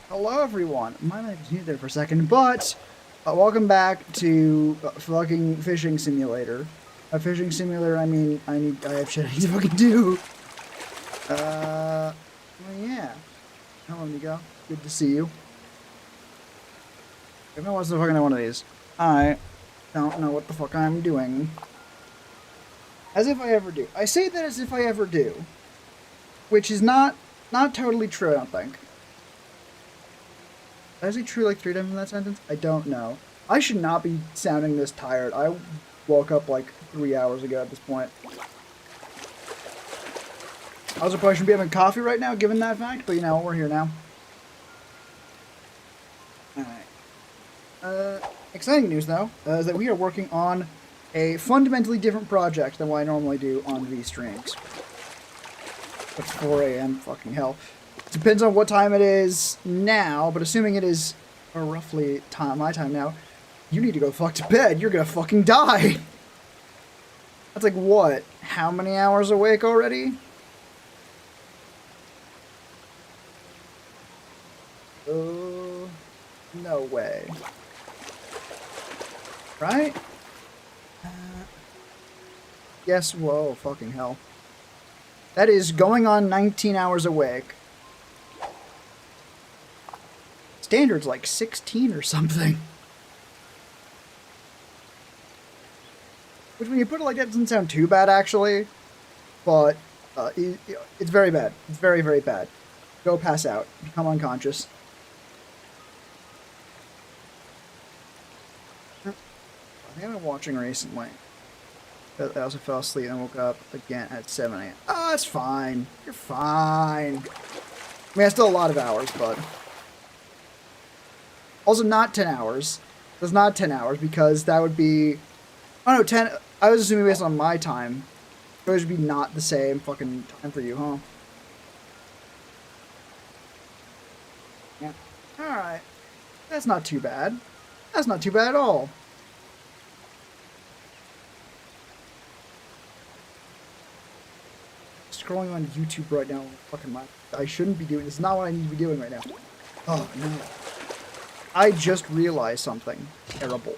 Hello, everyone. My mic was muted there for a second, but welcome back to fucking Fishing Simulator. A Fishing Simulator. I have shit I need to fucking do. Well, yeah. Hello, Nico. Good to see you. If no one's the fucking one of these, I don't know what the fuck I'm doing. As if I ever do. I say that as if I ever do, which is not totally true. I don't think. Is it true like 3 times in that sentence? I don't know. I should not be sounding this tired. I woke up like 3 hours ago at this point. I was probably shouldn't be having coffee right now, given that fact, but you know, we're here now. Alright. Exciting news, though, is that we are working on a fundamentally different project than what I normally do on these streams. It's 4 a.m. Fucking hell. Depends on what time it is now, but assuming it is roughly my time now, you need to go fuck to bed. You're gonna fucking die. That's like what? How many hours awake already? No way. Right? Yes, whoa, fucking hell. That is going on 19 hours awake. Standard's like 16 or something. Which, when you put it like that, doesn't sound too bad, actually. But it's very bad. It's very, very bad. Go pass out. Become unconscious. I think I've been watching recently. I also fell asleep and woke up again at 7 a.m. Oh, that's fine. You're fine. I mean, I still a lot of hours, but... Also, not 10 hours. It's not 10 hours, because that would be... Oh, no, 10... I was assuming based on my time. It would be not the same fucking time for you, huh? Yeah. Alright. That's not too bad. That's not too bad at all. Scrolling on YouTube right now. Fucking my... I shouldn't be doing this. It's not what I need to be doing right now. Oh, no. I just realized something terrible.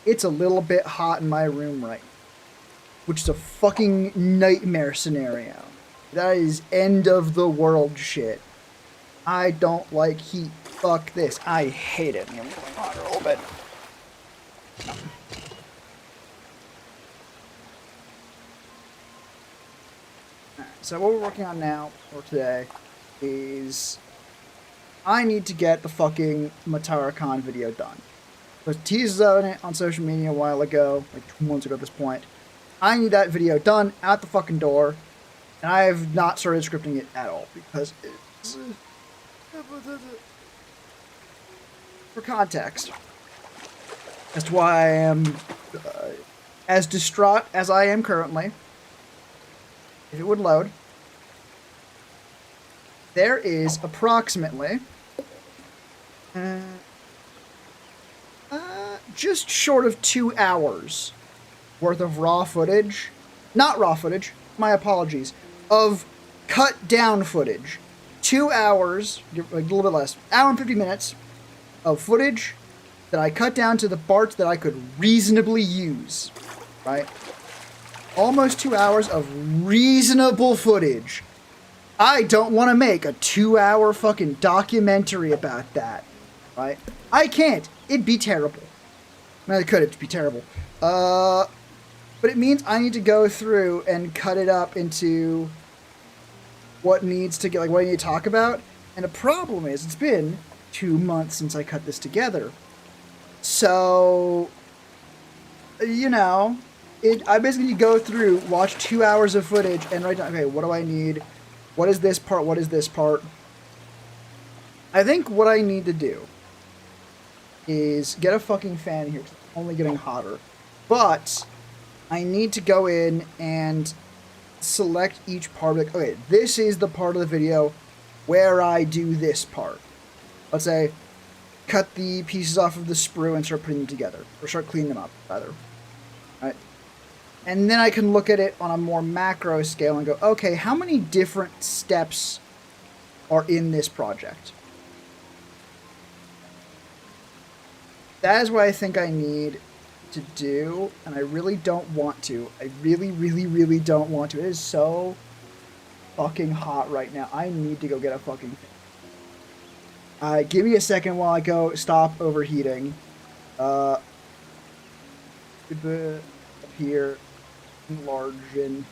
It's a little bit hot in my room right now, which is a fucking nightmare scenario. That is end of the world shit. I don't like heat. Fuck this. I hate it. I'm going on a little bit. So what we're working on now for today is I need to get the fucking Matara Khan video done. There's teasers of it on social media a while ago, like 2 months ago at this point. I need that video done out the fucking door, and I have not started scripting it at all, because it's... for context, as to why I am as distraught as I am currently. If it would load, there is approximately just short of 2 hours worth of raw footage, not raw footage, my apologies, of cut down footage. 2 hours, like a little bit less, hour and 50 minutes of footage that I cut down to the parts that I could reasonably use, right? Almost 2 hours of reasonable footage. I don't want to make a 2-hour fucking documentary about that, right? I can't. It'd be terrible. I mean, I could. It'd be terrible. But it means I need to go through and cut it up into what needs to get, like, what I need to talk about. And the problem is, it's been 2 months since I cut this together. So, you know, I basically go through, watch 2 hours of footage, and write down, okay, what do I need? What is this part? What is this part? I think what I need to do is get a fucking fan here, 'cause it's only getting hotter. But I need to go in and select each part. Like, okay, this is the part of the video where I do this part. Let's say, cut the pieces off of the sprue and start putting them together. Or start cleaning them up, rather. Right? And then I can look at it on a more macro scale and go, okay, how many different steps are in this project. That is what I think I need to do, and I really don't want to. I really, really, really don't want to. It is so fucking hot right now. I need to go get a fucking thing. Give me a second while I go stop overheating. Up here, enlarging.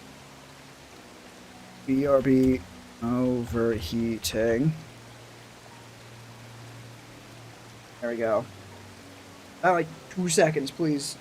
BRB overheating. There we go. Like 2 seconds, please.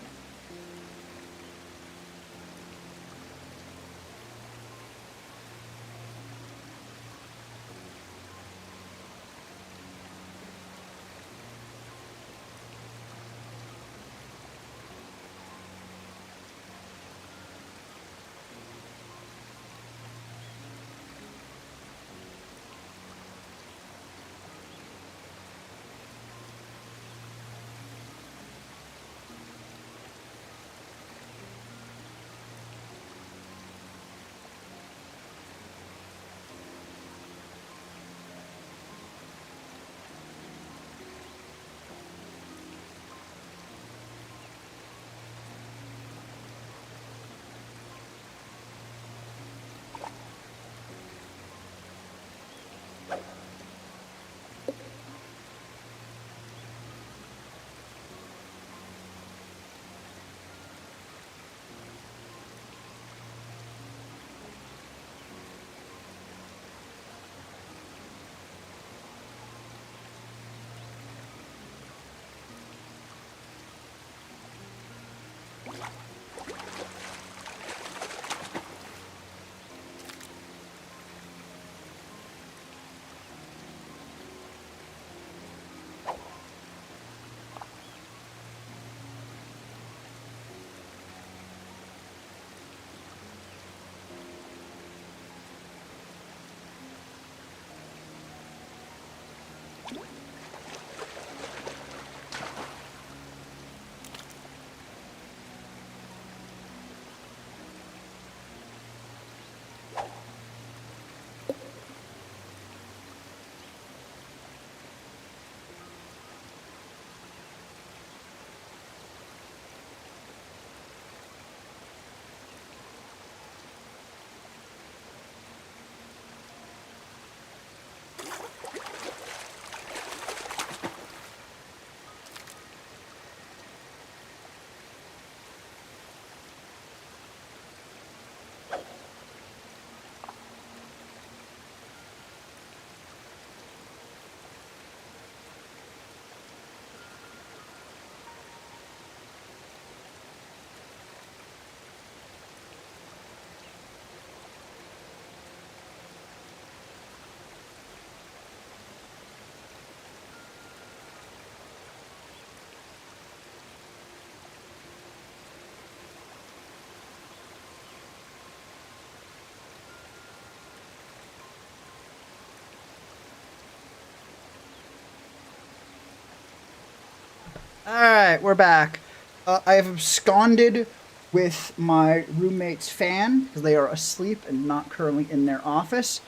Alright, we're back. I have absconded with my roommate's fan because they are asleep and not currently in their office.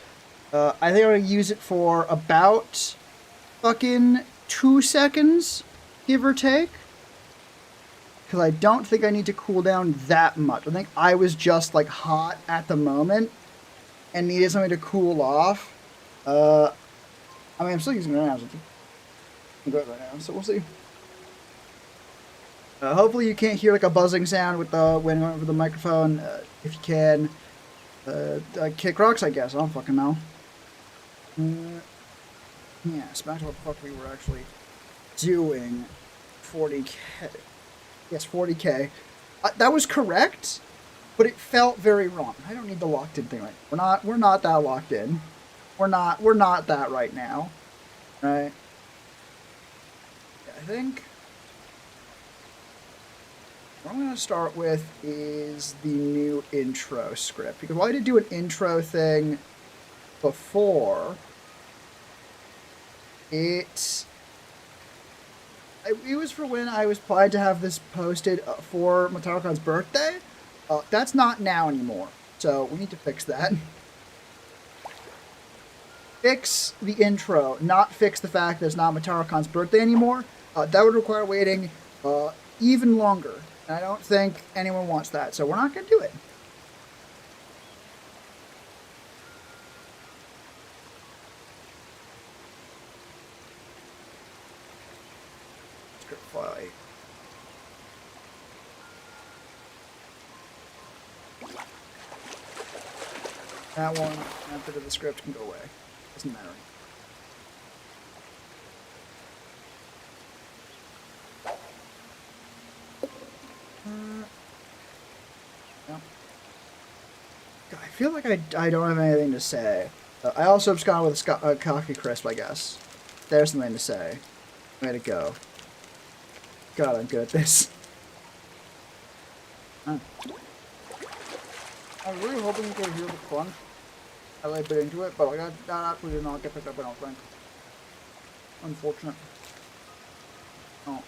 I think I'm going to use it for about fucking 2 seconds, give or take. Because I don't think I need to cool down that much. I think I was just like hot at the moment and needed something to cool off. I mean, I'm still using it right now. I'm good right now, so we'll see. Hopefully you can't hear like a buzzing sound with the wind going over the microphone. If you can, kick rocks, I guess. I don't fucking know. Yeah, back to what the fuck we were actually doing. 40k. Yes, 40k. That was correct, but it felt very wrong. I don't need the locked in thing right now. We're not that locked in. We're not that right now. Right? Yeah, I think what I'm going to start with is the new intro script. Because while I did do an intro thing before, it was for when I was planning to have this posted for Matarokan's birthday. That's not now anymore. So we need to fix that. fix the intro, not fix the fact that it's not Mataro-Khan's birthday anymore, that would require waiting even longer. And I don't think anyone wants that, so we're not going to do it. Script file 8. That one, that bit of the script can go away. Doesn't matter. No. I feel like I don't have anything to say. I also have gone with a coffee crisp, I guess. There's something to say. Way to go. God, I'm good at this. I was really hoping you could hear the crunch. I like bit into it, but that actually did not get picked up, I don't think. Unfortunate. Oh.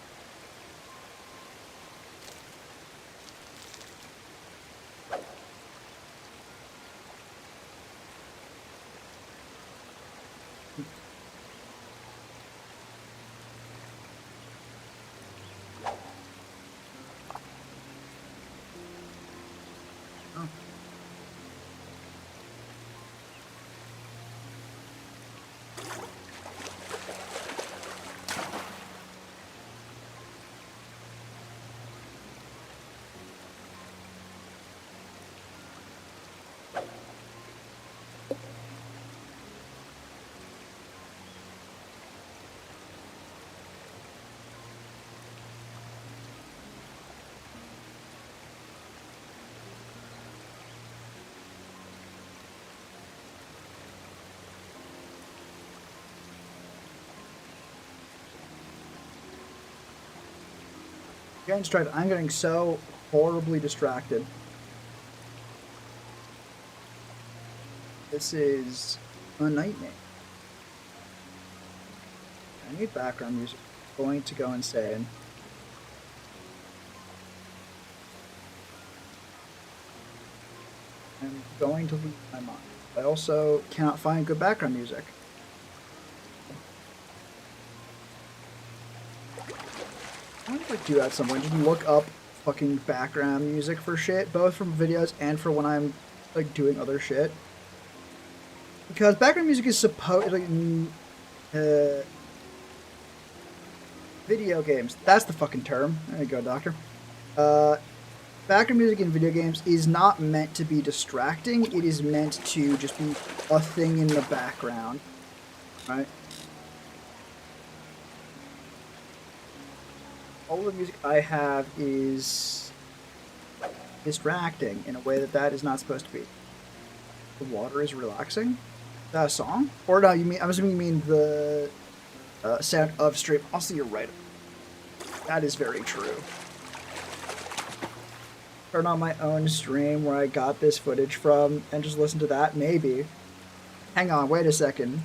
Getting distracted. I'm getting so horribly distracted. This is a nightmare. I need background music. I'm going to go insane. I'm going to lose my mind. I also cannot find good background music. I wonder if I do that at some point. Just look up fucking background music for shit, both from videos and for when I'm like doing other shit. Because background music is supposed like video games. That's the fucking term. There you go, doctor. Background music in video games is not meant to be distracting. It is meant to just be a thing in the background, right? All the music I have is distracting in a way that is not supposed to be. The water is relaxing. Is that a song? Or no, you mean? I'm assuming you mean the sound of stream. Also, you're right. That is very true. Turn on my own stream where I got this footage from and just listen to that. Maybe. Hang on. Wait a second.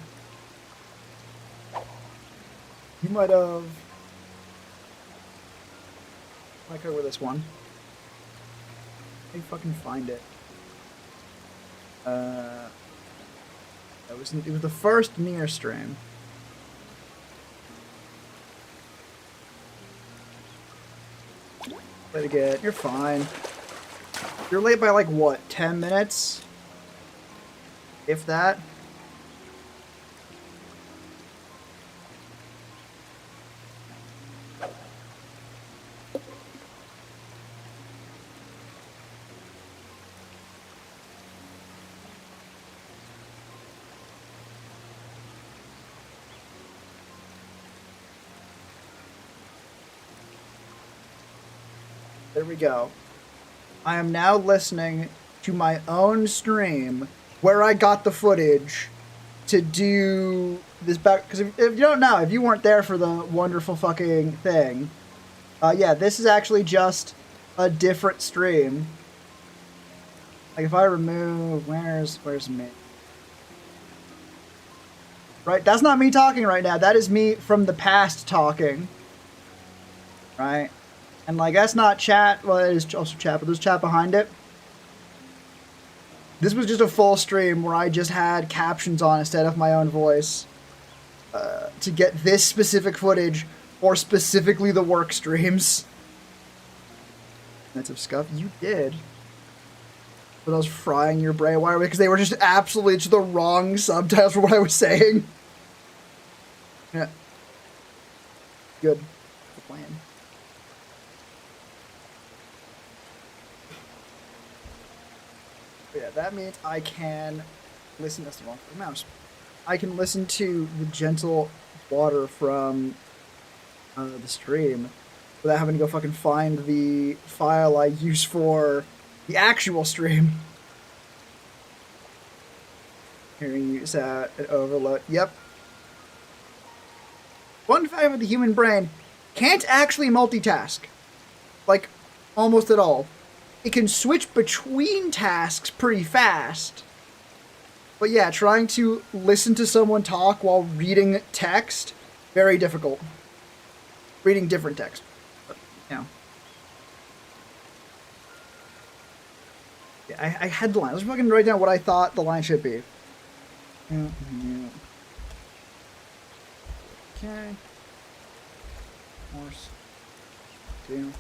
You might have. I cover this one. Let me fucking find it. It was the first Nier stream. Play again. You're fine. You're late by like what? 10 minutes? If that. There we go. I am now listening to my own stream where I got the footage to do this back. Because if you don't know, if you weren't there for the wonderful fucking thing, yeah, this is actually just a different stream. Like if I remove, where's me? Right, that's not me talking right now. That is me from the past talking. Right? And like that's not chat. Well, it is also chat, but there's chat behind it. This was just a full stream where I just had captions on instead of my own voice to get this specific footage or specifically the work streams. That's of scuff. You did. But I was frying your brain. Why? Because they were just absolutely just the wrong subtitles for what I was saying. Yeah. Good. The plan. But yeah, that means I can listen. That's the wrong mouse. I can listen to the gentle water from the stream without having to go fucking find the file I use for the actual stream. Hearing you out and overload. Yep. One fact about the human brain, can't actually multitask. Like, almost at all. It can switch between tasks pretty fast. But yeah, trying to listen to someone talk while reading text, very difficult. Reading different text. But, you know. Yeah, I had the line. Let's fucking write down what I thought the line should be. Okay. Horse. 2.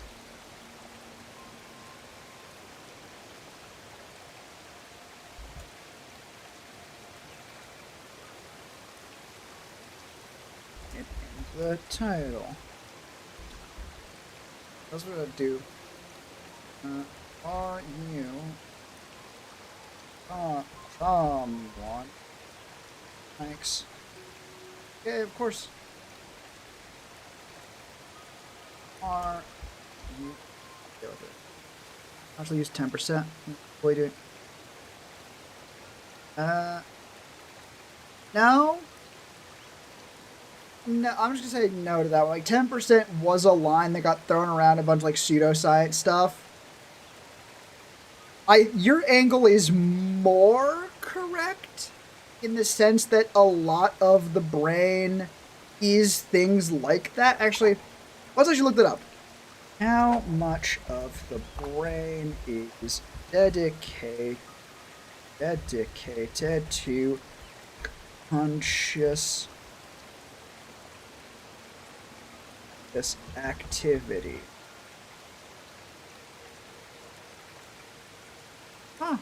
The title. That's what I'd do. Are you someone? Thanks. Yeah, of course. Are you? Actually, use 10%. What are you doing? No. No, I'm just gonna say no to that one. Like 10% was a line that got thrown around a bunch of like pseudoscience stuff. Your angle is more correct in the sense that a lot of the brain is things like that. Actually, let's actually look that up. How much of the brain is dedicated to conscious this activity? Huh.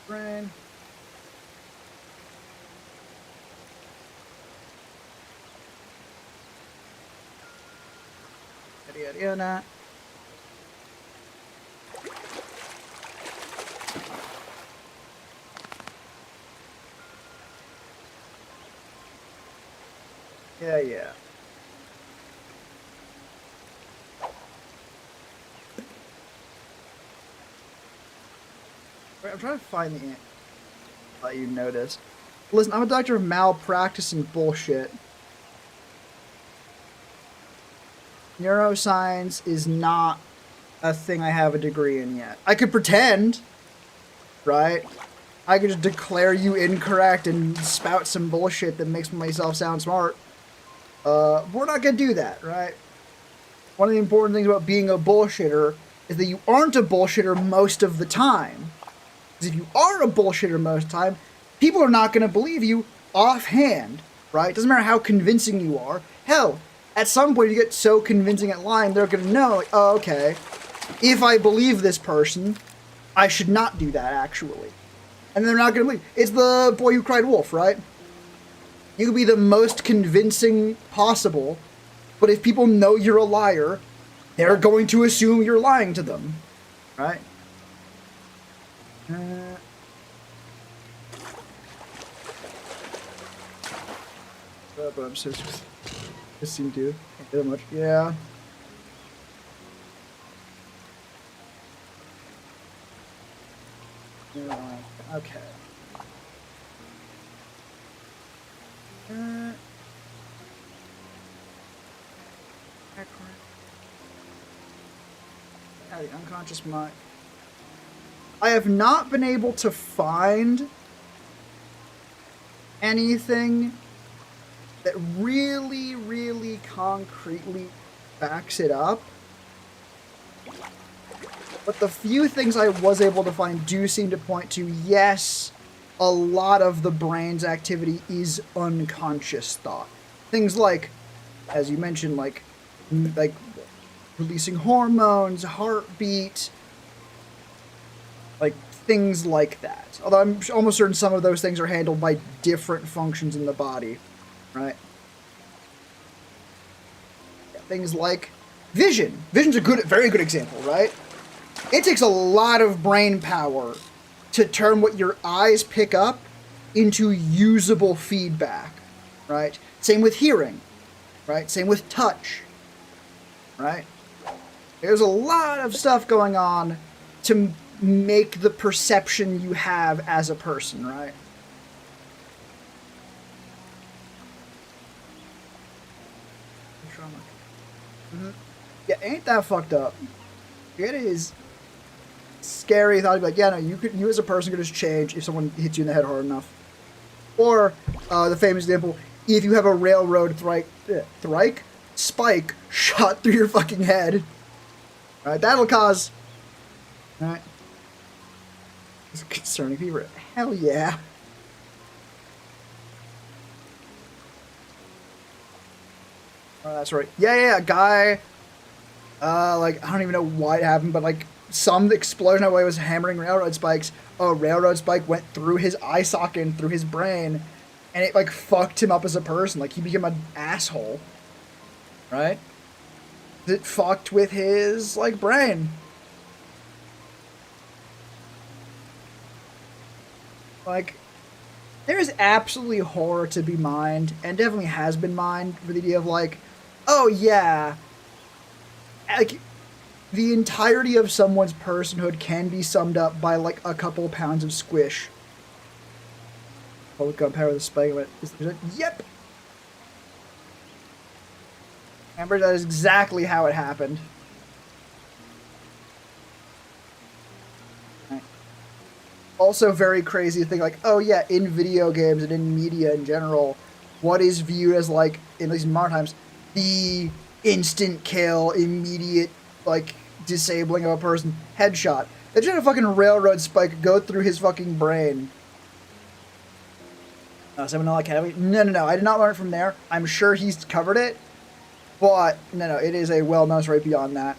Brain. Yada. Yeah. Wait, I'm trying to find the let you notice. Listen, I'm a doctor of malpractice and bullshit. Neuroscience is not a thing I have a degree in yet. I could pretend, right? I could just declare you incorrect and spout some bullshit that makes myself sound smart. We're not gonna do that, right? One of the important things about being a bullshitter is that you aren't a bullshitter most of the time. Because if you are a bullshitter most of the time, people are not gonna believe you offhand, right? Doesn't matter how convincing you are. Hell, at some point you get so convincing at lying, they're gonna know, like, oh, okay, if I believe this person, I should not do that, actually. And they're not gonna believe. It's the boy who cried wolf, right? You can be the most convincing possible, but if people know you're a liar, they're going to assume you're lying to them, right? But I'm so this seemed to that much. Yeah. Okay. The unconscious mind. I have not been able to find anything that really, really concretely backs it up. But the few things I was able to find do seem to point to, yes, a lot of the brain's activity is unconscious thought. Things like, as you mentioned, like releasing hormones, heartbeat, like things like that. Although I'm almost certain some of those things are handled by different functions in the body, right? Yeah, things like vision. Vision's a very good example, right? It takes a lot of brain power to turn what your eyes pick up into usable feedback, right? Same with hearing, right? Same with touch, right? There's a lot of stuff going on to make the perception you have as a person, right? Mm-hmm. Yeah, ain't that fucked up? It is scary thought to be like, yeah, no, you as a person could just change if someone hits you in the head hard enough. Or the famous example, if you have a railroad spike shot through your fucking head, right? That'll cause, right? It's concerning fever. Hell yeah. Oh, that's right. Yeah, a guy. Like I don't even know why it happened, but like some explosion away was hammering railroad spikes. A railroad spike went through his eye socket and through his brain, and it like fucked him up as a person. Like he became an asshole, right? It fucked with his like brain. Like there is absolutely horror to be mined, and definitely has been mined for the idea of like, oh yeah, like the entirety of someone's personhood can be summed up by like a couple pounds of squish. Public gunpowder with a spike. Yep. Remember, that is exactly how it happened. Right. Also, very crazy to think like, oh yeah, in video games and in media in general, what is viewed as like, at least in modern times, the instant kill, immediate like disabling of a person, headshot. They just had a fucking railroad spike go through his fucking brain. Seminole Academy? No. I did not learn it from there. I'm sure he's covered it. But, no. It is a well-known story beyond that.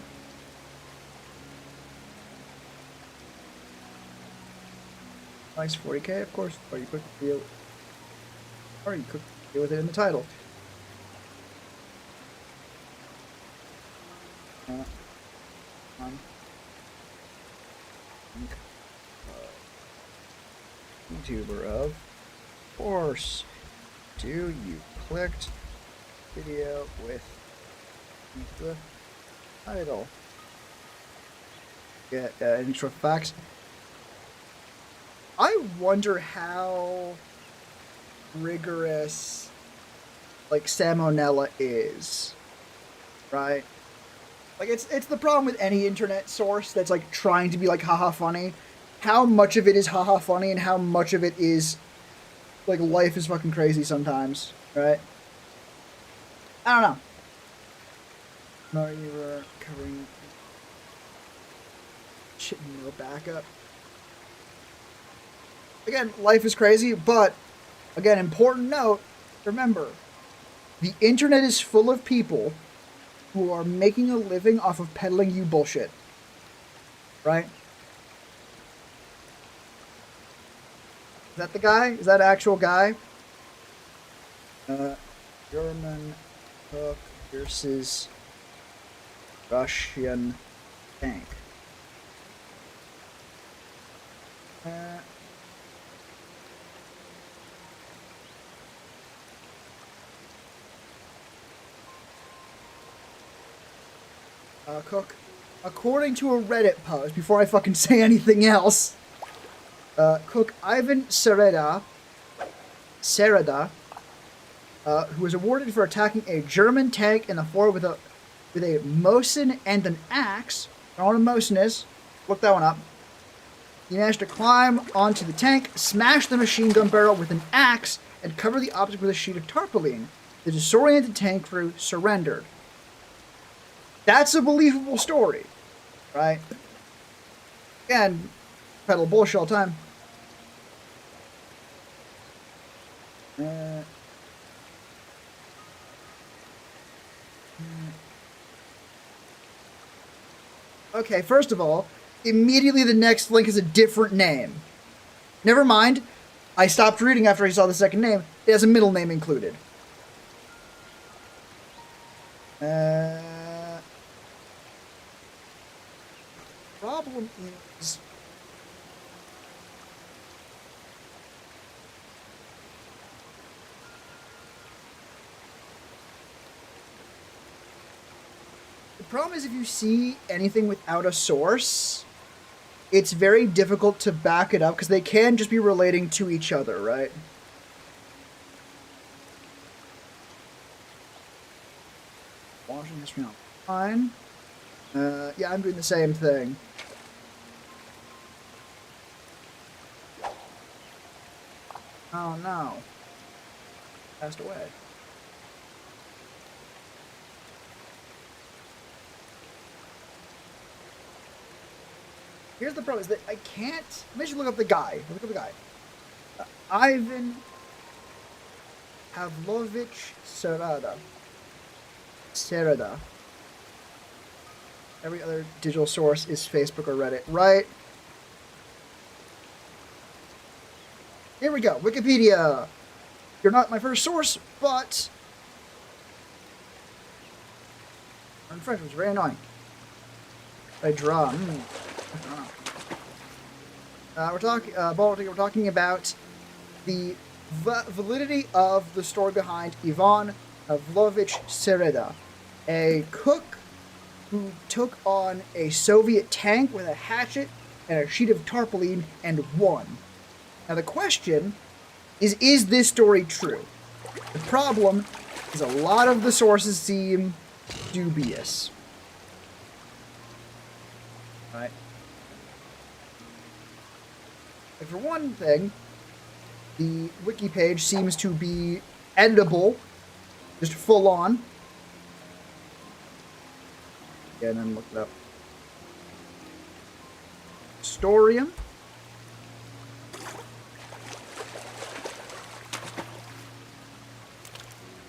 Nice 40k, of course. Or you could deal with it in the title. YouTuber of course. You clicked video with the title. Get any short facts. I wonder how rigorous like salmonella is, right? Like it's the problem with any internet source that's like trying to be like haha funny. How much of it is haha funny and how much of it is like life is fucking crazy sometimes, right? I don't know. No, you were covering shit in no backup. Again, life is crazy, but again, important note, remember, the internet is full of people who are making a living off of peddling you bullshit. Right? Is that the guy? Is that an actual guy? German Cook versus Russian tank. Cook, according to a Reddit post, before I fucking say anything else, Cook Ivan Sereda, who was awarded for attacking a German tank in the forward with a Mosin and an axe. I don't know what a Mosin is. Look that one up. He managed to climb onto the tank, smash the machine gun barrel with an axe, and cover the object with a sheet of tarpaulin. The disoriented tank crew surrendered. That's a believable story, right? Again, peddle bullshit all the time. Okay, first of all, immediately the next link is a different name. Never mind. I stopped reading after I saw the second name. It has a middle name included. Problem is... The problem is if you see anything without a source, it's very difficult to back it up because they can just be relating to each other, right? Watching history online. Yeah, I'm doing the same thing. Oh no. Passed away. Here's the problem: is that I can't. Let me just look up the guy. Look up the guy. Ivan Pavlovich Sereda. Every other digital source is Facebook or Reddit, right? Here we go. Wikipedia. You're not my first source, but in French was very annoying. I draw. We're talking about the validity of the story behind Ivan Pavlovich Sereda, a cook who took on a Soviet tank with a hatchet and a sheet of tarpaulin and won. Now the question is this story true? The problem is a lot of the sources seem dubious. Right? And for one thing, the wiki page seems to be editable, just full on. Yeah, and then look it up. Storium.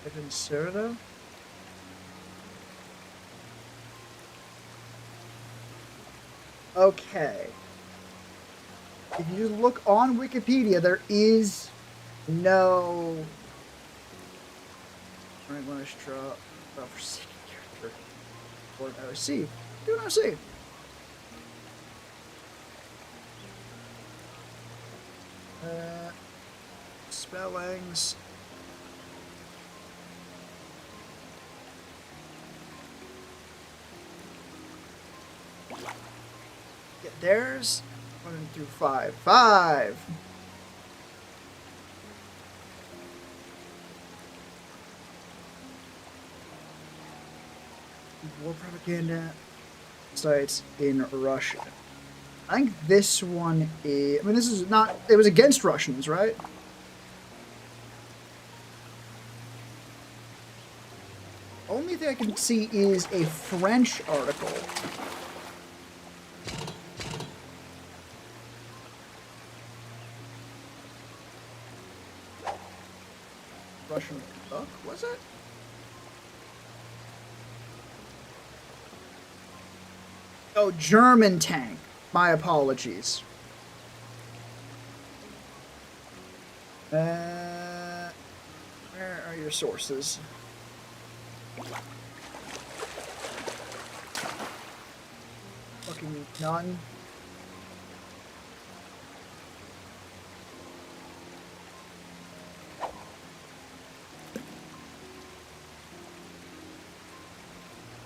Evan Sereda. Okay. If you just look on Wikipedia, there is no... I'm going to draw for second character. Or an OC. Do an OC. Spellings. Yeah, there's 1 through 5. 5! War propaganda sites in Russia. I think this one is... I mean, this is not... It was against Russians, right? Only thing I can see is a French article. Russian book, was it? Oh, German tank. My apologies. Where are your sources? Fucking none.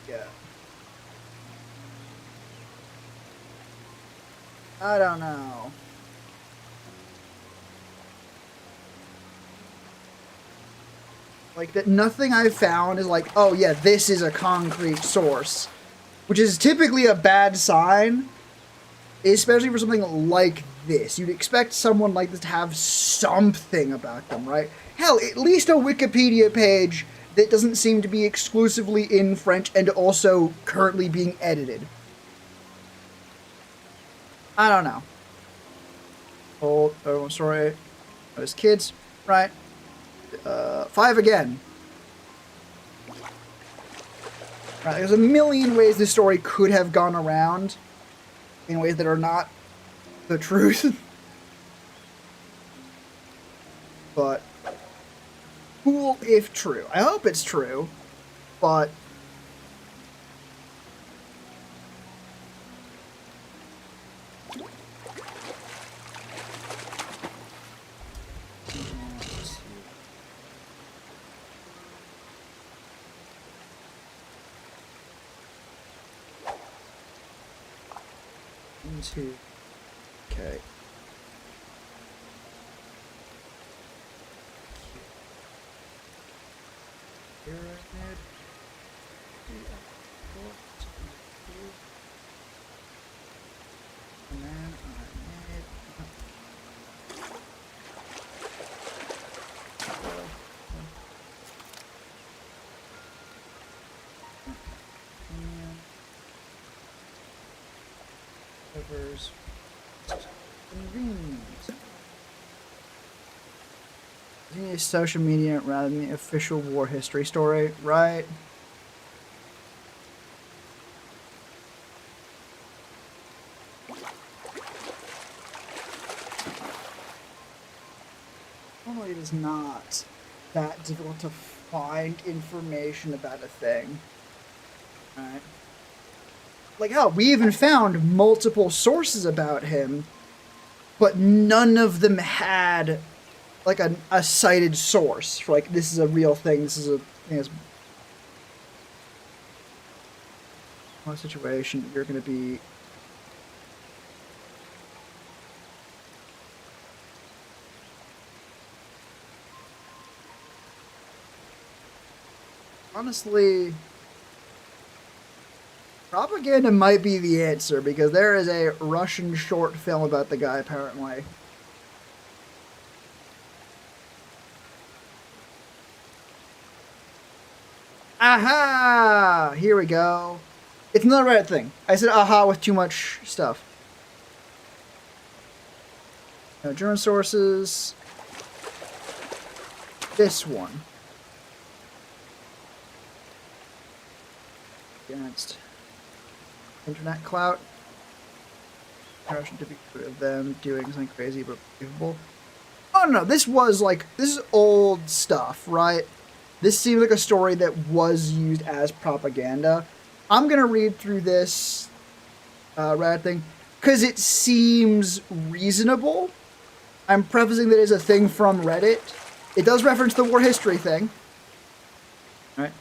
Yeah. I don't know. Like, that nothing I've found is like, oh yeah, this is a concrete source. Which is typically a bad sign, especially for something like this. You'd expect someone like this to have something about them, right? Hell, at least a Wikipedia page that doesn't seem to be exclusively in French and also currently being edited. I don't know. Old story. As kids, right? 5 again. Right, there's a million ways this story could have gone around in ways that are not the truth. But cool if true. I hope it's true, but into okay. Pyramid. And then I made covers convenient. You need social media rather than the official war history story, right? Normally it is not that difficult to find information about a thing. Alright. Like, hell, we even found multiple sources about him, but none of them had like a cited source for like this is a real thing. This is a situation. You're going to be honestly. Propaganda might be the answer because there is a Russian short film about the guy apparently. Aha! Here we go. It's another Reddit thing. I said aha with too much stuff. No German sources. This one. Against internet clout. Russian to be rid of them doing something crazy but believable. Oh no, this is old stuff, right? This seems like a story that was used as propaganda. I'm going to read through this Reddit thing because it seems reasonable. I'm prefacing that it's a thing from Reddit. It does reference the war history thing. Alright.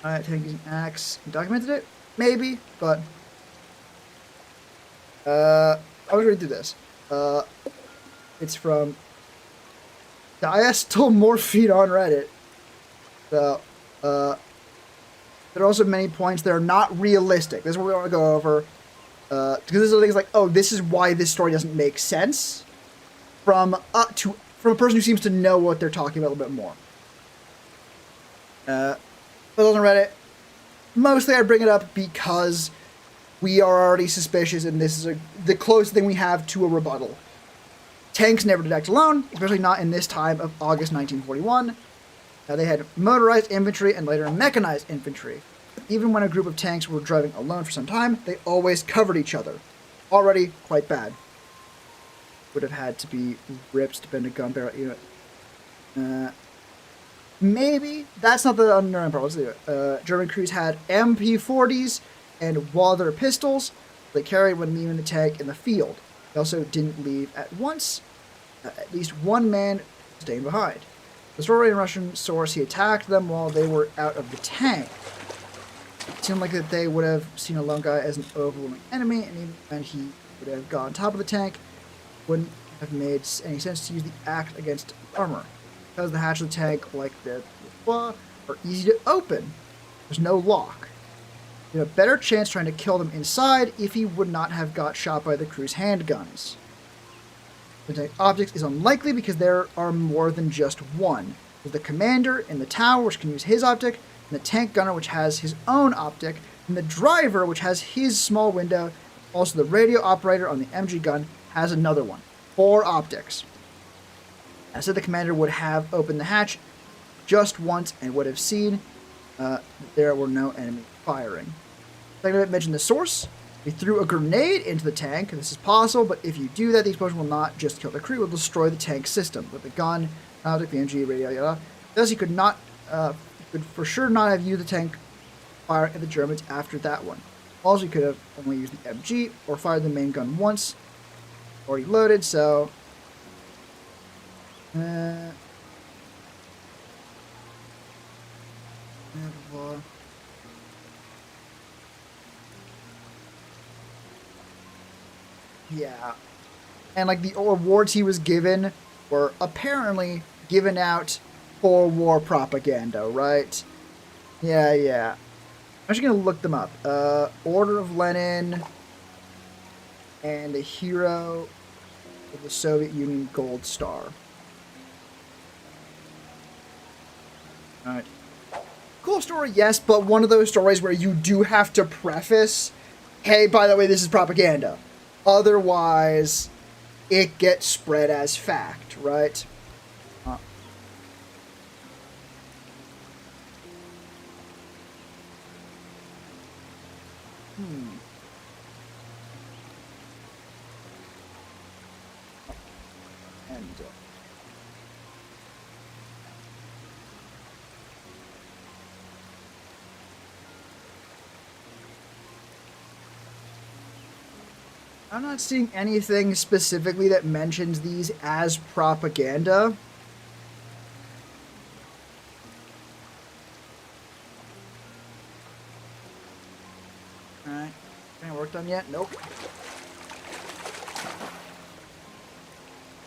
Alright, tank using axe. Documented it? Maybe, but... I'm going to read through this. It's from... Diacetylmorphine on Reddit. So, there are also many points that are not realistic. This is what we want to go over. Because this is things like, oh, this is why this story doesn't make sense. From a person who seems to know what they're talking about a little bit more. But those on Reddit, mostly I bring it up because we are already suspicious, and this is the closest thing we have to a rebuttal. Tanks never did act alone, especially not in this time of August 1941. They had motorized infantry and later mechanized infantry. Even when a group of tanks were driving alone for some time, they always covered each other. Already quite bad. Would have had to be ripped to bend a gun barrel unit. Maybe. That's not the underlying problem. Let's do it. German crews had MP40s and Walther pistols they carried when leaving the tank in the field. They also didn't leave at once. At least one man staying behind. The story in Russian source, he attacked them while they were out of the tank. It seemed like that they would have seen a lone guy as an overwhelming enemy, and even when he would have gone on top of the tank, wouldn't have made any sense to use the axe against armor. Because the hatch of the tank, like the are easy to open. There's no lock. You had a better chance trying to kill them inside if he would not have got shot by the crew's handguns. The tank optics is unlikely because there are more than just one. There's the commander in the tower, which can use his optic, and the tank gunner, which has his own optic, and the driver, which has his small window Also, the radio operator on the MG gun has another one. 4 optics. I said the commander would have opened the hatch just once and would have seen that there were no enemy firing. Second, I mentioned the source. We threw a grenade into the tank. This is possible, but if you do that, the explosion will not just kill the crew; it will destroy the tank system. With the gun, optic, the MG, radio, yada. Thus, he could for sure not have used the tank fire at the Germans after that one. Also, he could have only used the MG or fired the main gun once. Already loaded, so. Yeah. And like the awards he was given were apparently given out for war propaganda, right? Yeah. I'm just gonna look them up. Order of Lenin and a Hero of the Soviet Union Gold Star. Alright. Cool story, yes, but one of those stories where you do have to preface, hey, by the way, this is propaganda. Otherwise, it gets spread as fact, right? And I'm not seeing anything specifically that mentions these as propaganda. Alright. Any work done yet? Nope.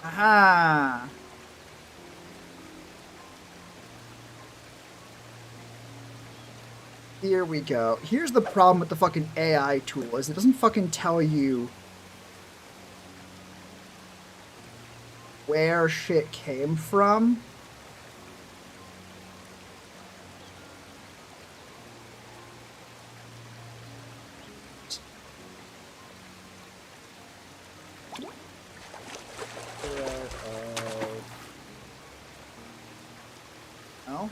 Aha! Here we go. Here's the problem with the fucking AI tool, is it doesn't fucking tell you where shit came from. No?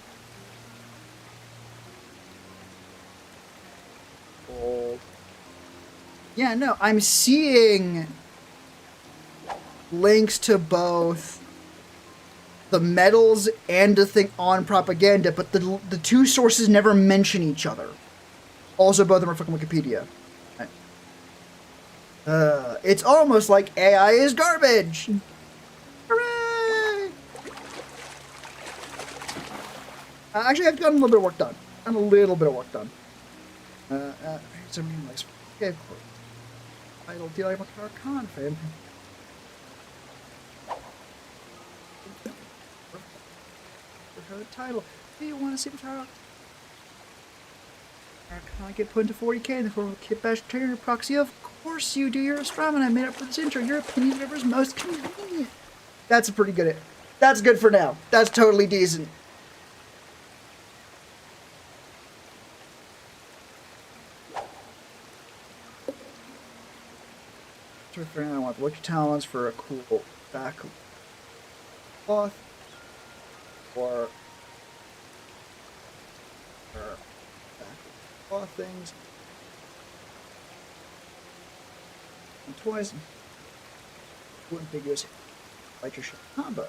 Old. Yeah, no, I'm seeing links to both the medals and the thing on propaganda, but the two sources never mention each other. Also, both of them are fucking Wikipedia. It's almost like AI is garbage. Hooray! Actually, I've gotten a little bit of work done. Something like, okay, of course. Title, do you like Makar Khan fame? Her title. Do you want to see Makar Khan get put into 40k in the form of a Kit Bash trainer proxy? Of course you do. You're a strawman. I made up for this intro. Your opinion is whatever's most convenient. That's a pretty good. That's good for now. That's totally decent. I want the Wiki Talents for a cool back cloth or back cloth things and toys. Cool ambiguous like your ship combo.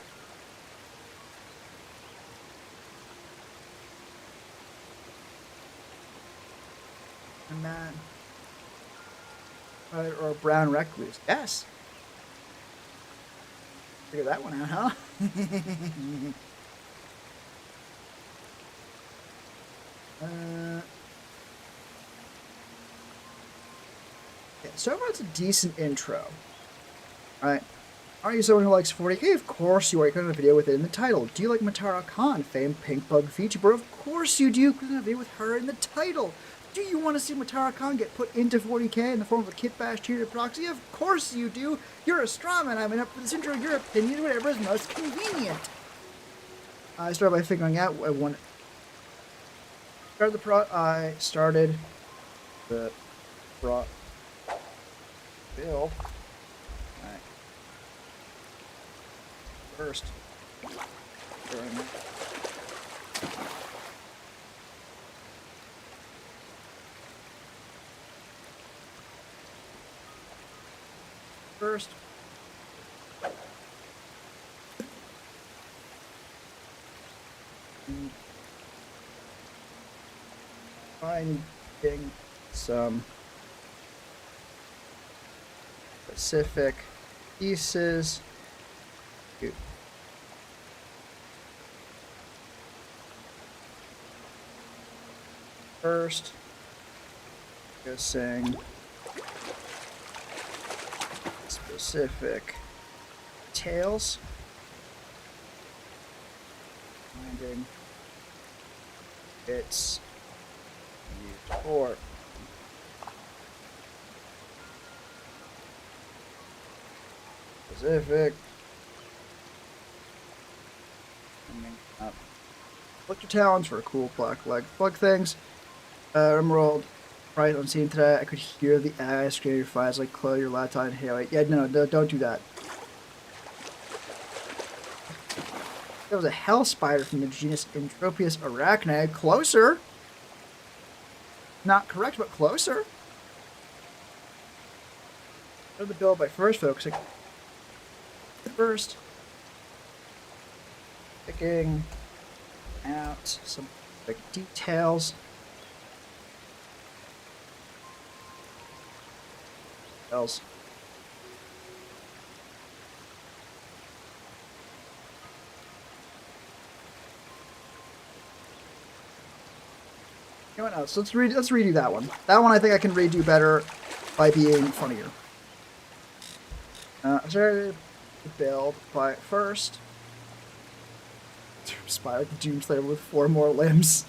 And that. Or a brown recluse. Yes. Figure that one out, huh? Yeah, so far it's a decent intro. Alright. Are you someone who likes 40k? Of course you are. You got a video with it in the title. Do you like Matara Khan, famed Pink Bug VTuber? Of course you do. You got a video with her in the title. Do you want to see Matara Khan get put into 40k in the form of a Kit Bash cheater proxy? Of course you do. You're a strawman. I'm up for this intro. Your opinion, whatever is most convenient. I started by figuring out when I started the build. Alright. First. First. Finding some specific pieces. First, focusing specific details. Finding its used for. Specific. Up. Look your talons for cool black leg plug things. Emerald, right on scene today. I could hear the AI screaming your fires like Chloe, your laptop, and Haley. Yeah, no, don't do that. There was a hell spider from the genus Entropius arachne. Closer. Not correct, but closer. Go to the build by first focusing. First, picking out some big details. Else. You know what else? Let's redo that one. That one I think I can redo better by being funnier. Started to build by first. Spider Doomslayer with 4 more limbs.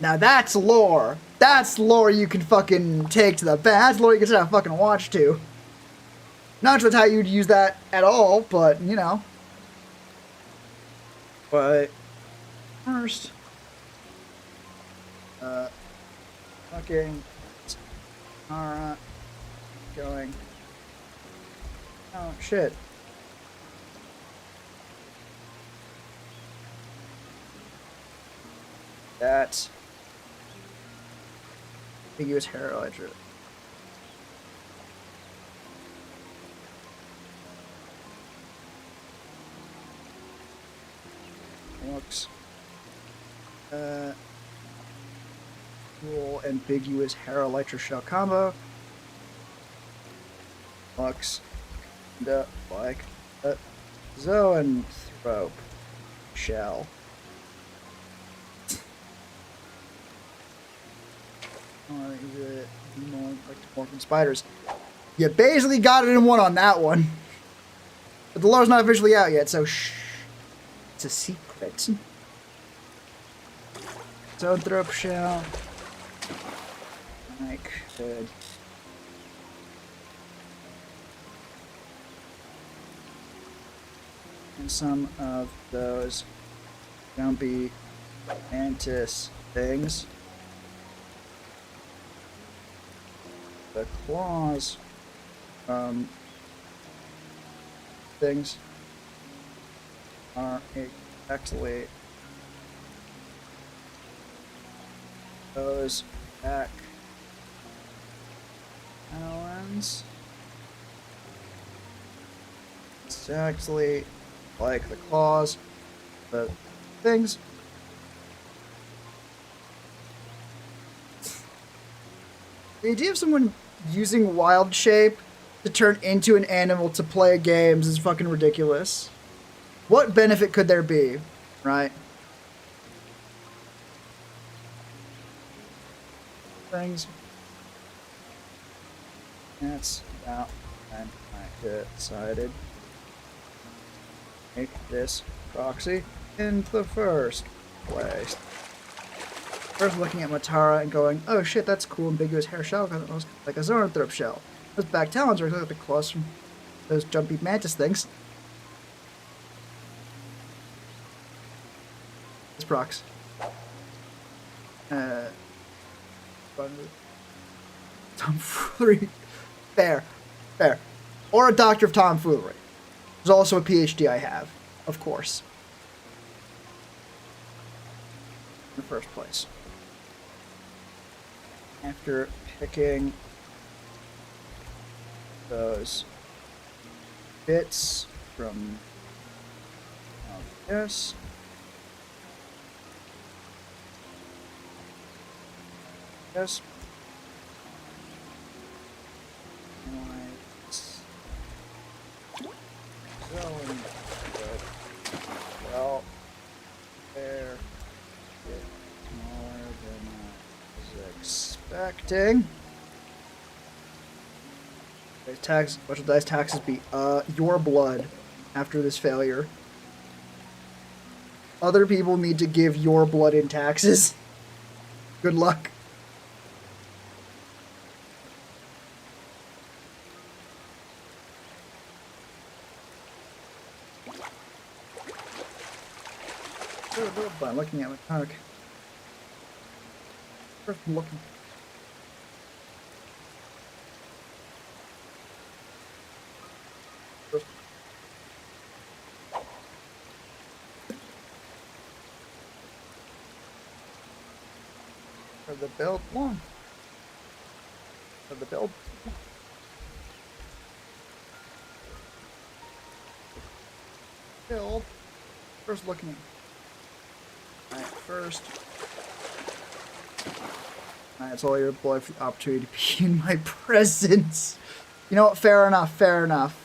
Now that's lore. That's lore you can fucking take to the bank. That's lore you can sit down fucking watch to. Not sure that's how you'd use that at all, but you know. But first, fucking alright, going. Oh shit. That's ambiguous hair ledger. Looks cool ambiguous hair electroshell combo. Looks like a zoanthrope shell. Like spiders. You basically got it in one on that one. But the lore's not officially out yet, so shh. It's a secret. Zoanthrope shell. I could. And some of those jumpy mantis things. The claws things are exactly those back talons. Exactly like the claws, the things. The idea of someone using wild shape to turn into an animal to play games is fucking ridiculous. What benefit could there be, right? Things. That's about when I decided to make this proxy in the first place. First looking at Matara and going, oh shit, that's cool ambiguous hair shell, because it looks like a zoanthrope shell. Those back talons are like the claws from those jumpy mantis things. This prox. Tomfoolery Fair. Fair. Or a doctor of tomfoolery. There's also a PhD I have, of course. In the first place. After picking those bits from this. Yes. Well, there. Smaller than I was expecting. What should dice taxes be? Your blood after this failure. Other people need to give your blood in taxes. Good luck. I'm looking at my target. First I'm looking. For the build one. For the build. Build. First looking. Alright, first. Alright, it's all your blood for the opportunity to be in my presence. You know what? Fair enough, fair enough.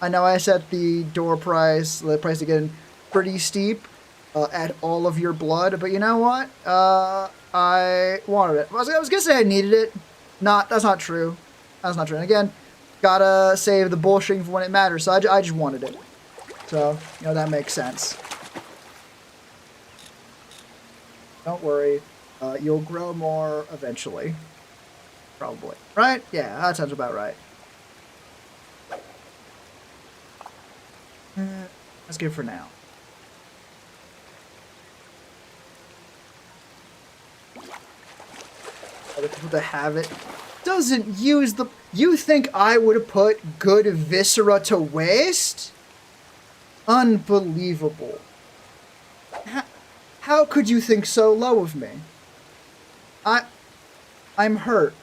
I know I set the door price, the price again, pretty steep at all of your blood, but you know what? I wanted it. I was gonna say I needed it. That's not true. That's not true. And again, gotta save the bullshitting for when it matters, so I just wanted it. So, you know, that makes sense. Don't worry. You'll grow more eventually. Probably. Right? Yeah, that sounds about right. That's good for now. Other people that have it doesn't use the... You think I would have put good viscera to waste? Unbelievable. How could you think so low of me? I'm hurt.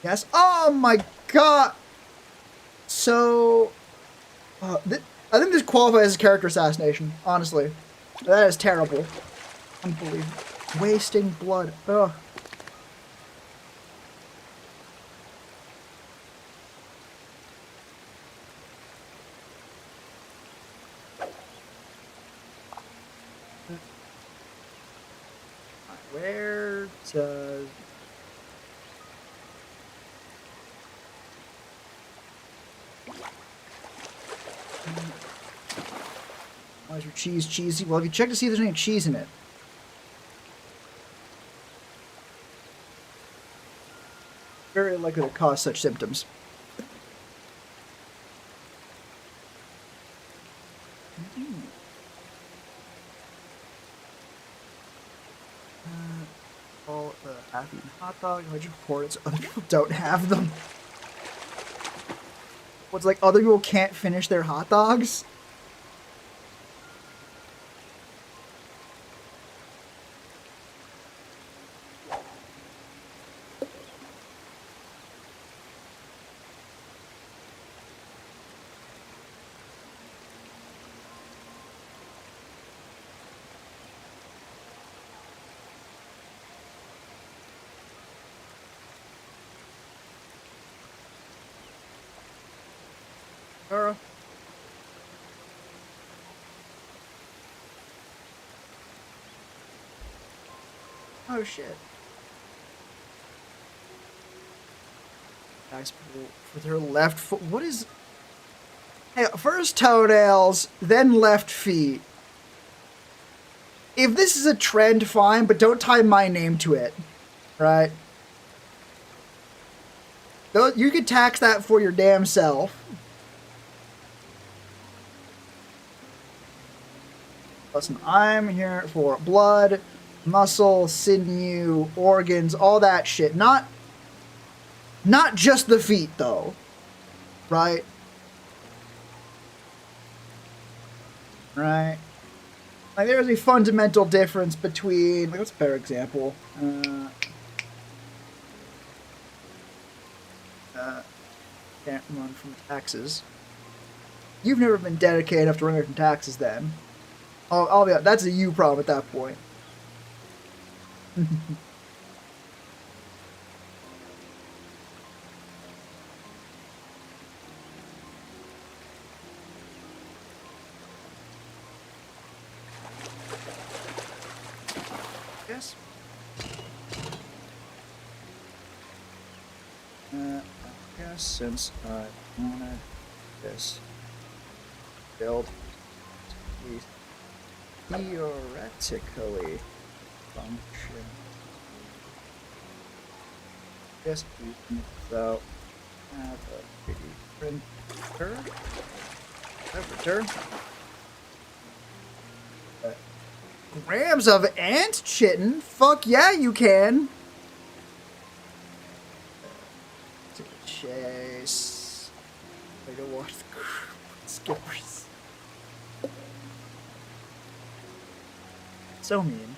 Yes? Oh my god! So... I think this qualifies as a character assassination, honestly. That is terrible. Unbelievable. Wasting blood. Ugh. Where does... Why is your cheese cheesy? Well, if you check to see if there's any cheese in it. Very likely to cause such symptoms. All have eaten hot dog. I just reported other people don't have them. What's like other people can't finish their hot dogs? Girl. Oh shit. Nice with her left foot. What is... Hey, first toenails, then left feet. If this is a trend, fine, but don't tie my name to it. Right? You could tax that for your damn self. Listen, I'm here for blood, muscle, sinew, organs, all that shit. Not just the feet, though. Right? Right. Like, there's a fundamental difference between, like, what's a better example? Can't run from taxes. You've never been dedicated enough to run away from taxes then. I'll be honest, that's a you problem at that point. Yes. I guess since I wanted this build to theoretically function, just without have a 3D printer. Grams of ant chitin? Fuck yeah, you can. Chase. I don't watch the skippers. So mean.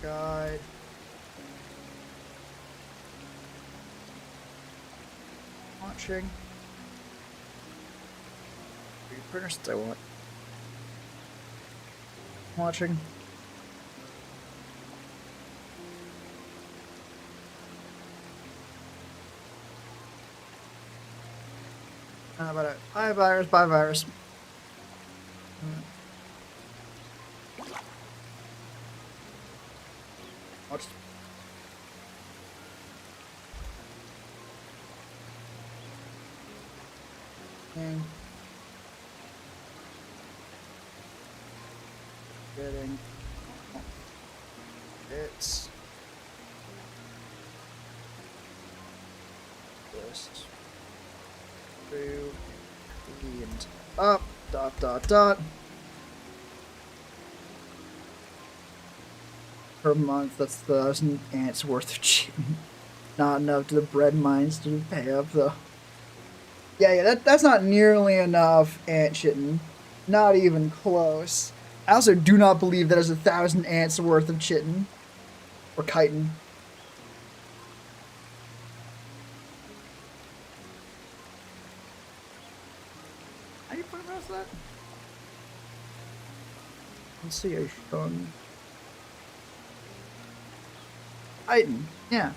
Guide. Launching. Printers I want. Watching. How about it? Bye virus, bye virus. Watch. And getting it's just through cleaned up dot per month. That's 1,000 ants worth of chicken. Not enough to the bread mines to pay up though. Yeah, that's not nearly enough ant chitin. Not even close. I also do not believe that is 1,000 ants worth of chitin. Or chitin. How do you pronounce that? Let's see, I shown. Chitin, yeah.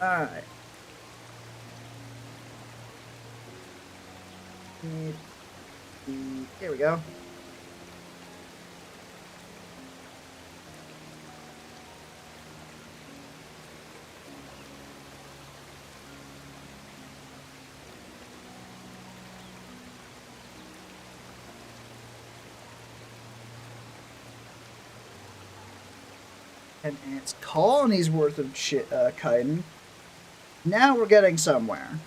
Alright. Here we go. An ants colony's worth of chitin. Now we're getting somewhere.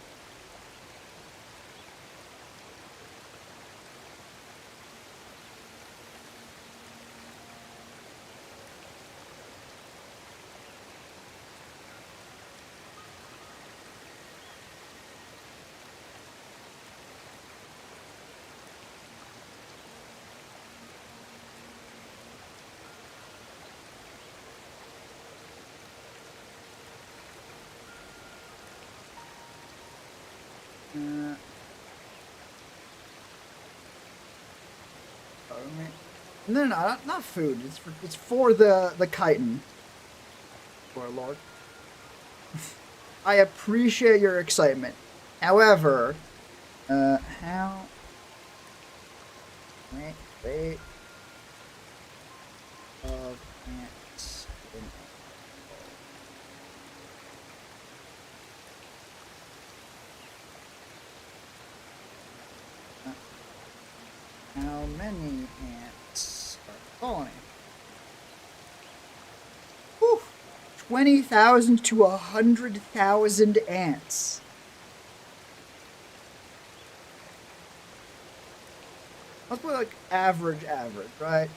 No, not food. It's for the chitin. Poor Lord. I appreciate your excitement. However, how? Wait. Of ants. How many ants are colony? 20,000 to 100,000 ants. let's put like average, right?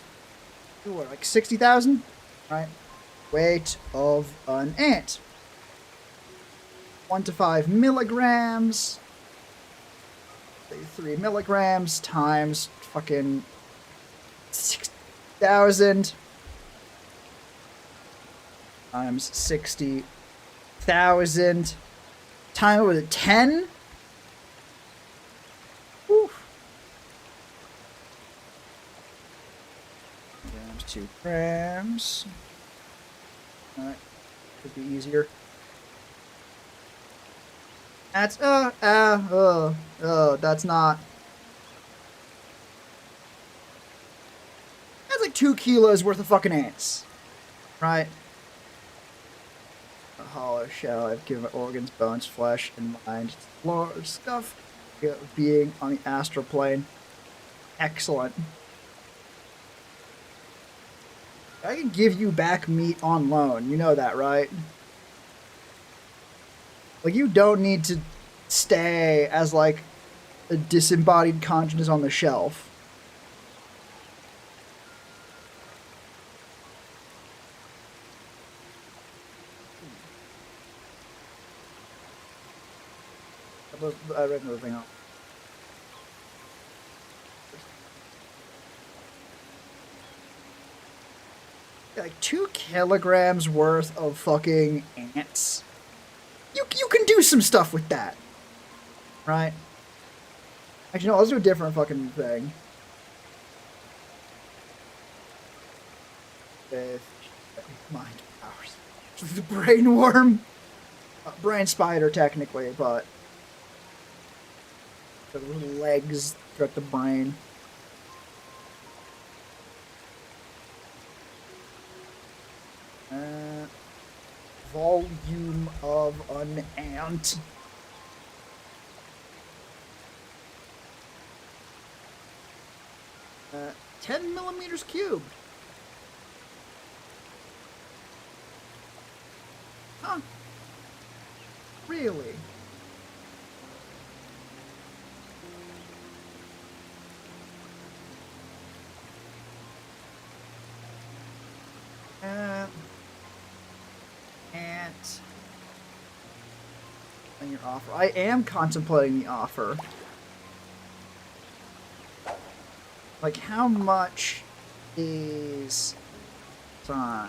What, like 60,000, right? Weight of an ant. 1 to 5 milligrams. 3 milligrams times fucking 6,000 times 60,000 times with a 10. Whew. Grams, 2 grams. Alright, could be easier. That's that's not. That's like 2 kilos worth of fucking ants, right? A hollow shell. I've given organs, bones, flesh, and mind. Large stuff. Being on the astral plane. Excellent. I can give you back meat on loan. You know that, right? Like, you don't need to stay as, like, a disembodied consciousness on the shelf. I read another thing off. Like 2 kilograms worth of fucking ants. You can do some stuff with that, right? Actually, no, let's do a different fucking thing. With mind powers, the brain worm, brain spider technically, but the little legs throughout the brain. Volume of an ant. Uh, 10 millimeters cubed. Huh. Really? Ant. And your offer. I am contemplating the offer. Like, how much is time?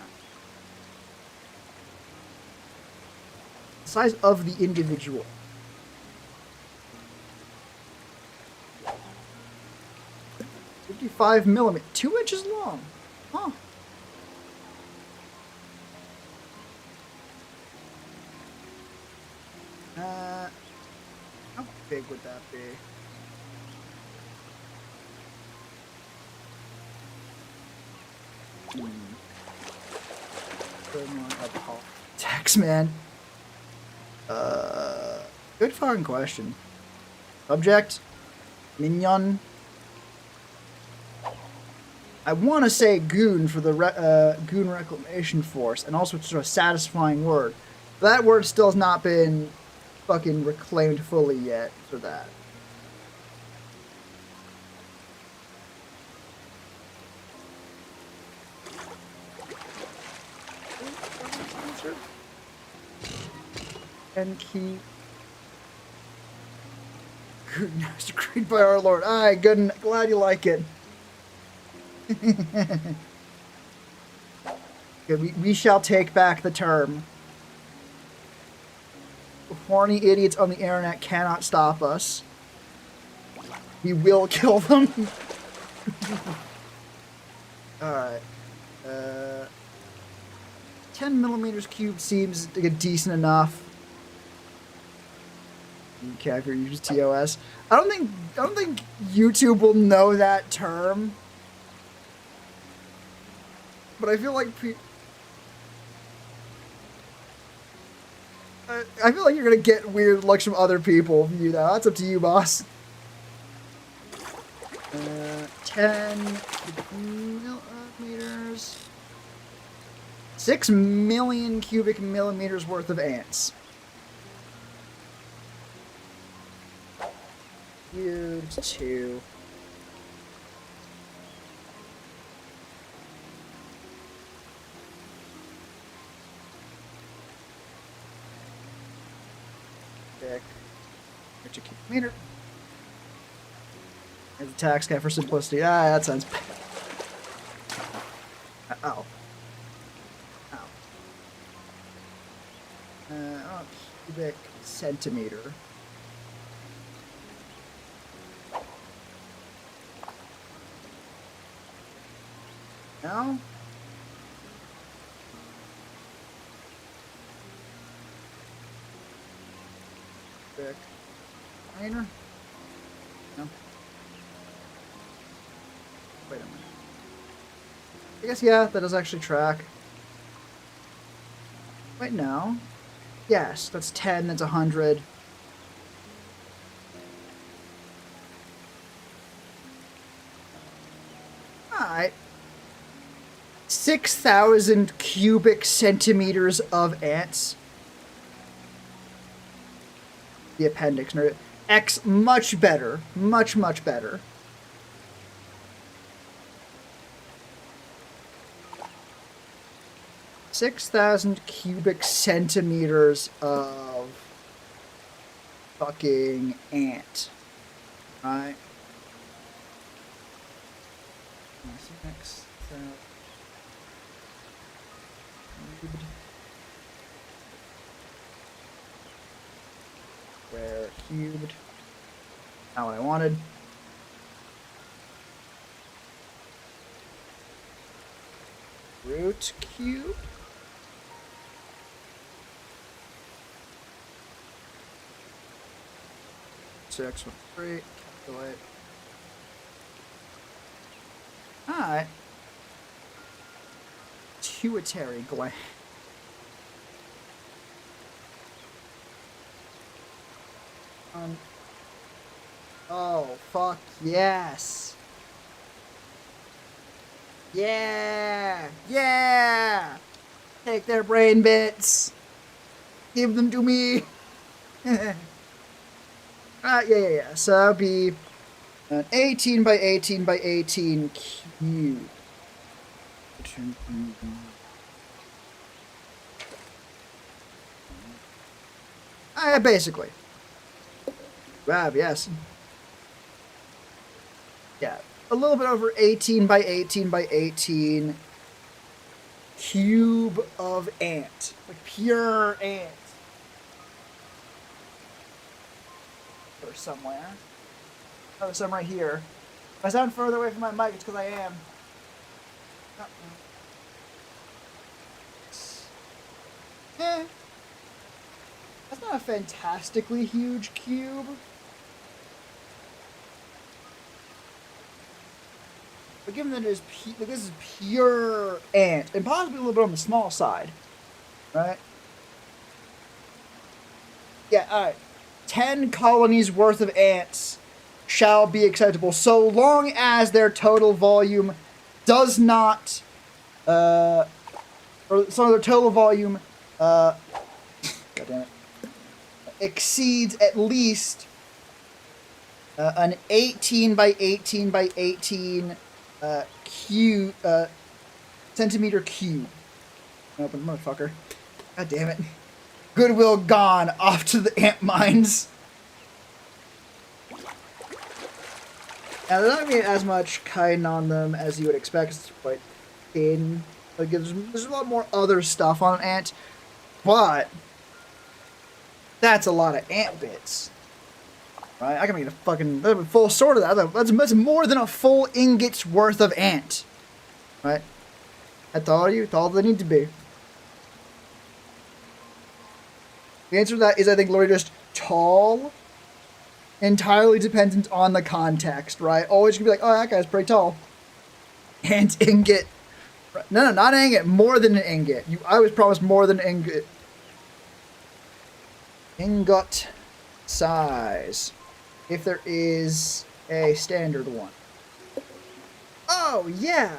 The size of the individual. 55 millimeters. 2 inches long. Huh. How big would that be? Tax man. Good fucking question. Subject. Mignon. I want to say goon for the goon reclamation force, and also it's a satisfying word. But that word still has not been fucking reclaimed fully yet for that. And keep good news decreed by our Lord. Aye, good and glad you like it. Good, we shall take back the term. Horny idiots on the internet cannot stop us. We will kill them. Alright. 10 millimeters cubed seems like a decent enough. Okay, if you're using TOS. I don't think YouTube will know that term. But I feel like I feel like you're gonna get weird looks from other people. You know, that's up to you, boss. 10 millimeters. 6 million cubic millimeters worth of ants. Cubed 2. Cubic meter. There's a tax guy for simplicity. Ah, that sounds bad. Ow. Ow. Oh, cubic centimeter. No? Cubic meter? No. Wait a minute. I guess, yeah, that does actually track. Wait, no. Yes, that's 10, that's 100. Alright. 6,000 cubic centimeters of ants. The appendix. X, much better. Much, much better. $6,000 cubic centimeters of fucking ant. Right? Next. Square cubed. Not what I wanted. Root cube. Six, 3, calculate. Alright. Pituitary gland. Oh, fuck yes. Yeah! Yeah! Take their brain bits. Give them to me. Yeah. So that would be an 18 by 18 by 18 cube. Basically. Yes. Yeah, a little bit over 18 by 18 by 18 cube of ant. Like pure ant. Or somewhere. Oh, some right here. If I sound further away from my mic, it's because I am. That's not a fantastically huge cube. But given that it is this is pure ant, and possibly a little bit on the small side, right? Yeah, all right. 10 colonies worth of ants shall be acceptable, so long as their total volume does not, or so their total volume, God damn it, exceeds at least an 18 by 18 by 18 centimeter cube. Open, motherfucker. God damn it. Goodwill gone off to the ant mines. Now, there's not going to be as much chitin on them as you would expect. It's quite thin. Like, there's a lot more other stuff on an ant. But that's a lot of ant bits. Right? I can make a fucking full sword of that. That's more than a full ingot's worth of ant. Right? That's all they need to be. The answer to that is, I think, literally just tall. Entirely dependent on the context, right? Always gonna be like, oh, that guy's pretty tall. Ant ingot. No, not an ingot. More than an ingot. I was promised more than an ingot. Ingot size. If there is a standard one. Oh, yeah.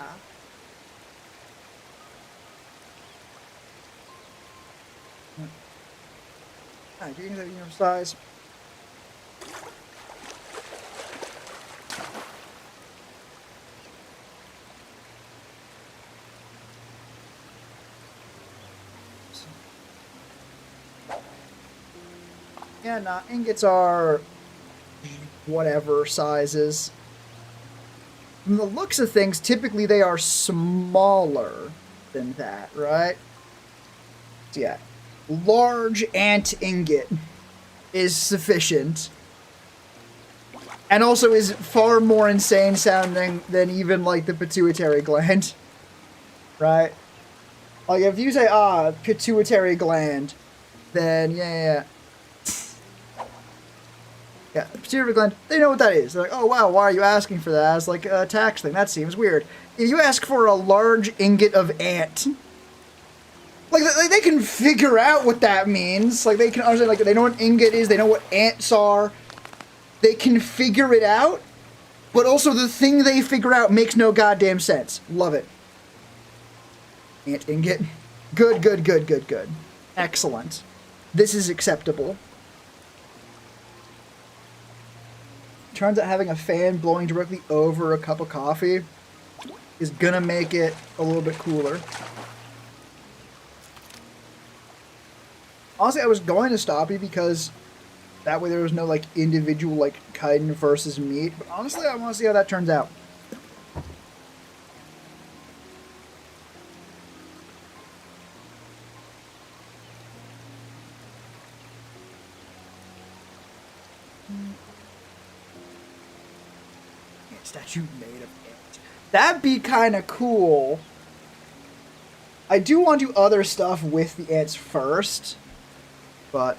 Alright, do you think that uniform size? Yeah, nah, ingots are whatever sizes. From the looks of things, typically they are smaller than that, right? So yeah, large ant ingot is sufficient. And also is far more insane sounding than even, like, the pituitary gland. Right? Like, if you say, pituitary gland, then, yeah. Yeah, the pituitary gland, they know what that is. They're like, oh, wow, why are you asking for that as, like, a tax thing? That seems weird. If you ask for a large ingot of ant, like, they can figure out what that means. Like, they can understand, like, they know what ingot is, they know what ants are. They can figure it out, but also the thing they figure out makes no goddamn sense. Love it. Ant ingot. Good. Excellent. This is acceptable. Turns out having a fan blowing directly over a cup of coffee is gonna make it a little bit cooler. Honestly, I was going to stop you because that way there was no, like, individual, like, chitin versus meat. But honestly, I want to see how that turns out. Statue made of ants. That'd be kind of cool. I do want to do other stuff with the ants first, but...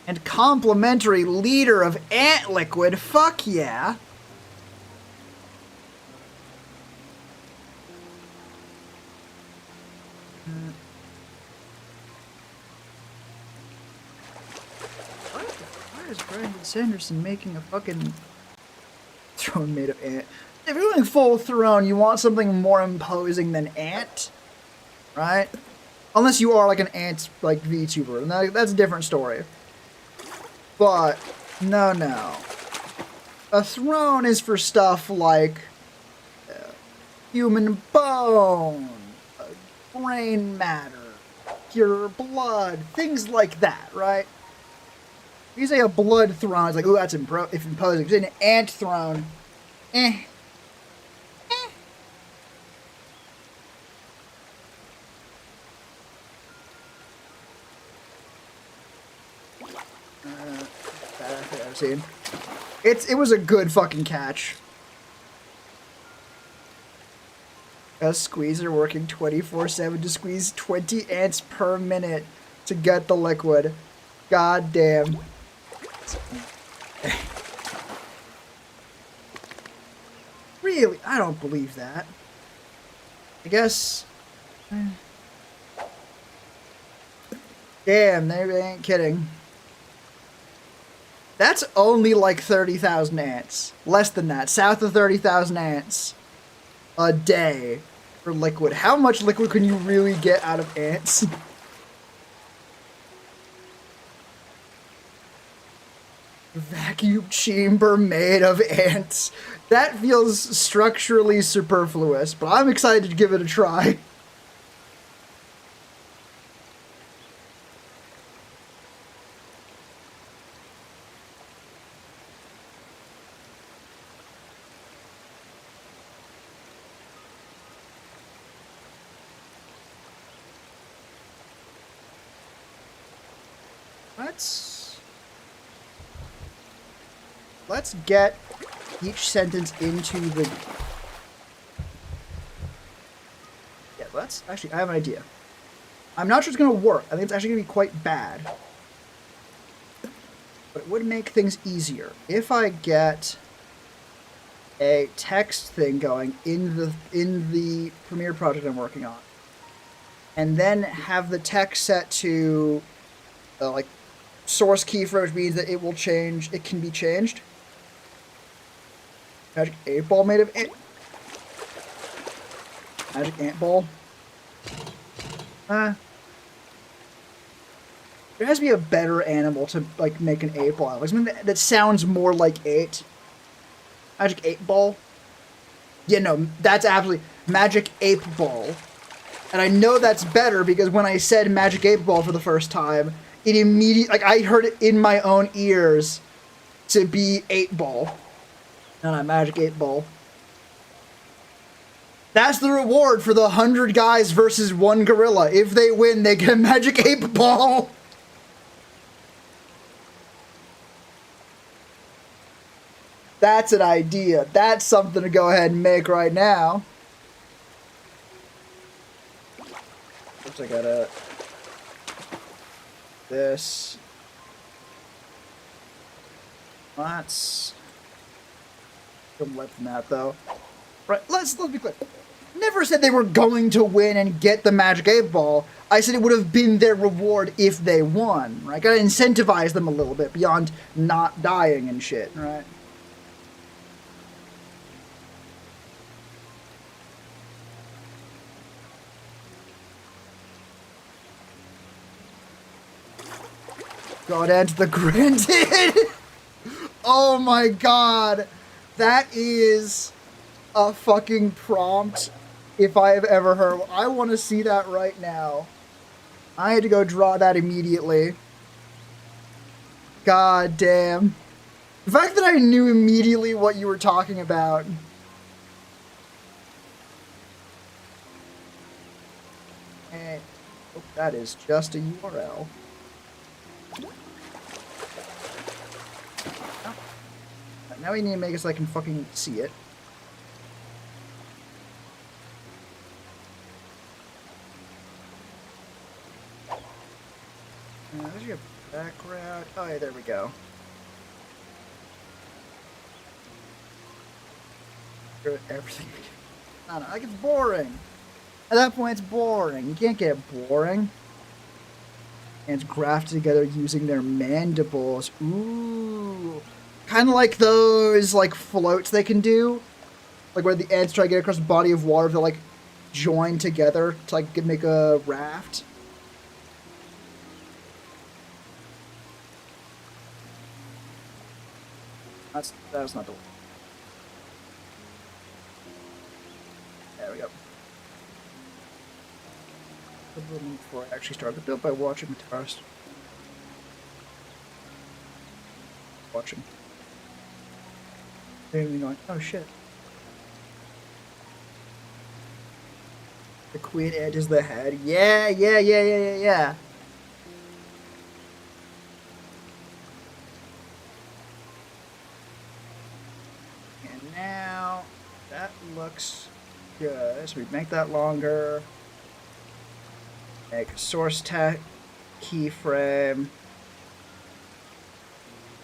And complimentary liter of ant liquid, fuck yeah. Why is Brandon Sanderson making a fucking throne made of ant? If you're doing full throne, you want something more imposing than ant, right? Unless you are like an ant, like, VTuber, and that's a different story. But, no. A throne is for stuff like human bone, brain matter, pure blood, things like that, right? If you say a blood throne, it's like, ooh, that's imposing. If you say an ant throne, I've seen. It was a good fucking catch. A squeezer working 24/7 to squeeze 20 ants per minute to get the liquid. God damn. Really? I don't believe that. I guess... Damn, they ain't kidding. That's only like 30,000 ants. Less than that. South of 30,000 ants a day for liquid. How much liquid can you really get out of ants? Vacuum chamber made of ants. That feels structurally superfluous, but I'm excited to give it a try. Let's get each sentence into the... Yeah, let's... Actually, I have an idea. I'm not sure it's going to work. I think it's actually going to be quite bad. But it would make things easier. If I get a text thing going in the Premiere project I'm working on, and then have the text set to, like, source keyframe, which means that it will change. It can be changed. Magic 8-ball made of ant. Magic ant ball. There has to be a better animal to, like, make an 8-ball out of. Something that sounds more like 8. Magic 8-ball. Yeah, no, that's absolutely Magic 8-ball. And I know that's better because when I said Magic 8-ball for the first time, it immediately, like, I heard it in my own ears to be 8-ball. Not a magic 8-ball. That's the reward for the 100 guys versus 1 gorilla. If they win, they get a magic 8-ball. That's an idea. That's something to go ahead and make right now. Looks like I gotta... This... Let's... Come left from that, though. Right, let's be clear. Never said they were going to win and get the magic 8-ball. I said it would have been their reward if they won, right? Gotta incentivize them a little bit beyond not dying and shit, right? God, and the granted. Oh my god. That is a fucking prompt if I have ever heard. I want to see that right now. I had to go draw that immediately. God damn. The fact that I knew immediately what you were talking about. And, oh, that is just a URL. Now we need to make it so I can fucking see it. There's your background. Oh, yeah, there we go. Everything. I don't know, like it's boring. At that point, it's boring. You can't get boring. And it's grafted together using their mandibles. Ooh. Kind of like those, like, floats they can do. Like, where the ants try to get across a body of water, they'll, like, join together to, like, make a raft. That's not the one. There we go. Before I actually started the build by watching Guitarist. Watching. Going, oh shit. The queen edges the head. Yeah. And now that looks good. So we make that longer. Make a source tech keyframe.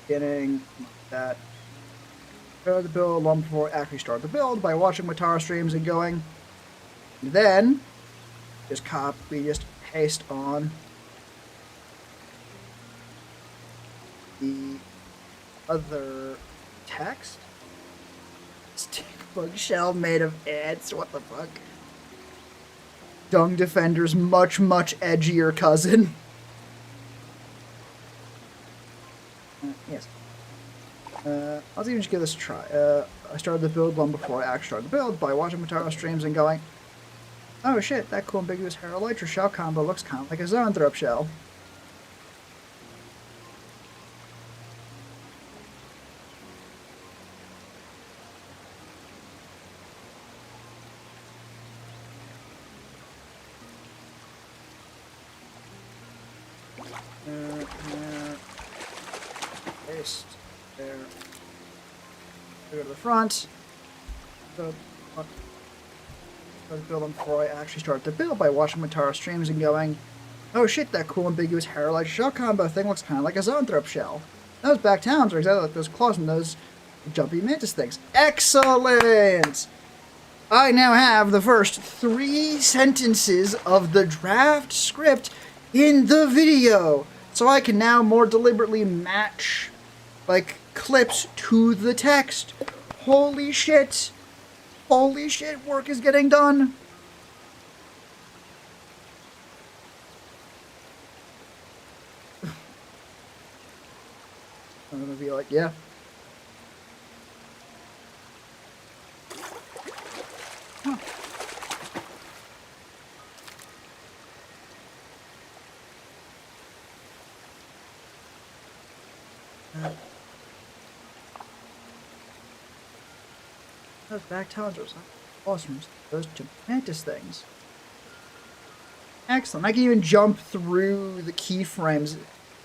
Beginning that. Start the build long before I actually start the build by watching Matara streams and going. And then just paste on the other text. Stick bug shell made of ants. What the fuck? Dung Defender's much edgier cousin. Yes. Let's even just give this a try. I started the build long before I actually started the build by watching Mataro streams and going, oh shit, that cool ambiguous Herald shell combo looks kind of like a Zoanthrope shell. Paste there. Go to the front. Build them before I actually start the build by watching Matara streams and going, oh shit, that cool ambiguous Herald shell combo thing looks kind of like a Zoanthrope shell. Those back towns are exactly like those claws and those jumpy mantis things. Excellent! I now have the first 3 sentences of the draft script in the video. So I can now more deliberately match, like, clips to the text. Holy shit. Holy shit, work is getting done. I'm gonna be like, yeah. Huh. Those back towers are awesome. Those tremendous things. Excellent. I can even jump through the keyframes so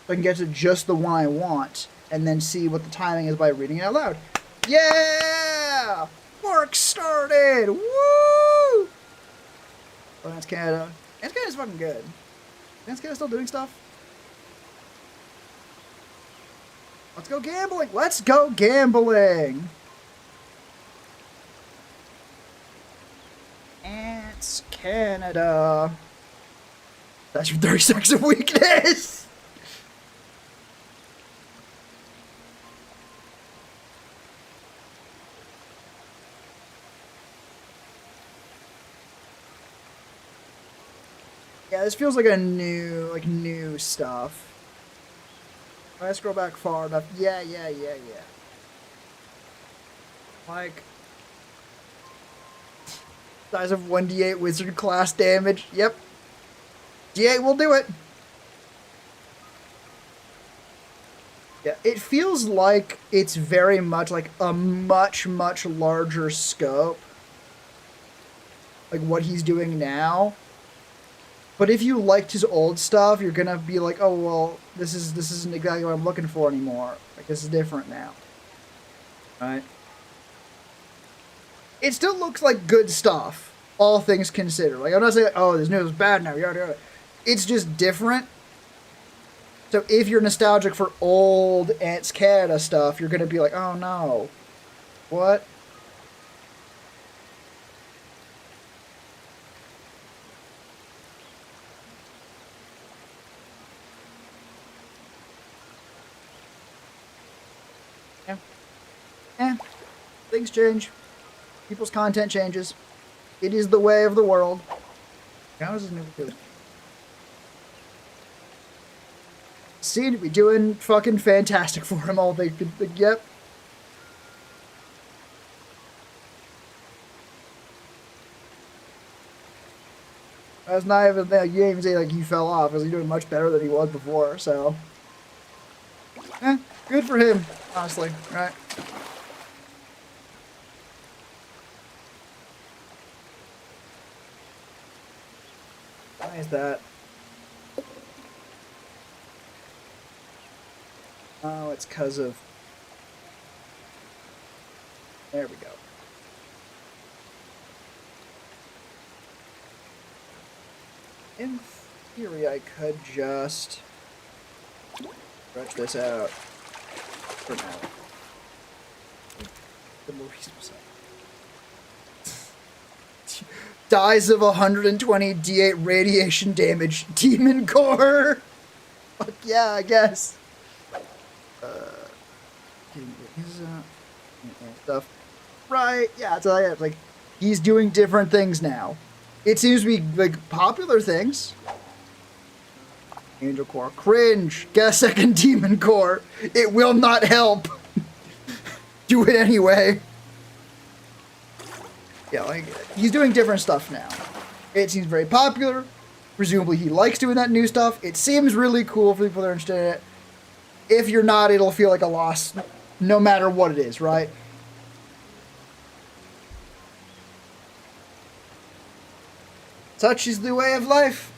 I can get to just the one I want and then see what the timing is by reading it out loud. Yeah! Work started! Woo! Oh, that's Canada. That's Canada's fucking good. Is Canada still doing stuff? Let's go gambling! Let's go gambling! Ants Canada. That's your 30 seconds of weakness! Yeah, this feels like a new stuff. If I scroll back far enough, yeah. Like, size of 1d8 wizard class damage. Yep. D8 will do it. Yeah, it feels like it's very much like a much larger scope. Like what he's doing now. But if you liked his old stuff, you're gonna be like, oh well, this isn't exactly what I'm looking for anymore. Like this is different now. Right? It still looks like good stuff, all things considered. Like I'm not saying, oh, this news is bad now, yada. It's just different. So if you're nostalgic for old Ants Canada stuff, you're gonna be like, oh no, what? Things change. People's content changes. It is the way of the world. How is this new good? Seem to be doing fucking fantastic for him all. They could, yep. That's not even that. You can't even say like he fell off because he's doing much better than he was before. So, good for him, honestly. Right. Why is that? Oh, it's because of... There we go. In theory, I could just stretch this out for now. The more reasonable side. Dies of 120 D8 radiation damage. Demon Core! Fuck yeah, I guess. Stuff. Right, yeah, so yeah, like, he's doing different things now. It seems to be, like, popular things. Angel Core. Cringe. Get a second Demon Core. It will not help. Do it anyway. Yeah, like, he's doing different stuff now. It seems very popular. Presumably he likes doing that new stuff. It seems really cool for people that are interested in it. If you're not, it'll feel like a loss, no matter what it is, right? Such is the way of life.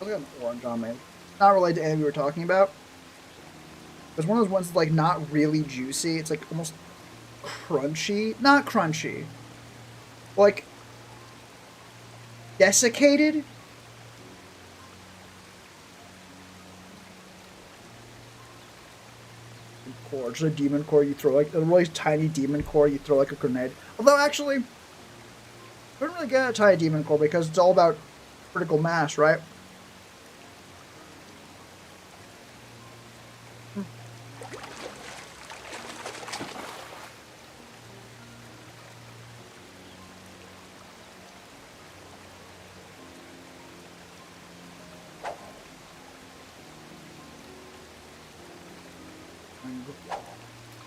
I got an orange on me. Not related to anything we were talking about. It's one of those ones that's like not really juicy. It's like almost crunchy. Not crunchy. Like desiccated. Core, just a demon core. You throw like a really tiny demon core. You throw like a grenade. Although actually, I don't really get a tiny demon core because it's all about critical mass, right?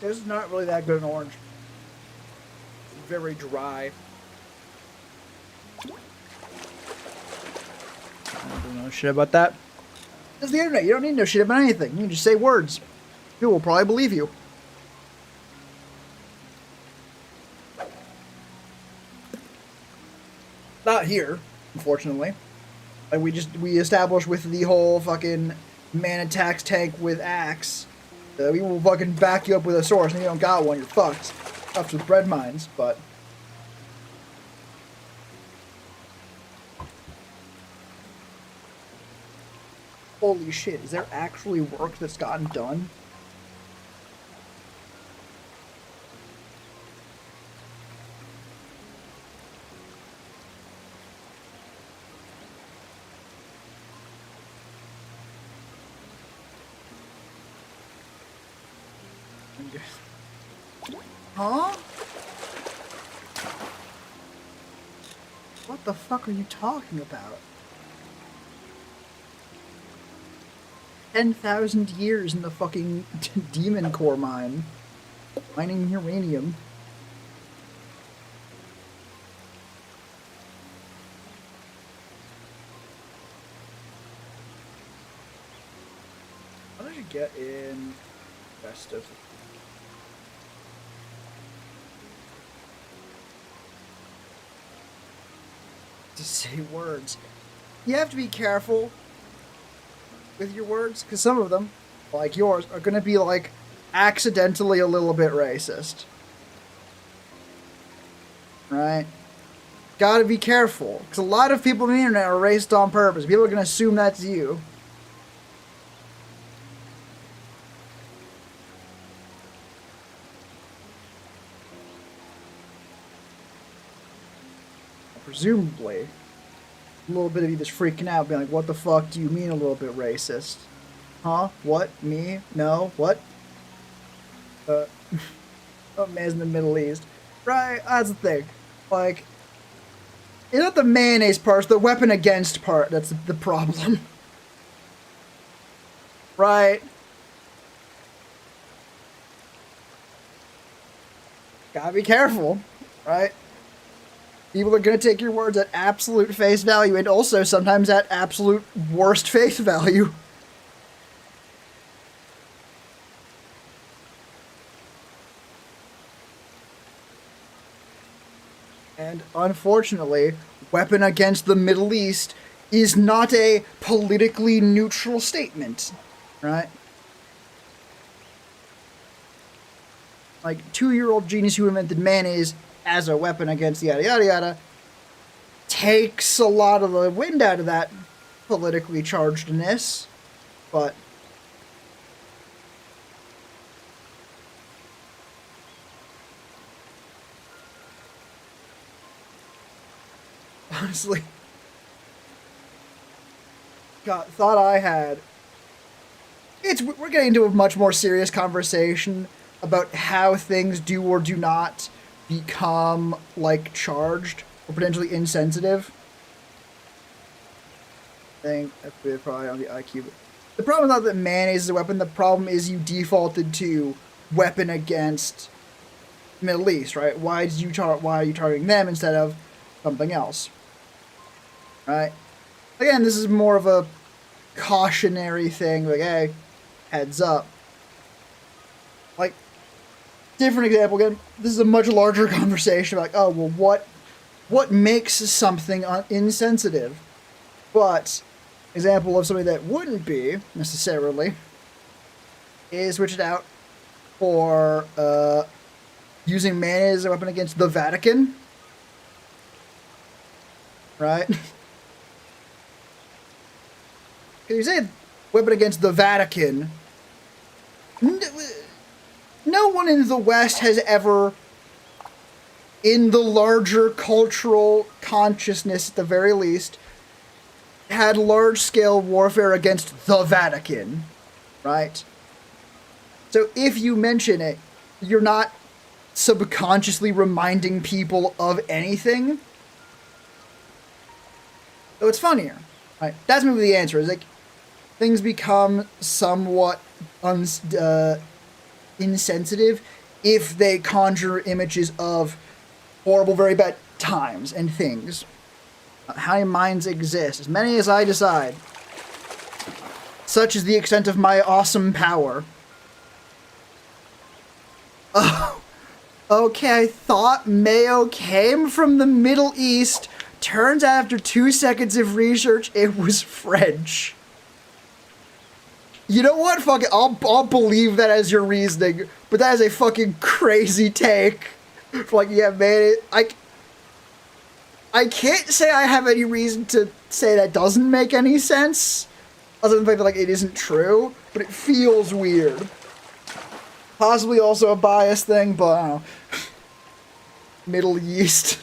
This is not really that good an orange. It's very dry. I don't know shit about that. It's the internet. You don't need to know shit about anything. You can just say words. People will probably believe you. Not here, unfortunately. Like we established with the whole fucking man attacks tank with axe. We will fucking back you up with a source, and if you don't got one, you're fucked. Fucked with bread mines, but. Holy shit, is there actually work that's gotten done? Huh? What the fuck are you talking about? 10,000 years in the fucking demon core mine. Mining uranium. How did you get in rest of to say words? You have to be careful with your words, because some of them, like yours, are going to be like accidentally a little bit racist. Right? Gotta be careful, because a lot of people on the internet are racist on purpose. People are going to assume that's you. Presumably. A little bit of you just freaking out, being like, what the fuck do you mean a little bit racist? Huh? What? Me? No? What? Oh, man's in the Middle East. Right, that's the thing. Like, it's not the mayonnaise part, it's the weapon against part that's the problem. Right? Gotta be careful, right? People are going to take your words at absolute face value, and also sometimes at absolute worst face value. And unfortunately, weapon against the Middle East is not a politically neutral statement, right? Like, 2-year-old genius who invented mayonnaise as a weapon against yada yada yada takes a lot of the wind out of that politically chargedness, but honestly, God, thought I had. We're getting into a much more serious conversation about how things do or do not become, like, charged or potentially insensitive. I think that's probably on the IQ. The problem is not that mayonnaise is a weapon. The problem is you defaulted to weapon against Middle East, right? Why are you targeting them instead of something else? Right? Again, this is more of a cautionary thing. Like, hey, heads up. Like, different example again. This is a much larger conversation. Like, oh well, what makes something insensitive? But example of something that wouldn't be necessarily is switch it out for using mayonnaise as a weapon against the Vatican, right? You say weapon against the Vatican. No one in the West has ever, in the larger cultural consciousness at the very least, had large-scale warfare against the Vatican, right? So if you mention it, you're not subconsciously reminding people of anything. So it's funnier, right? That's maybe the answer. Is like things become somewhat insensitive if they conjure images of horrible, very bad times and things. How many mines exist? As many as I decide. Such is the extent of my awesome power. Oh, okay, I thought mayo came from the Middle East. Turns out after 2 seconds of research, it was French. You know what? Fuck it. I'll believe that as your reasoning, but that is a fucking crazy take. Like, yeah, man, I can't say I have any reason to say that doesn't make any sense, other than the fact that, like, it isn't true, but it feels weird. Possibly also a bias thing, but I don't know. Middle East.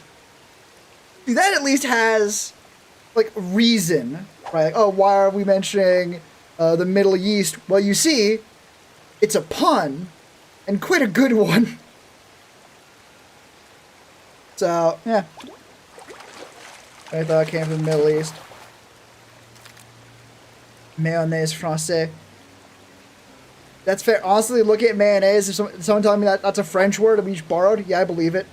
That at least has, like, reason, right? Like, oh, why are we mentioning the Middle East? Well, you see, it's a pun, and quite a good one. So, yeah. I thought it came from the Middle East. Mayonnaise français. That's fair. Honestly, look at mayonnaise. If someone telling me that that's a French word we each borrowed, yeah, I believe it.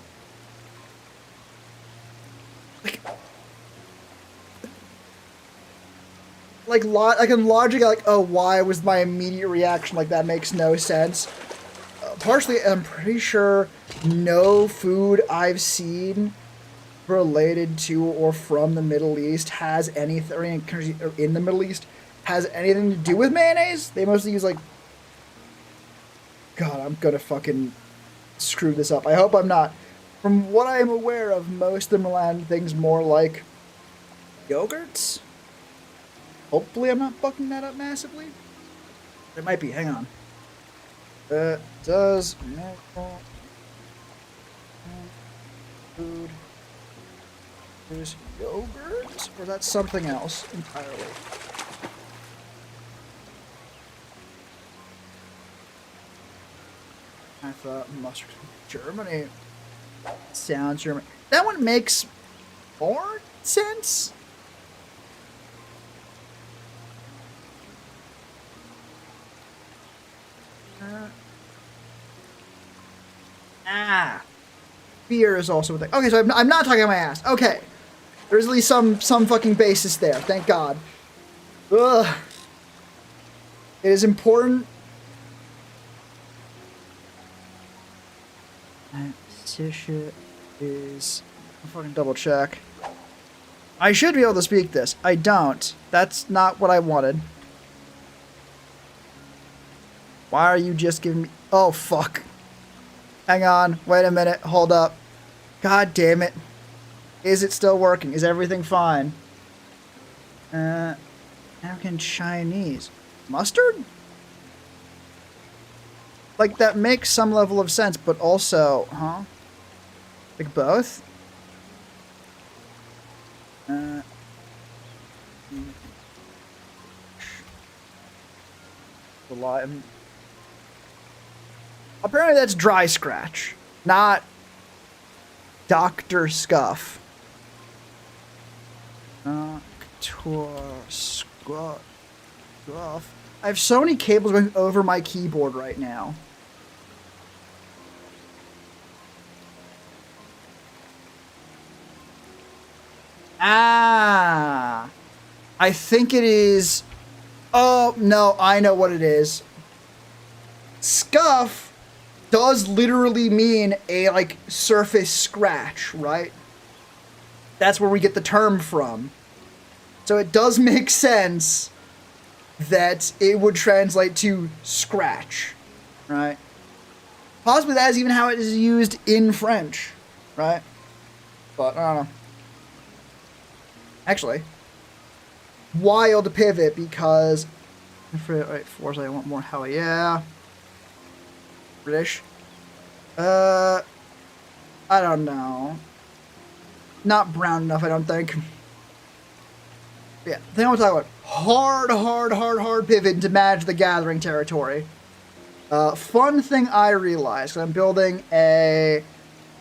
Like in logic, like, oh, why was my immediate reaction like that? Makes no sense. Partially, I'm pretty sure no food I've seen related to or from the Middle East has anything, or in the Middle East has anything to do with mayonnaise. They mostly use, like, God, I'm gonna fucking screw this up. I hope I'm not. From what I am aware of, most of them land things more like yogurts. Hopefully I'm not fucking that up massively. It might be, hang on. Does food use yogurt? Or that's something else entirely? I thought mustard. Germany. Sounds German. That one makes more sense. Beer is also a thing. Okay, so I'm not talking my ass. Okay. There's at least some fucking basis there. Thank God. Ugh. It is important. Sisha is... I'll fucking double check. I should be able to speak this. I don't. That's not what I wanted. Why are you just giving me... Oh, fuck. Hang on. Wait a minute. Hold up. God damn it. Is it still working? Is everything fine? American Chinese. Mustard? Like, that makes some level of sense, but also... Huh? Like, both? The lime... Apparently that's dry scratch, not Dr. Scuff. Scuff. I have so many cables going over my keyboard right now. Ah, I think it is. Oh, no, I know what it is. Scuff does literally mean a, like, surface scratch, right? That's where we get the term from. So it does make sense that it would translate to scratch, right? Possibly that is even how it is used in French, right? But, I don't know. Actually, wild pivot, because... Wait, Forza, I want more, hell yeah. British. I don't know. Not brown enough, I don't think. Yeah, the thing I'm talking about. Hard pivot into Magic the Gathering territory. Fun thing I realized, 'cause I'm building a...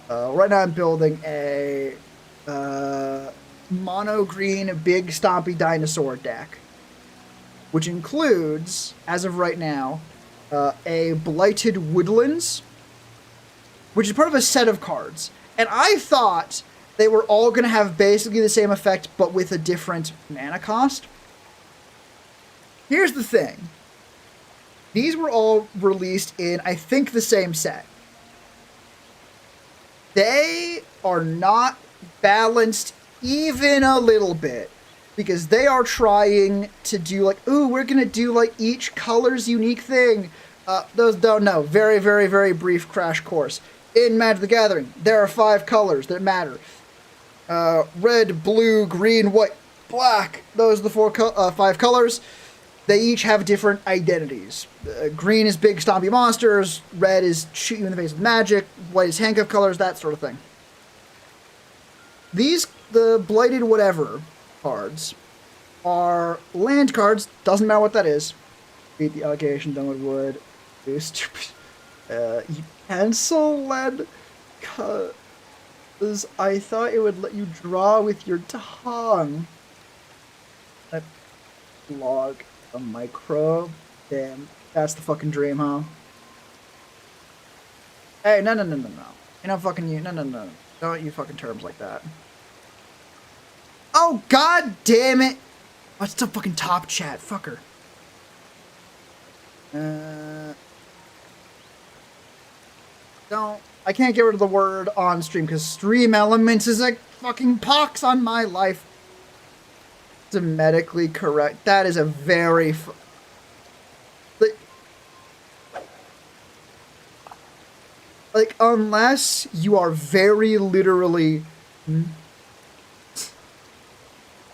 right now I'm building a... mono green big stompy dinosaur deck. Which includes, as of right now, a Blighted Woodlands, which is part of a set of cards. And I thought they were all going to have basically the same effect, but with a different mana cost. Here's the thing. These were all released in, I think, the same set. They are not balanced even a little bit. Because they are trying to do like, ooh, we're going to do like each color's unique thing. Those don't know. Very, very, very brief crash course. In Magic the Gathering, there are 5 colors that matter. Red, blue, green, white, black. Those are the 5 colors. They each have different identities. Green is big stompy monsters. Red is shoot you in the face with magic. White is handcuff colors, that sort of thing. The Blighted Whatever cards are land cards. Doesn't matter what that is. Beat the allocation, done with wood. Boost. You pencil lead. Because I thought it would let you draw with your tongue. That log a microbe. Damn. That's the fucking dream, huh? Hey, no. You know fucking you. No. Don't use fucking terms like that. Oh, god damn it! What's the fucking top chat? Fucker. Don't. I can't get rid of the word on stream because stream elements is a fucking pox on my life. Medically correct. That is a very. Like, unless you are very literally.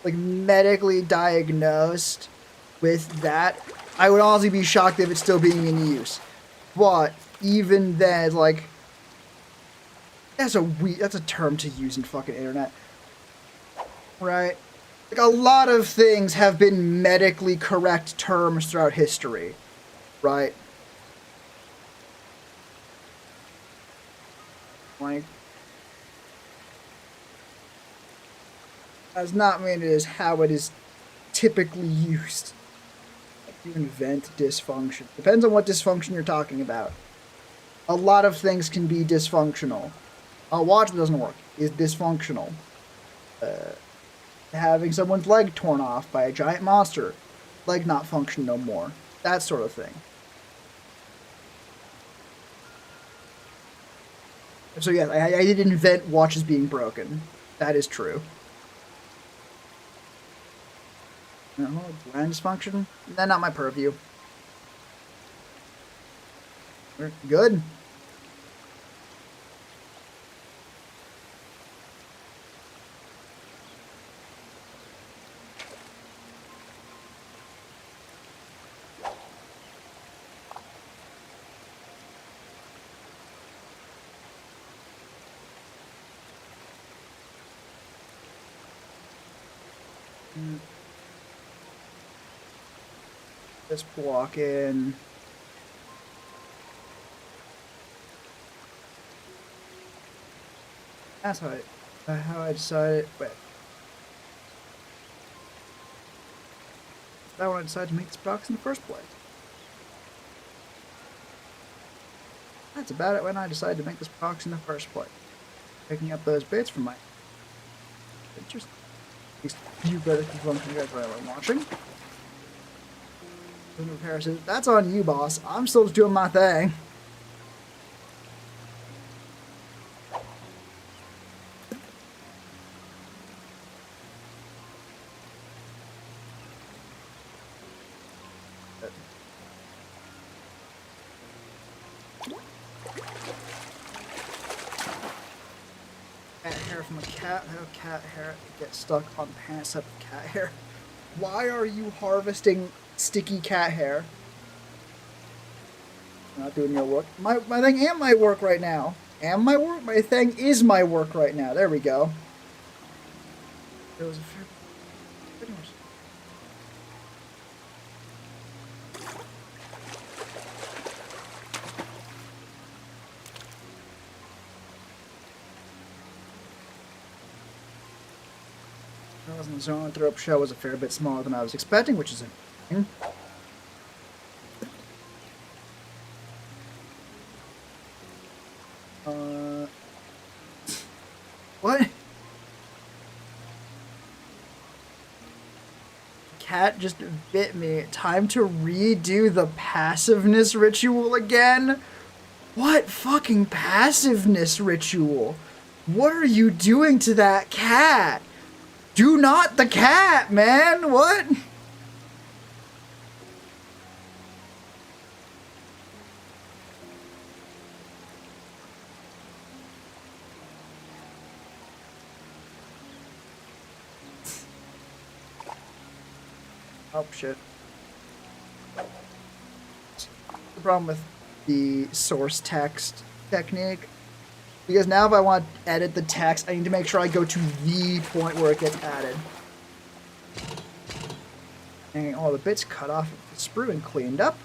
Like, medically diagnosed with that, I would honestly be shocked if it's still being in use. But even then, like, that's a term to use in fucking internet, right? Like, a lot of things have been medically correct terms throughout history, right? Like, does not mean it is how it is typically used. You invent dysfunction. Depends on what dysfunction you're talking about. A lot of things can be dysfunctional. A watch that doesn't work is dysfunctional. Having someone's leg torn off by a giant monster. Leg not function no more. That sort of thing. So yes, I did invent watches being broken. That is true. No, gland dysfunction? That's not my purview. We're good. Just walk in. That's how I decided. Wait. That when I decided to make this box in the first place. That's about it when I decided to make this box in the first place. Picking up those bits from my pictures. You better function guys while I'm watching. That's on you, boss. I'm still just doing my thing. Cat hair from a cat. How cat hair gets stuck on pants up of cat hair. Why are you harvesting sticky cat hair? Not doing your work. My thing and my work right now. And my work. My thing is my work right now. There we go. There was a fair. The zone throw up shell was a fair bit smaller than I was expecting, which is interesting. What? cat just bit me. Time to redo the passiveness ritual again? What fucking passiveness ritual? What are you doing to that cat? Do not the cat, man! What? Oh, shit. The problem with the source text technique, because now if I want to edit the text, I need to make sure I go to the point where it gets added. And all the bits cut off the sprue and cleaned up.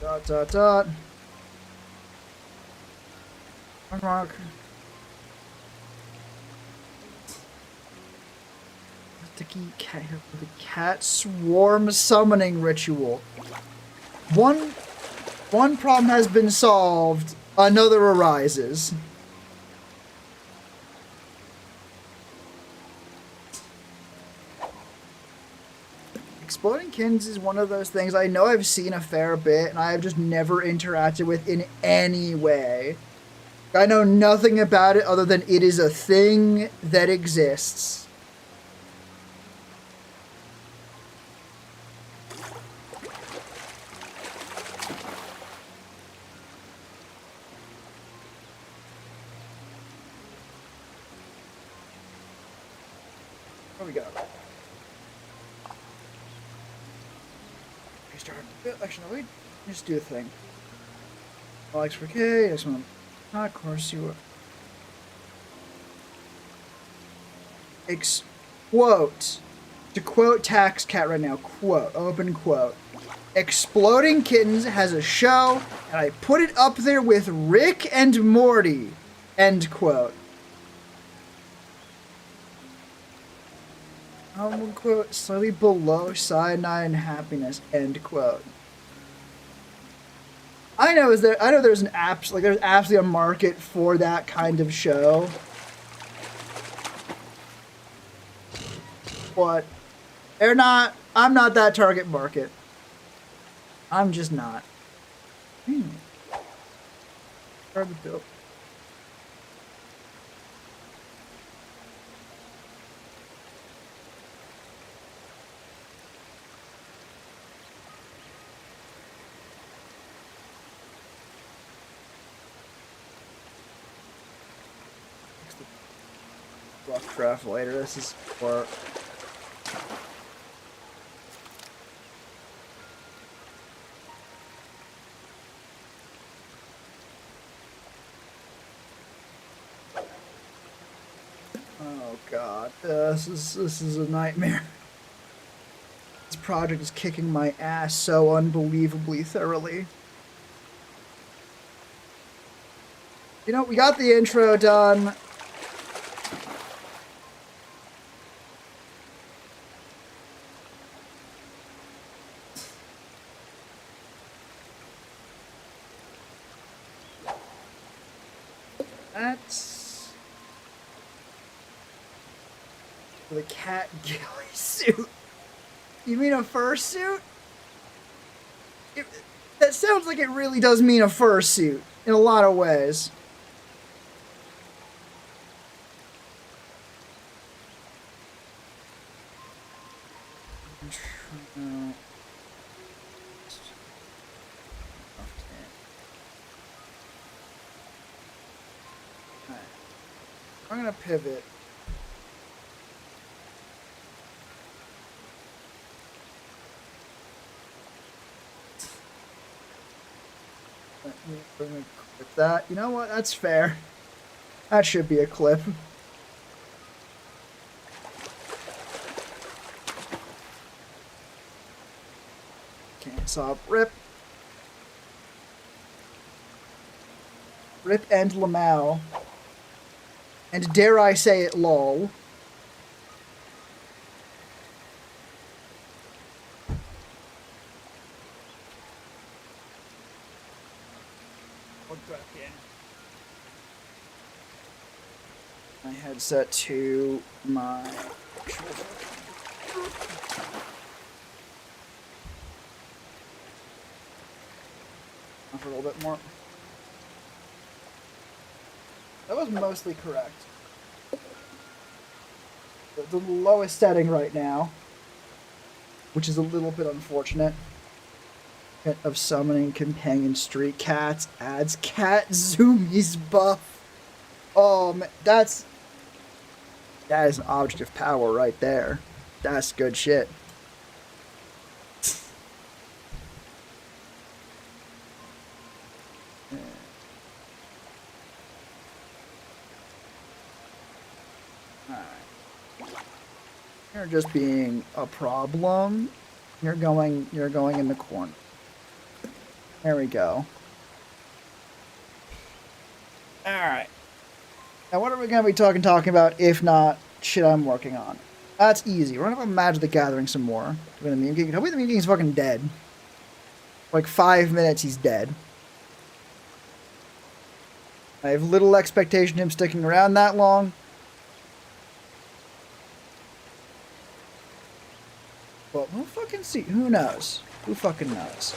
Dot, dot, dot. Rock. The cat swarm summoning ritual. One problem has been solved, another arises. Exploding Kins is one of those things I know I've seen a fair bit and I have just never interacted with in any way. I know nothing about it other than it is a thing that exists. What we got? Restart. Actually, no, wait. Just do a thing. Alex for K. Next one. Of course you will. Quote. To quote Tax Cat right now. Quote. Open quote. Exploding Kittens has a show, and I put it up there with Rick and Morty. End quote. Quote. Slightly below cyanide and happiness. End quote. I know there's an there's absolutely a market for that kind of show. But I'm not that target market. I'm just not. Hard to build. Rough draft later. This is for. Oh god, this is a nightmare. This project is kicking my ass so unbelievably thoroughly. You know, we got the intro done. That's the cat ghillie suit. You mean a fursuit? That sounds like it really does mean a fursuit in a lot of ways. I'm gonna pivot. With that, you know what? That's fair. That should be a clip. Can't stop. Rip. Rip and Lamau. And dare I say it, lol. my headset to my for a little bit more. That was mostly correct. The lowest setting right now, which is a little bit unfortunate, of summoning companion street cats adds cat zoomies buff. Oh man, that is an object of power right there. That's good shit. You're just being a problem. You're going in the corner. There we go. Alright. Now what are we going to be talking about if not shit I'm working on? That's easy. We're going to Magic the Gathering some more. Tell me the Meme King's fucking dead. For like 5 minutes he's dead. I have little expectation of him sticking around that long. But we'll fucking see. Who knows? Who fucking knows?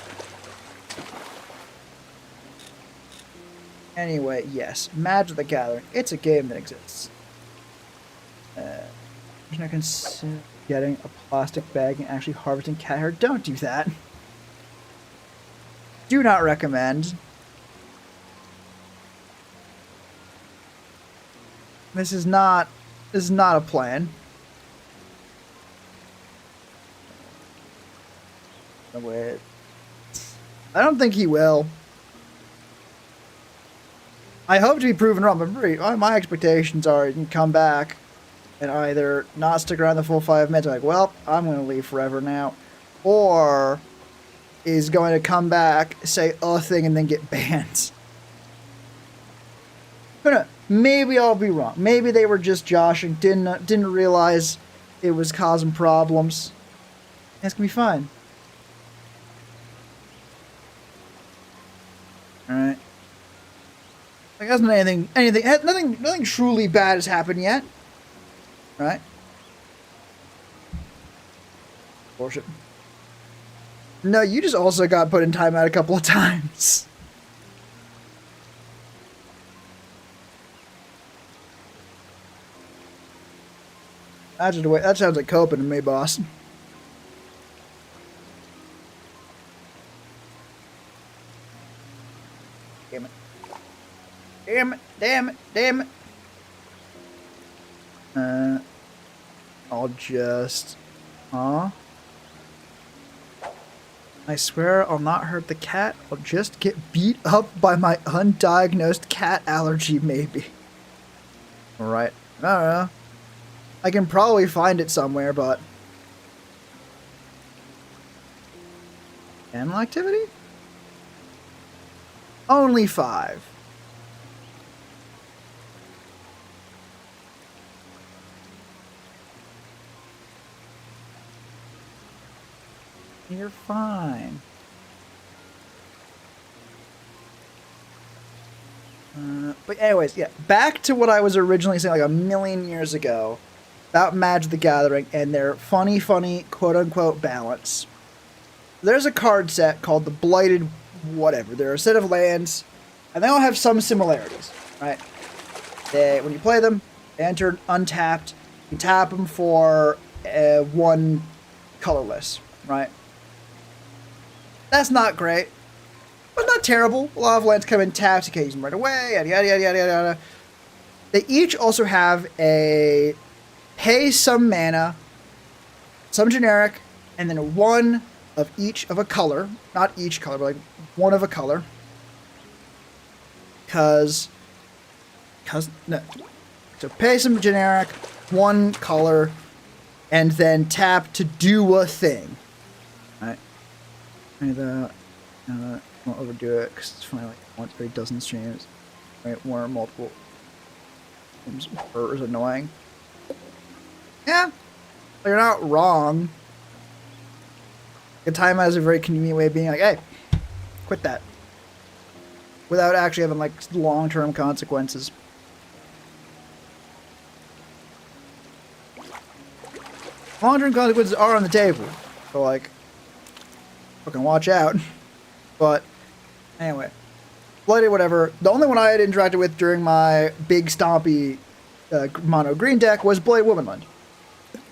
Anyway, yes. Magic the Gathering. It's a game that exists. I consider getting a plastic bag and actually harvesting cat hair. Don't do that. Do not recommend. This is not a plan. No way. I don't think he will. I hope to be proven wrong, but my expectations are you can come back and either not stick around the full 5 minutes, like, well, I'm going to leave forever now, or is going to come back, say a thing, and then get banned. But maybe I'll be wrong. Maybe they were just joshing, didn't realize it was causing problems. It's going to be fine. Alright. Like, hasn't nothing truly bad has happened yet. Right? Bullshit. No, you just also got put in timeout a couple of times. Imagine the way that sounds like coping to me, boss. Damn it. Damn it, damn it, damn it. I'll just... I swear I'll not hurt the cat. I'll just get beat up by my undiagnosed cat allergy, maybe. Alright. I don't know. I can probably find it somewhere, but... Animal activity? Only 5. You're fine. But anyways, yeah, back to what I was originally saying like a million years ago about Magic the Gathering and their funny, quote-unquote balance. There's a card set called the Blighted whatever. They're a set of lands, and they all have some similarities, right? When you play them, they enter untapped. You tap them for 1 colorless, right? That's not great, but not terrible. A lot of lands come in tapped, you can't use them right away, yada yada yada yada yada. They each also have a pay some mana, some generic, and then 1 of each of a color. Not each color, but like 1 of a color. Cause no. So pay some generic, 1 color, and then tap to do a thing. Alright. Won't overdo it because it's funny like once every dozen streams, right? More multiple is annoying. Yeah, you're not wrong. The timeout is a very convenient way of being like, hey, quit that, without actually having like long-term consequences. Long-term consequences are on the table. So, like, fucking watch out. But, anyway. Blighted, whatever. The only one I had interacted with during my big stompy mono green deck was Blighted Womanland.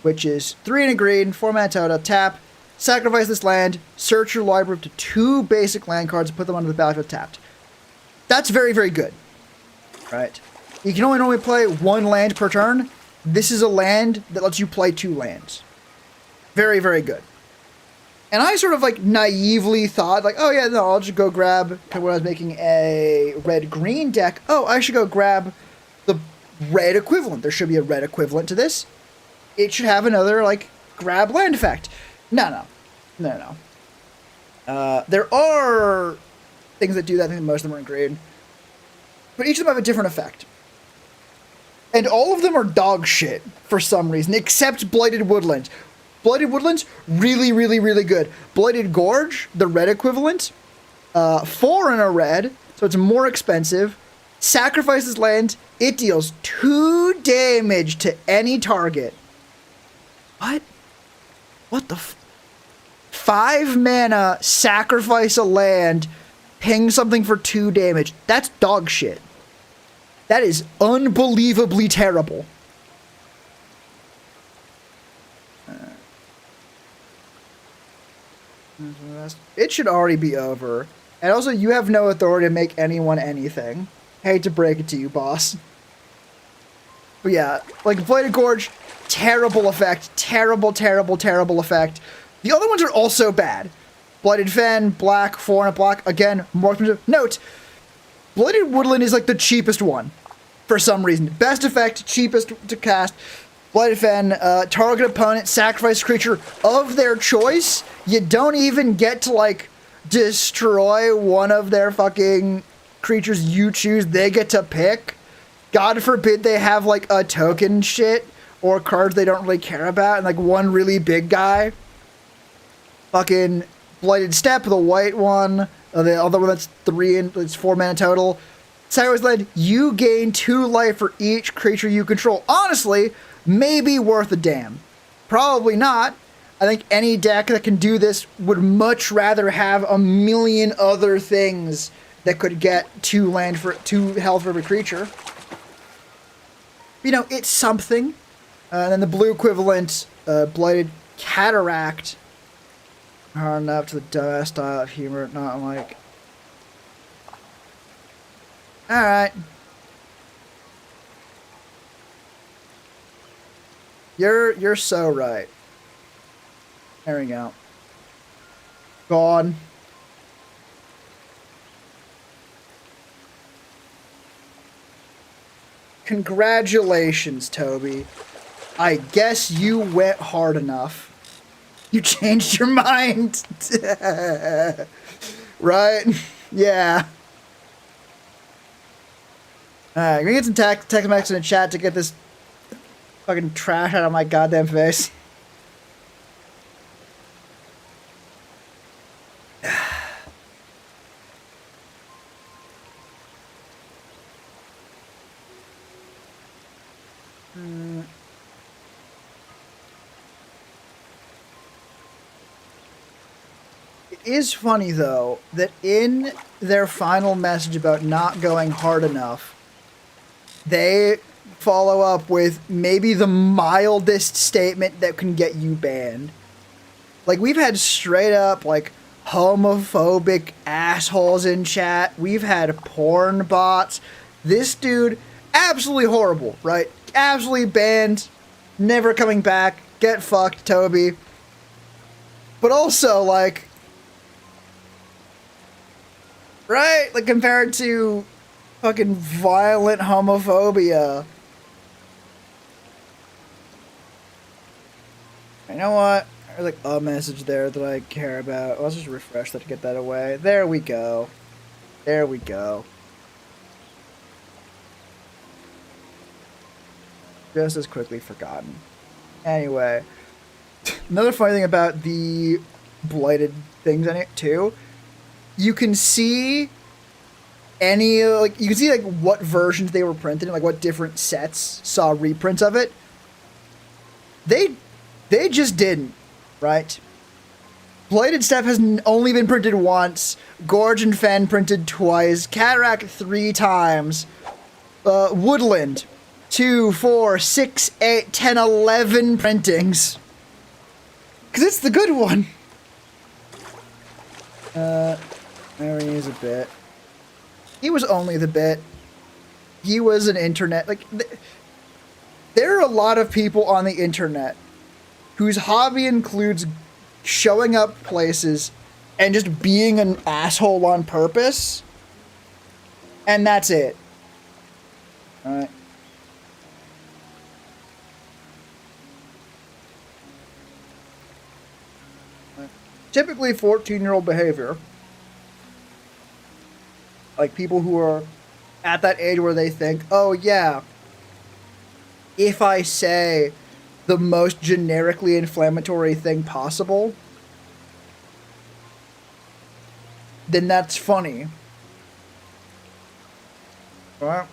Which is 3 and a green, 4-mana total, tap, sacrifice this land, search your library up to 2 basic land cards and put them onto the battlefield tapped. That's very, very good. Right? You can only normally play 1 land per turn. This is a land that lets you play 2 lands. Very, very good. And I sort of like naively thought like, oh yeah, no, I'll just go grab, when I was making a red-green deck, oh, I should go grab the red equivalent. There should be a red equivalent to this. It should have another like grab land effect. No. There are things that do that. I think most of them are in green. But each of them have a different effect. And all of them are dog shit for some reason, except Blighted Woodlands. Blighted Woodlands, really, really, really good. Blighted Gorge, the red equivalent, 4 in a red, so it's more expensive. Sacrifices land, it deals 2 damage to any target. What? What the 5 mana, sacrifice a land, ping something for 2 damage. That's dog shit. That is unbelievably terrible. It should already be over. And also, you have no authority to make anyone anything. Hate to break it to you, boss. But yeah, like Blighted Gorge, terrible effect. Terrible, terrible, terrible effect. The other ones are also bad. Blighted Fen, black, 4 and a black. Again, more expensive. Note, Blighted Woodland is like the cheapest one. For some reason. Best effect, cheapest to cast. Blighted Fen, target opponent, sacrifice creature of their choice. You don't even get to, like, destroy one of their fucking creatures you choose. They get to pick. God forbid they have, like, a token shit or cards they don't really care about. And, like, one really big guy. Fucking Blighted Steppe, the white one. The other one that's 3 and it's 4 mana total. Sacrifice land, you gain 2 life for each creature you control. Honestly, maybe worth a damn. Probably not. I think any deck that can do this would much rather have a million other things that could get 2 health for every creature. You know, it's something. And then the blue equivalent, Blighted Cataract. Hard enough to the dumbass style of humor, not like... Alright. You're so right. There we go. Gone. Congratulations, Toby. I guess you went hard enough. You changed your mind. Right? Yeah. Alright, gonna get some text messages in the chat to get this fucking trash out of my goddamn face. It is funny, though, that in their final message about not going hard enough, they follow up with maybe the mildest statement that can get you banned. Like, we've had straight up, like, homophobic assholes in chat. We've had porn bots. This dude, absolutely horrible, right? Absolutely banned. Never coming back. Get fucked, Toby. But also, like... Right? Like, compared to fucking violent homophobia. You know what? There's like a message there that I care about. Let's just refresh that to get that away. There we go. There we go. Just as quickly forgotten. Anyway. Another funny thing about the blighted things in it, too. You can see any, like, you can see, like, what versions they were printed in, like, what different sets saw reprints of it. They just didn't, right? Plated Steppe has only been printed once. Gorge and Fen printed twice. Cataract 3 times. Woodland 2, 4, 6, 8, 10, 11 printings. Because it's the good one. There he is a bit. He was only the bit. He was an internet... Like, there are a lot of people on the internet whose hobby includes showing up places and just being an asshole on purpose. And that's it. Alright. Typically 14-year-old behavior. Like people who are at that age where they think, oh yeah, if I say the most generically inflammatory thing possible, then that's funny. Right?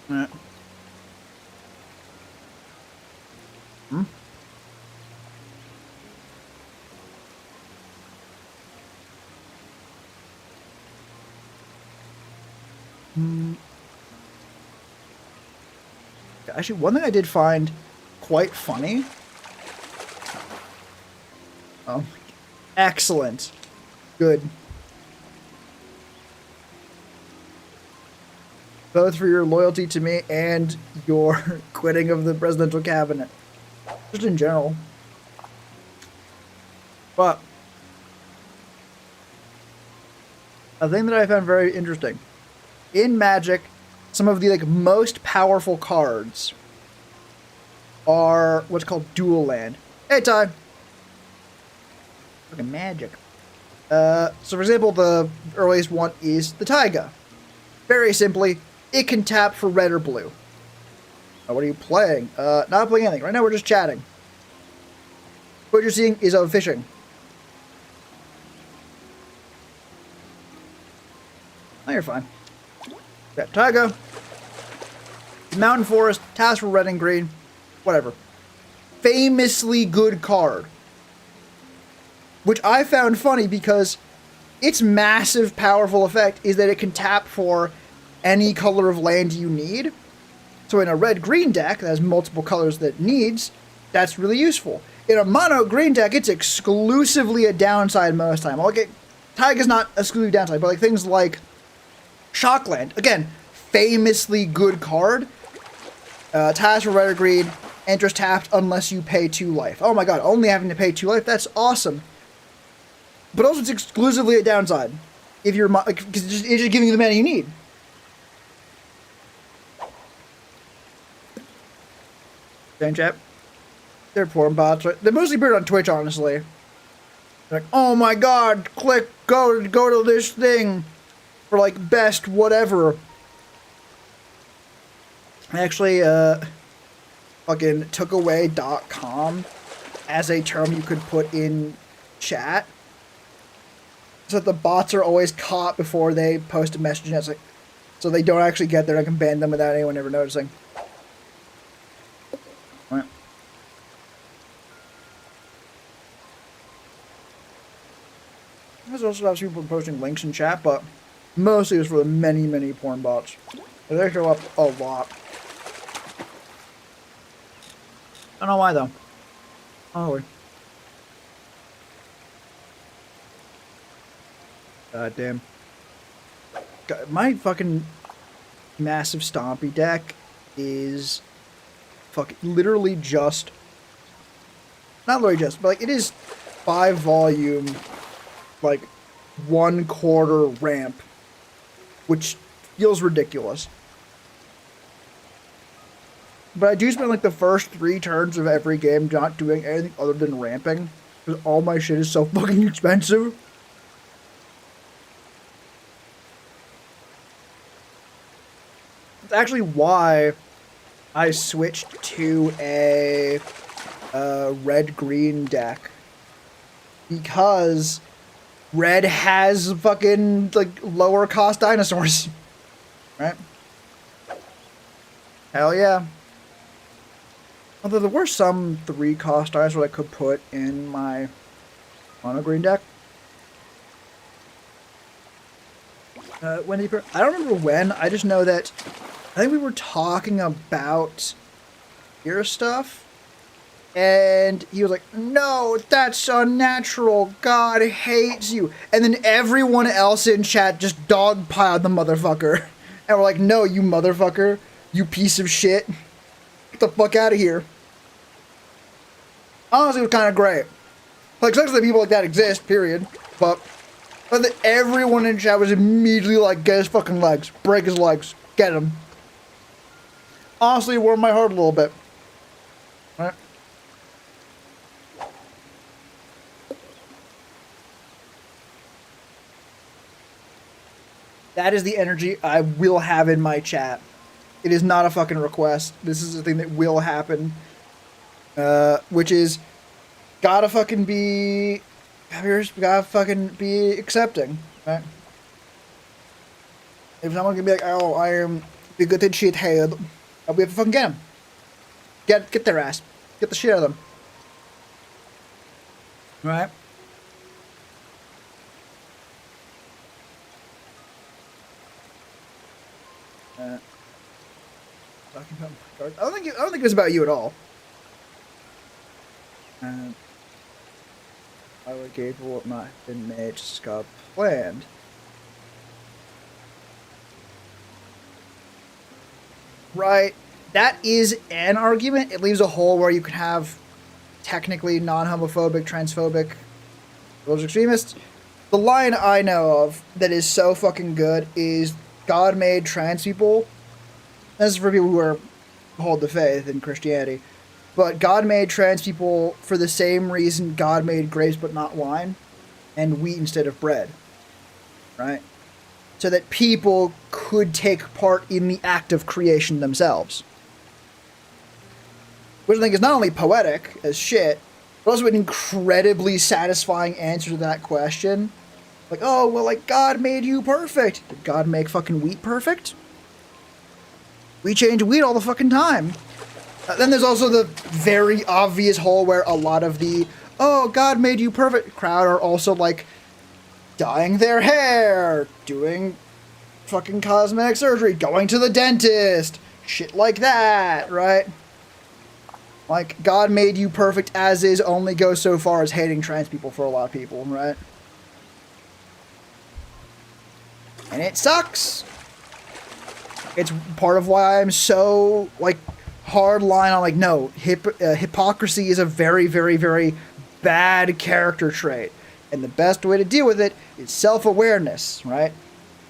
Right. Hmm? Actually, one thing I did find quite funny. Oh, excellent. Good. Both for your loyalty to me and your quitting of the presidential cabinet. Just in general. But a thing that I found very interesting. In Magic, some of the most powerful cards are what's called dual land. Hey, Ty. Fucking magic. So for example, the earliest one is the Taiga. Very simply, it can tap for red or blue. What are you playing? Not playing anything. Right now we're just chatting. What you're seeing is fishing. Oh, you're fine. Got Taiga. Mountain Forest, taps for red and green. Whatever. Famously good card. Which I found funny because its massive powerful effect is that it can tap for any color of land you need. So in a red-green deck that has multiple colors that it needs, that's really useful. In a mono-green deck, it's exclusively a downside most time. Okay, Taiga's not exclusively downside, but things like Shockland, again, famously good card. Taps for red or green, enters tapped unless you pay 2 life. Oh my god, only having to pay 2 life? That's awesome. But also it's exclusively a downside. If you're, because it's just giving you the mana you need. Fan chat. They're porn bots. Right? They're mostly appeared on Twitch, honestly. They're like, oh my god, click, go to this thing for best whatever. I actually fucking took away .com as a term you could put in chat, so that the bots are always caught before they post a message, and it's so they don't actually get there and I can ban them without anyone ever noticing. Right. There's also lots of people posting links in chat, but mostly it's for the many porn bots. They show up a lot. I don't know why though. Oh. God damn. God, my fucking massive stompy deck is literally just, not literally just, but it is 5 volume, 1/4 ramp, which feels ridiculous. But I do spend the first 3 turns of every game not doing anything other than ramping, because all my shit is so fucking expensive. It's actually why I switched to a red-green deck. Because red has fucking, lower cost dinosaurs. Right? Hell yeah. Although there were some 3-cost items that I could put in my mono green deck. Wendy, I don't remember when. I just know that I think we were talking about your stuff, and he was like, "No, that's unnatural. God hates you." And then everyone else in chat just dogpiled the motherfucker, and we're like, "No, you motherfucker, you piece of shit, get the fuck out of here." Honestly, it was kind of great. Like, sucks that people like that exist. Period. But that everyone in chat was immediately like, "Get his fucking legs, break his legs, get him." Honestly, it warmed my heart a little bit. Right? That is the energy I will have in my chat. It is not a fucking request. This is a thing that will happen. Which is, gotta fucking be accepting, right? If someone can be like, "Oh, I am bigoted shithead," we have to fucking get him. Get their ass. Get the shit out of them. Right? Talking about my cards. I don't think it was about you at all. Our gate will not have been made to Scott planned. Right. That is an argument. It leaves a hole where you can have technically non-homophobic, transphobic, religious extremists. The line I know of that is so fucking good is God made trans people. This is for people who hold the faith in Christianity. But God made trans people for the same reason God made grapes but not wine, and wheat instead of bread. Right? So that people could take part in the act of creation themselves. Which I think is not only poetic as shit, but also an incredibly satisfying answer to that question. Like, oh, well, like, God made you perfect. Did God make fucking wheat perfect? We change wheat all the fucking time. Then there's also the very obvious hole where a lot of the, "Oh, God made you perfect" crowd are also, like, dyeing their hair, doing fucking cosmetic surgery, going to the dentist, shit like that, right? Like, God made you perfect as is only goes so far as hating trans people for a lot of people, right? And it sucks. It's part of why I'm so, like, hard line on, like, no, hypocrisy is a very, very, very bad character trait. And the best way to deal with it is self-awareness, right?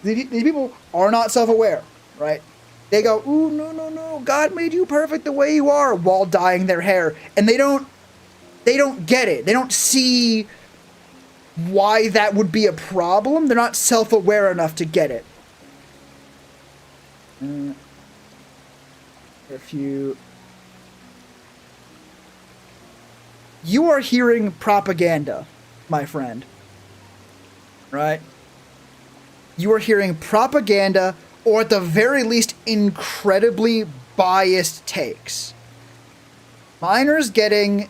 These people are not self-aware, right? They go, "Ooh, no, no, no, God made you perfect the way you are," while dyeing their hair. And they don't get it. They don't see why that would be a problem. They're not self-aware enough to get it. If you are hearing propaganda, my friend, right? You are hearing propaganda, or at the very least, incredibly biased takes. Minors getting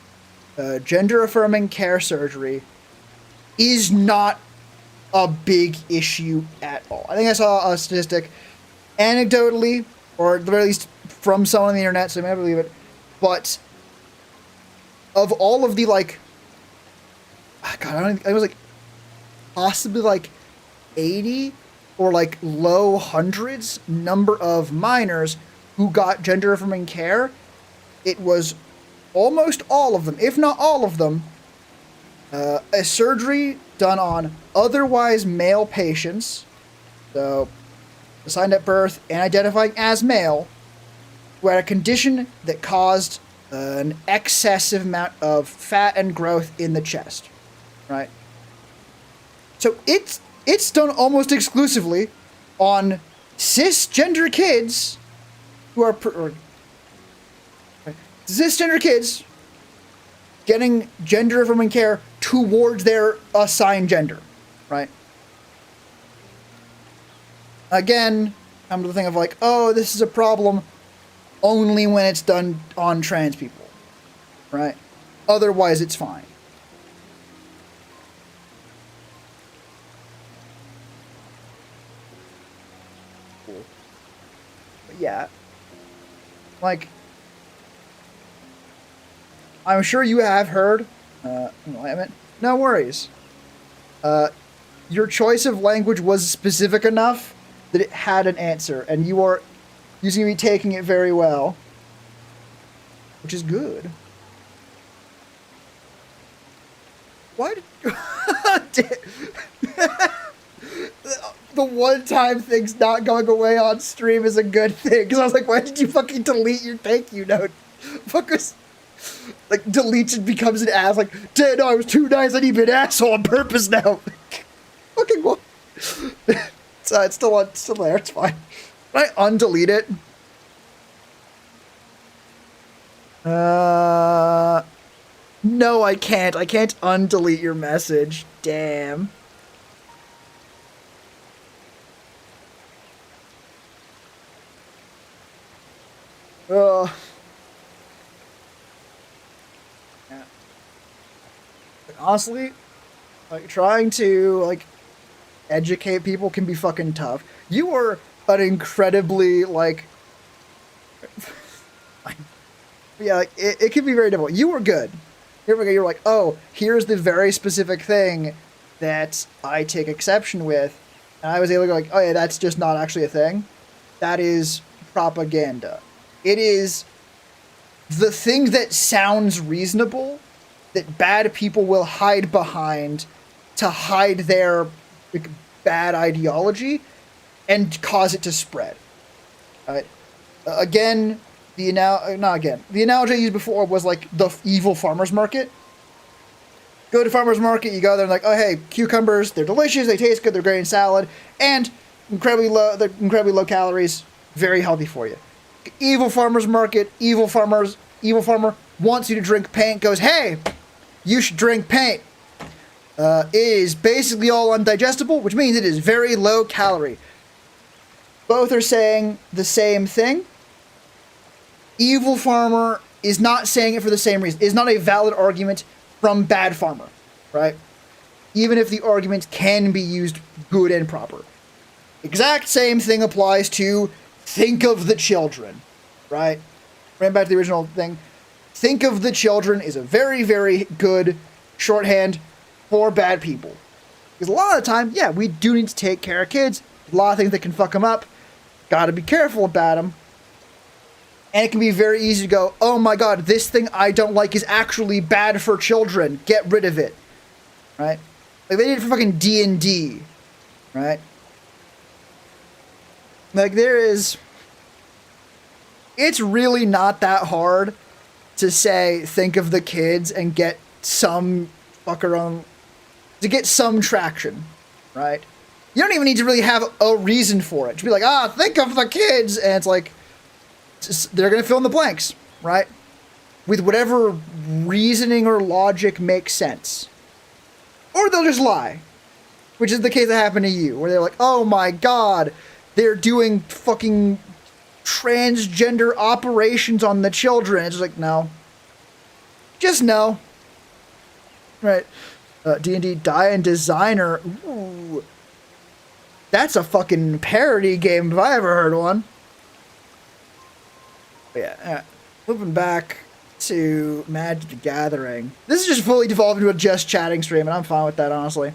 gender-affirming care surgery is not a big issue at all. I think I saw a statistic, anecdotally, or at the very least from someone on the internet, so I may not believe it, but of all of the, like, God, it was like possibly like 80 or like low hundreds number of minors who got gender affirming care, it was almost all of them, if not all of them, a surgery done on otherwise male patients, so assigned at birth and identifying as male, who had a condition that caused an excessive amount of fat and growth in the chest, right? So it's done almost exclusively on cisgender kids who are cisgender kids getting gender affirming care towards their assigned gender, right? Again, come to the thing of like, oh, this is a problem. only when it's done on trans people, right? Otherwise, it's fine. Cool. But yeah, like, I'm sure you have heard. No worries. Your choice of language was specific enough that it had an answer, and you seem to be taking it very well, which is good. Why did the one time thing's not going away on stream is a good thing? Because I was like, why did you fucking delete your thank you note? Fuck was like deletes and becomes an ass. Like, no, I was too nice. I need to be an asshole on purpose now. Fucking what? It's still there. It's fine. Can I undelete it? No, I can't. I can't undelete your message. Damn. Ugh. Yeah. Like, honestly, like, trying to, like, educate people can be fucking tough. You are an incredibly, like... yeah, like, it can be very difficult. You were good. You're like, oh, here's the very specific thing that I take exception with. And I was able to go like, oh yeah, that's just not actually a thing. That is propaganda. It is the thing that sounds reasonable that bad people will hide behind to hide their like, bad ideology and cause it to spread. Right? Again, the analogy I used before was like the evil farmer's market. Go to farmer's market, you go there and like, oh hey, cucumbers, they're delicious, they taste good, they're great in salad, and they're incredibly low calories, very healthy for you. Evil farmer's market, evil farmer wants you to drink paint, goes, hey, you should drink paint. It is basically all undigestible, which means it is very low calorie. Both are saying the same thing. Evil farmer is not saying it for the same reason. It's not a valid argument from bad farmer, right? Even if the argument can be used good and proper. Exact same thing applies to think of the children, right? Right back to the original thing. Think of the children is a very, very good shorthand for bad people. Because a lot of the time, yeah, we do need to take care of kids. A lot of things that can fuck them up. Gotta be careful about them. And it can be very easy to go, oh my god, this thing I don't like is actually bad for children. Get rid of it. Right? Like, they did it for fucking D&D. Right? Like, it's really not that hard to say, think of the kids and get some fucker on, to get some traction. Right? You don't even need to really have a reason for it. To be like, think of the kids. And it's like, they're going to fill in the blanks, right? With whatever reasoning or logic makes sense. Or they'll just lie. Which is the case that happened to you. Where they're like, oh my god, they're doing fucking transgender operations on the children. It's just like, no. Just no. Right. D&D Die and Designer. Ooh. That's a fucking parody game if I ever heard one. Yeah, moving back to Magic the Gathering. This is just fully devolved into a just chatting stream, and I'm fine with that, honestly.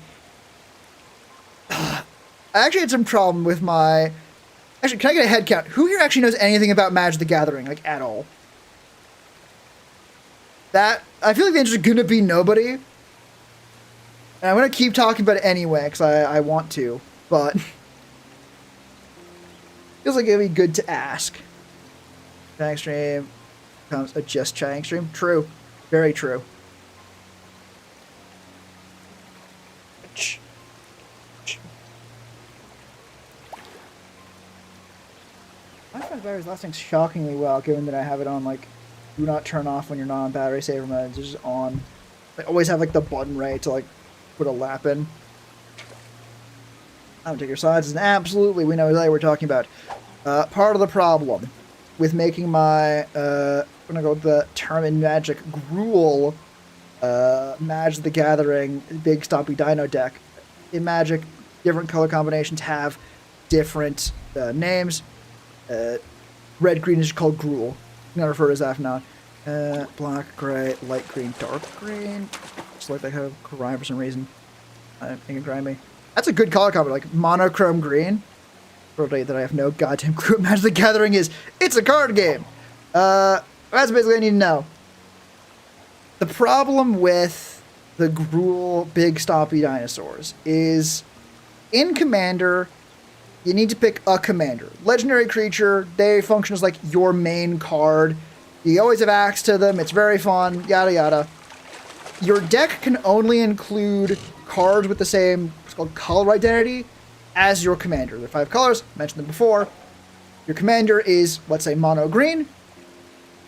I actually had some problem with my... Actually, can I get a head count? Who here actually knows anything about Magic the Gathering, like, at all? I feel like the answer is going to be nobody. And I'm going to keep talking about it anyway, because I want to, but... feels like it would be good to ask. Chatting stream becomes a just chatting stream. True. Very true. My phone's battery is lasting shockingly well, given that I have it on, like, do not turn off when you're not on battery saver mode. It's just on. I always have, like, the button ready to, like, put a lap in. I don't take your sides. And absolutely, we know exactly what we're talking about. Part of the problem. with making my, I'm going to go with the term in Magic, Gruul, Magic the Gathering, Big Stompy Dino deck. In Magic, different color combinations have different names. Red-green is called Gruul. I'm going to refer to it as that from now on. Black, gray, light green, dark green. Just like they have rhyme for some reason. I think it grind me. That's a good color combo, like monochrome green. Probably that I have no goddamn clue what Magic the Gathering is. It's a card game. That's basically what I need to know. The problem with the Gruul Big Stompy Dinosaurs is in Commander, you need to pick a commander. Legendary creature, they function as like your main card. You always have access to them. It's very fun, yada yada. Your deck can only include cards with the same, what's called color identity, as your commander. There are 5 colors, mentioned them before. Your commander is, let's say, mono green.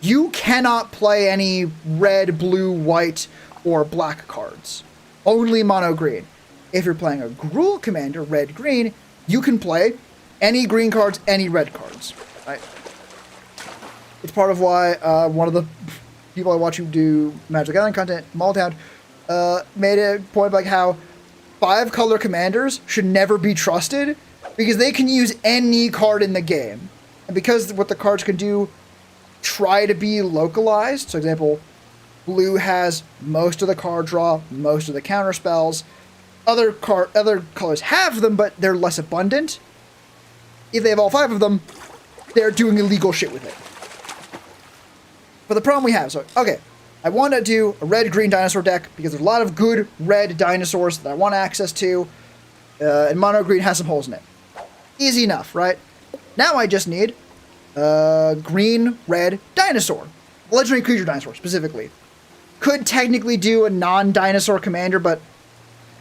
You cannot play any red, blue, white, or black cards. Only mono green. If you're playing a Gruul commander, red, green, you can play any green cards, any red cards. Right? It's part of why one of the people I watch who do Magic the Gathering content, Maltown, made a point like how 5 color commanders should never be trusted because they can use any card in the game. And because what the cards can do try to be localized. So, example, blue has most of the card draw, most of the counter spells. Other colors have them, but they're less abundant. If they have all 5 of them, they're doing illegal shit with it. But the problem we have, so, okay, I want to do a red-green dinosaur deck because there's a lot of good red dinosaurs that I want access to, and mono-green has some holes in it. Easy enough, right? Now I just need green-red dinosaur. Legendary creature dinosaur, specifically. Could technically do a non-dinosaur commander, but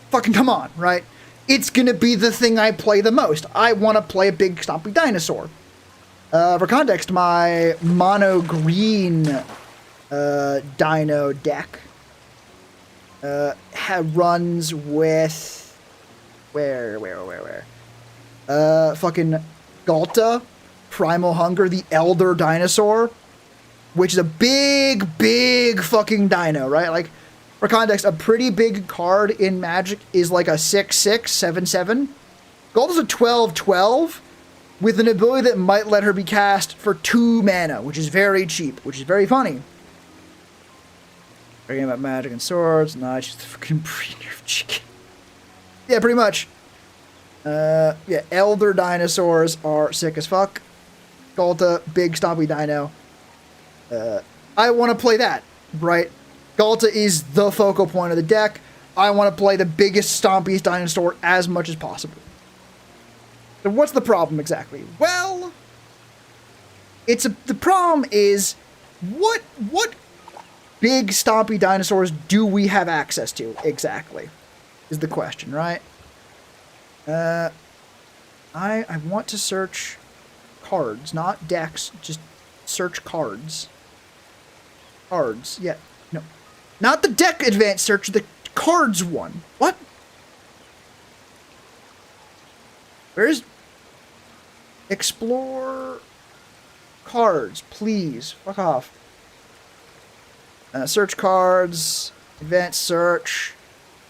fucking come on, right? It's gonna be the thing I play the most. I want to play a big stompy dinosaur. For context, my mono-green dino deck runs with fucking Ghalta, Primal Hunger, the Elder Dinosaur, which is a big fucking dino, right? Like, for context, a pretty big card in Magic is like a 6/6, 7/7. Ghalta's a 12/12 with an ability that might let her be cast for 2 mana, which is very cheap, which is very funny. Talking about Magic and Swords, nah, she's the fucking pre-nerf chicken. Yeah, pretty much. Yeah, Elder Dinosaurs are sick as fuck. Ghalta, big stompy dino. I want to play that, right? Ghalta is the focal point of the deck. I want to play the biggest, stompiest dinosaur as much as possible. So what's the problem exactly? Well, the problem is what big, stompy dinosaurs do we have access to exactly? Is the question, right? I want to search cards, not decks, just search cards. Cards, yeah. No. Not the deck advanced search, the cards one. What? Where's... Explore... Cards, please. Fuck off. Search cards. Advanced search.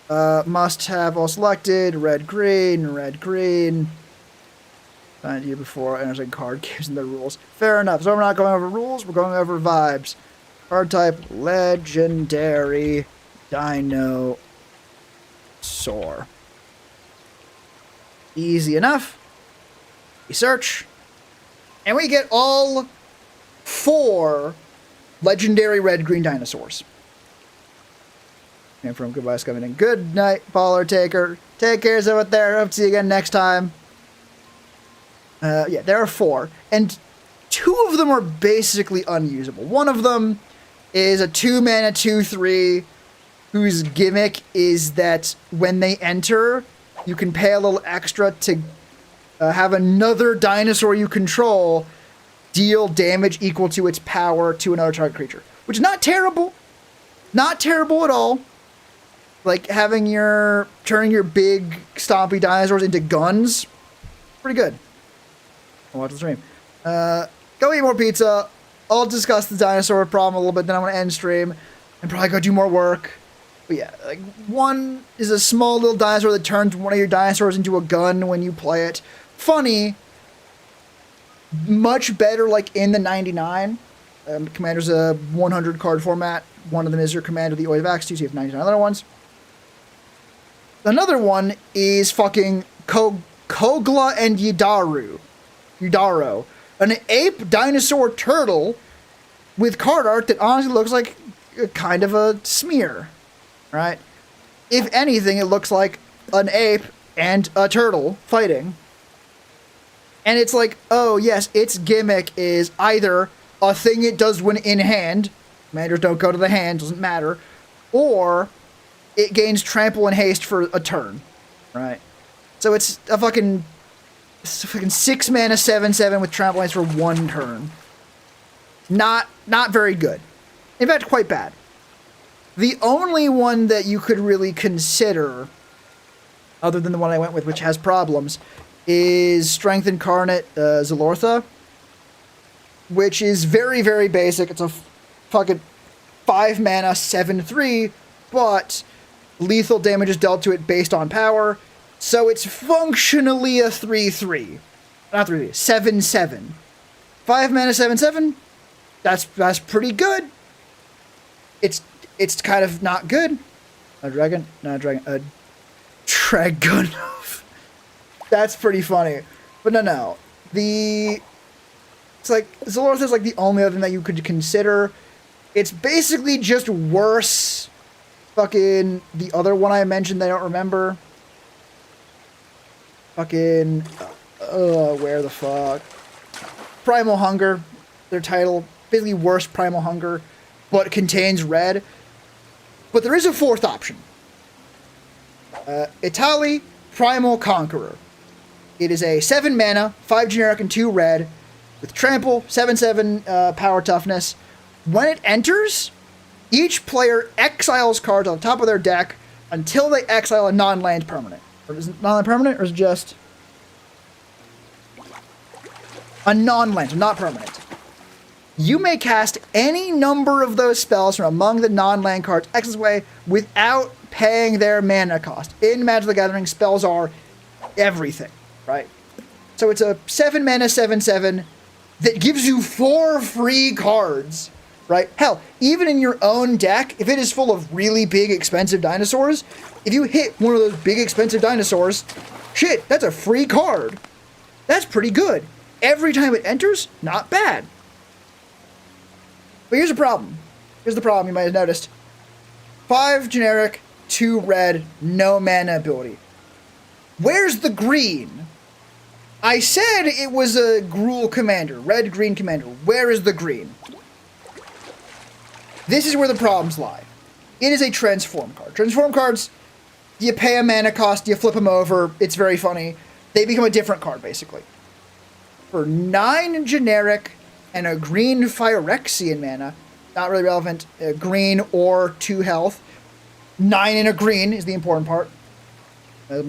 Must have all selected. Red, green, red, green. Find you before entering card games and the rules. Fair enough. So we're not going over rules, we're going over vibes. Card type, legendary dinosaur. Easy enough. We search. And we get all 4 legendary red-green dinosaurs. And from Goodbye Scummin', good night, Baller Taker. Take care of it there. Hope to see you again next time. Yeah, there are 4. And 2 of them are basically unusable. One of them is a 2-mana 2/3 whose gimmick is that when they enter, you can pay a little extra to have another dinosaur you control deal damage equal to its power to another target creature. Which is not terrible. Not terrible at all. Like turning your big stompy dinosaurs into guns. Pretty good. I'll watch the stream. Go eat more pizza. I'll discuss the dinosaur problem a little bit, then I'm going to end stream and probably go do more work. But yeah, like, one is a small little dinosaur that turns one of your dinosaurs into a gun when you play it. Funny. Much better, like, in the 99. Commander's a 100 card format. One of them is your commander that you always have access to, so you have 99 other ones. Another one is fucking Kogla and Yudaro. An ape dinosaur turtle with card art that honestly looks like kind of a smear. Right? If anything, it looks like an ape and a turtle fighting. And it's like, oh yes, its gimmick is either a thing it does when in hand, commanders don't go to the hand, doesn't matter, or it gains trample and haste for a turn, right? So it's a fucking 6 mana 7/7 with trample and haste for 1 turn. Not very good. In fact, quite bad. The only one that you could really consider, other than the one I went with, which has problems, is Strength Incarnate Zalortha, which is very, very basic. It's a fucking 5 mana 7/3, but lethal damage is dealt to it based on power, so it's functionally a 3/3. Not 3/3, 7/7. 5 mana 7/7, that's pretty good. It's kind of not good. A Dragunov. That's pretty funny. But no. It's like, Zalortha is like the only other thing that you could consider. It's basically just worse. Fucking the other one I mentioned that I don't remember. Fucking, where the fuck? Primal Hunger, their title. Basically worse Primal Hunger, but contains red. But there is a fourth option. Etali Primal Conqueror. It is a 7 mana, 5 generic and 2 red, with trample, 7/7 power toughness. When it enters, each player exiles cards on top of their deck until they exile a non-land permanent. Or is it non-land permanent, or is it just a non-land, so not permanent? You may cast any number of those spells from among the non-land cards X's way without paying their mana cost. In Magic the Gathering, spells are everything, right? So it's a 7 mana 7/7 that gives you 4 free cards, right? Hell, even in your own deck, if it is full of really big, expensive dinosaurs, if you hit one of those big, expensive dinosaurs, shit, that's a free card. That's pretty good. Every time it enters, not bad. But here's the problem. Here's the problem you might have noticed. 5 generic, 2 red, no mana ability. Where's the green? I said it was a Gruul commander, red-green commander. Where is the green? This is where the problems lie. It is a transform card. Transform cards, you pay a mana cost, you flip them over, it's very funny. They become a different card, basically. For 9 generic and a green Phyrexian mana, not really relevant, green or 2 health. 9 and a green is the important part. I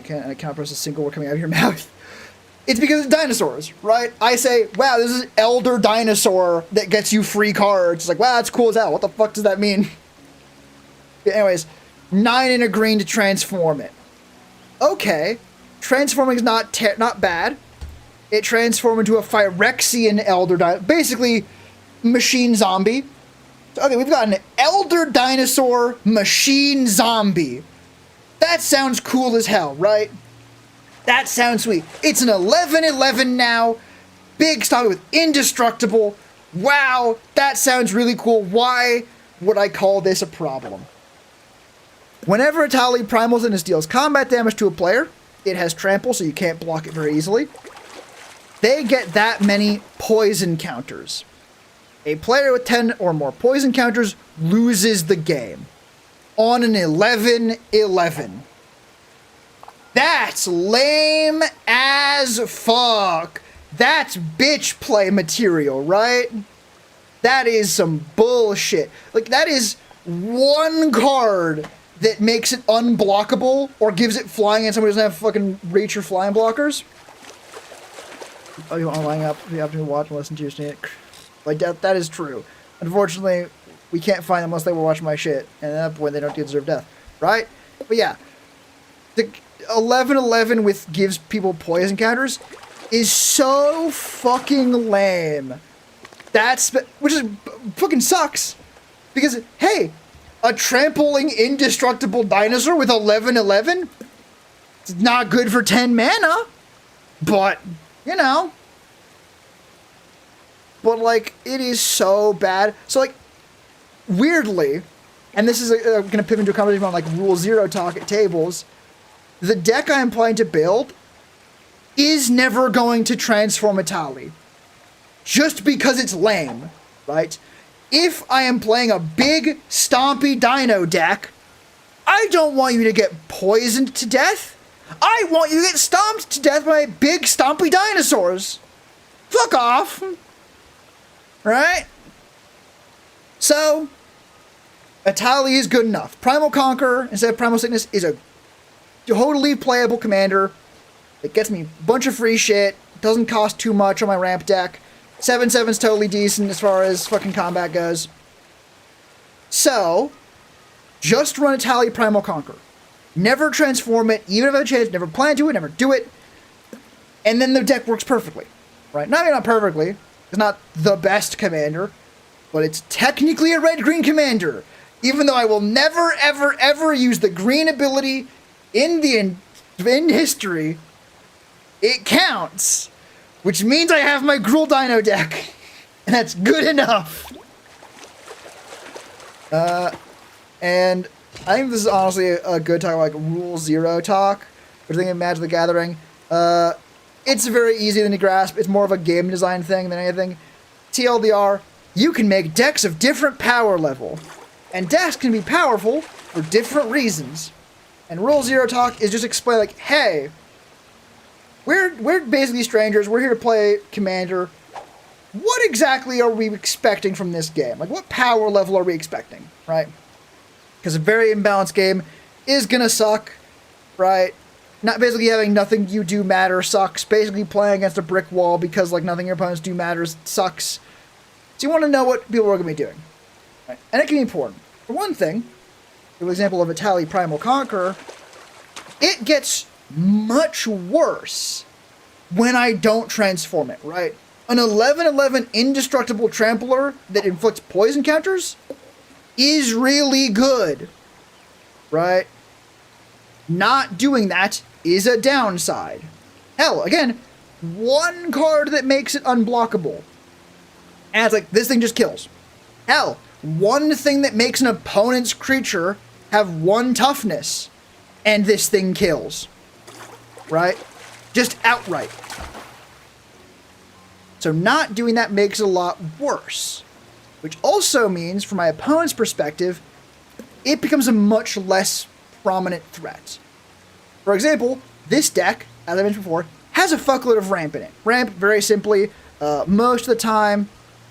cannot press a single word coming out of your mouth. It's because it's dinosaurs, right? I say, wow, this is an elder dinosaur that gets you free cards. It's like, wow, that's cool as hell. What the fuck does that mean? Anyways, 9 and a green to transform it. Okay, transforming is not bad. It transformed into a Phyrexian elder dinosaur. Basically, machine zombie. Okay, we've got an elder dinosaur machine zombie. That sounds cool as hell, right? That sounds sweet. It's an 11/11 now. Big zombie with indestructible. Wow, that sounds really cool. Why would I call this a problem? Whenever Etali primals and deals combat damage to a player, it has trample, so you can't block it very easily. They get that many poison counters. A player with 10 or more poison counters loses the game. On an 11/11. That's lame as fuck. That's bitch play material, right? That is some bullshit. Like, that is one card that makes it unblockable or gives it flying and somebody doesn't have fucking reach or flying blockers. you want to line up, you have to watch and listen to your shit. Like, that is true. Unfortunately, we can't find them unless they were watching my shit, and at that point, they don't deserve death, right? But yeah, the 11-11 with gives people poison counters is so fucking lame. Which is fucking sucks, because hey, a trampling indestructible dinosaur with 11-11, it's not good for 10 mana, but you know. But like, it is so bad. So like, weirdly, and this is going to pivot into a conversation on like Rule Zero talk at tables, the deck I am planning to build is never going to transform Etali. Just because it's lame, right? If I am playing a big, stompy dino deck, I don't want you to get poisoned to death. I want you to get stomped to death by big, stompy dinosaurs. Fuck off. Right? So, Etali is good enough. Primal Conqueror instead of Primal Sickness is a totally playable commander. It gets me a bunch of free shit. Doesn't cost too much on my ramp deck. 7/7's totally decent as far as fucking combat goes. So, just run Etali Primal Conqueror. Never transform it, even if I have a chance, never plan to it, never do it. And then the deck works perfectly. Right? Not perfectly. It's not the best commander, but it's technically a red-green commander. Even though I will never, ever, ever use the green ability in history, it counts. Which means I have my Gruul Dino deck. And that's good enough. And I think this is honestly a good talk, like Rule Zero talk. We're thinking of Magic the Gathering. It's very easy to grasp. It's more of a game design thing than anything. TLDR, you can make decks of different power level. And decks can be powerful for different reasons. And Rule Zero talk is just explain like, hey, we're basically strangers. We're here to play Commander. What exactly are we expecting from this game? Like, what power level are we expecting, right? Because a very imbalanced game is gonna suck, right? Not basically having nothing you do matter sucks. Basically playing against a brick wall because like nothing your opponents do matters sucks. So you want to know what people are gonna be doing, right? And it can be important. For one thing, for example of Etali Primal Conqueror, it gets much worse when I don't transform it, right? An 11/11 indestructible trampler that inflicts poison counters is really good, right? Not doing that is a downside. Hell, again, one card that makes it unblockable. And it's like, this thing just kills. Hell, one thing that makes an opponent's creature have 1 toughness, and this thing kills. Right? Just outright. So not doing that makes it a lot worse. Which also means, from my opponent's perspective, it becomes a much less prominent threat. For example, this deck, as I mentioned before, has a fuckload of ramp in it. Ramp, very simply, most of the time,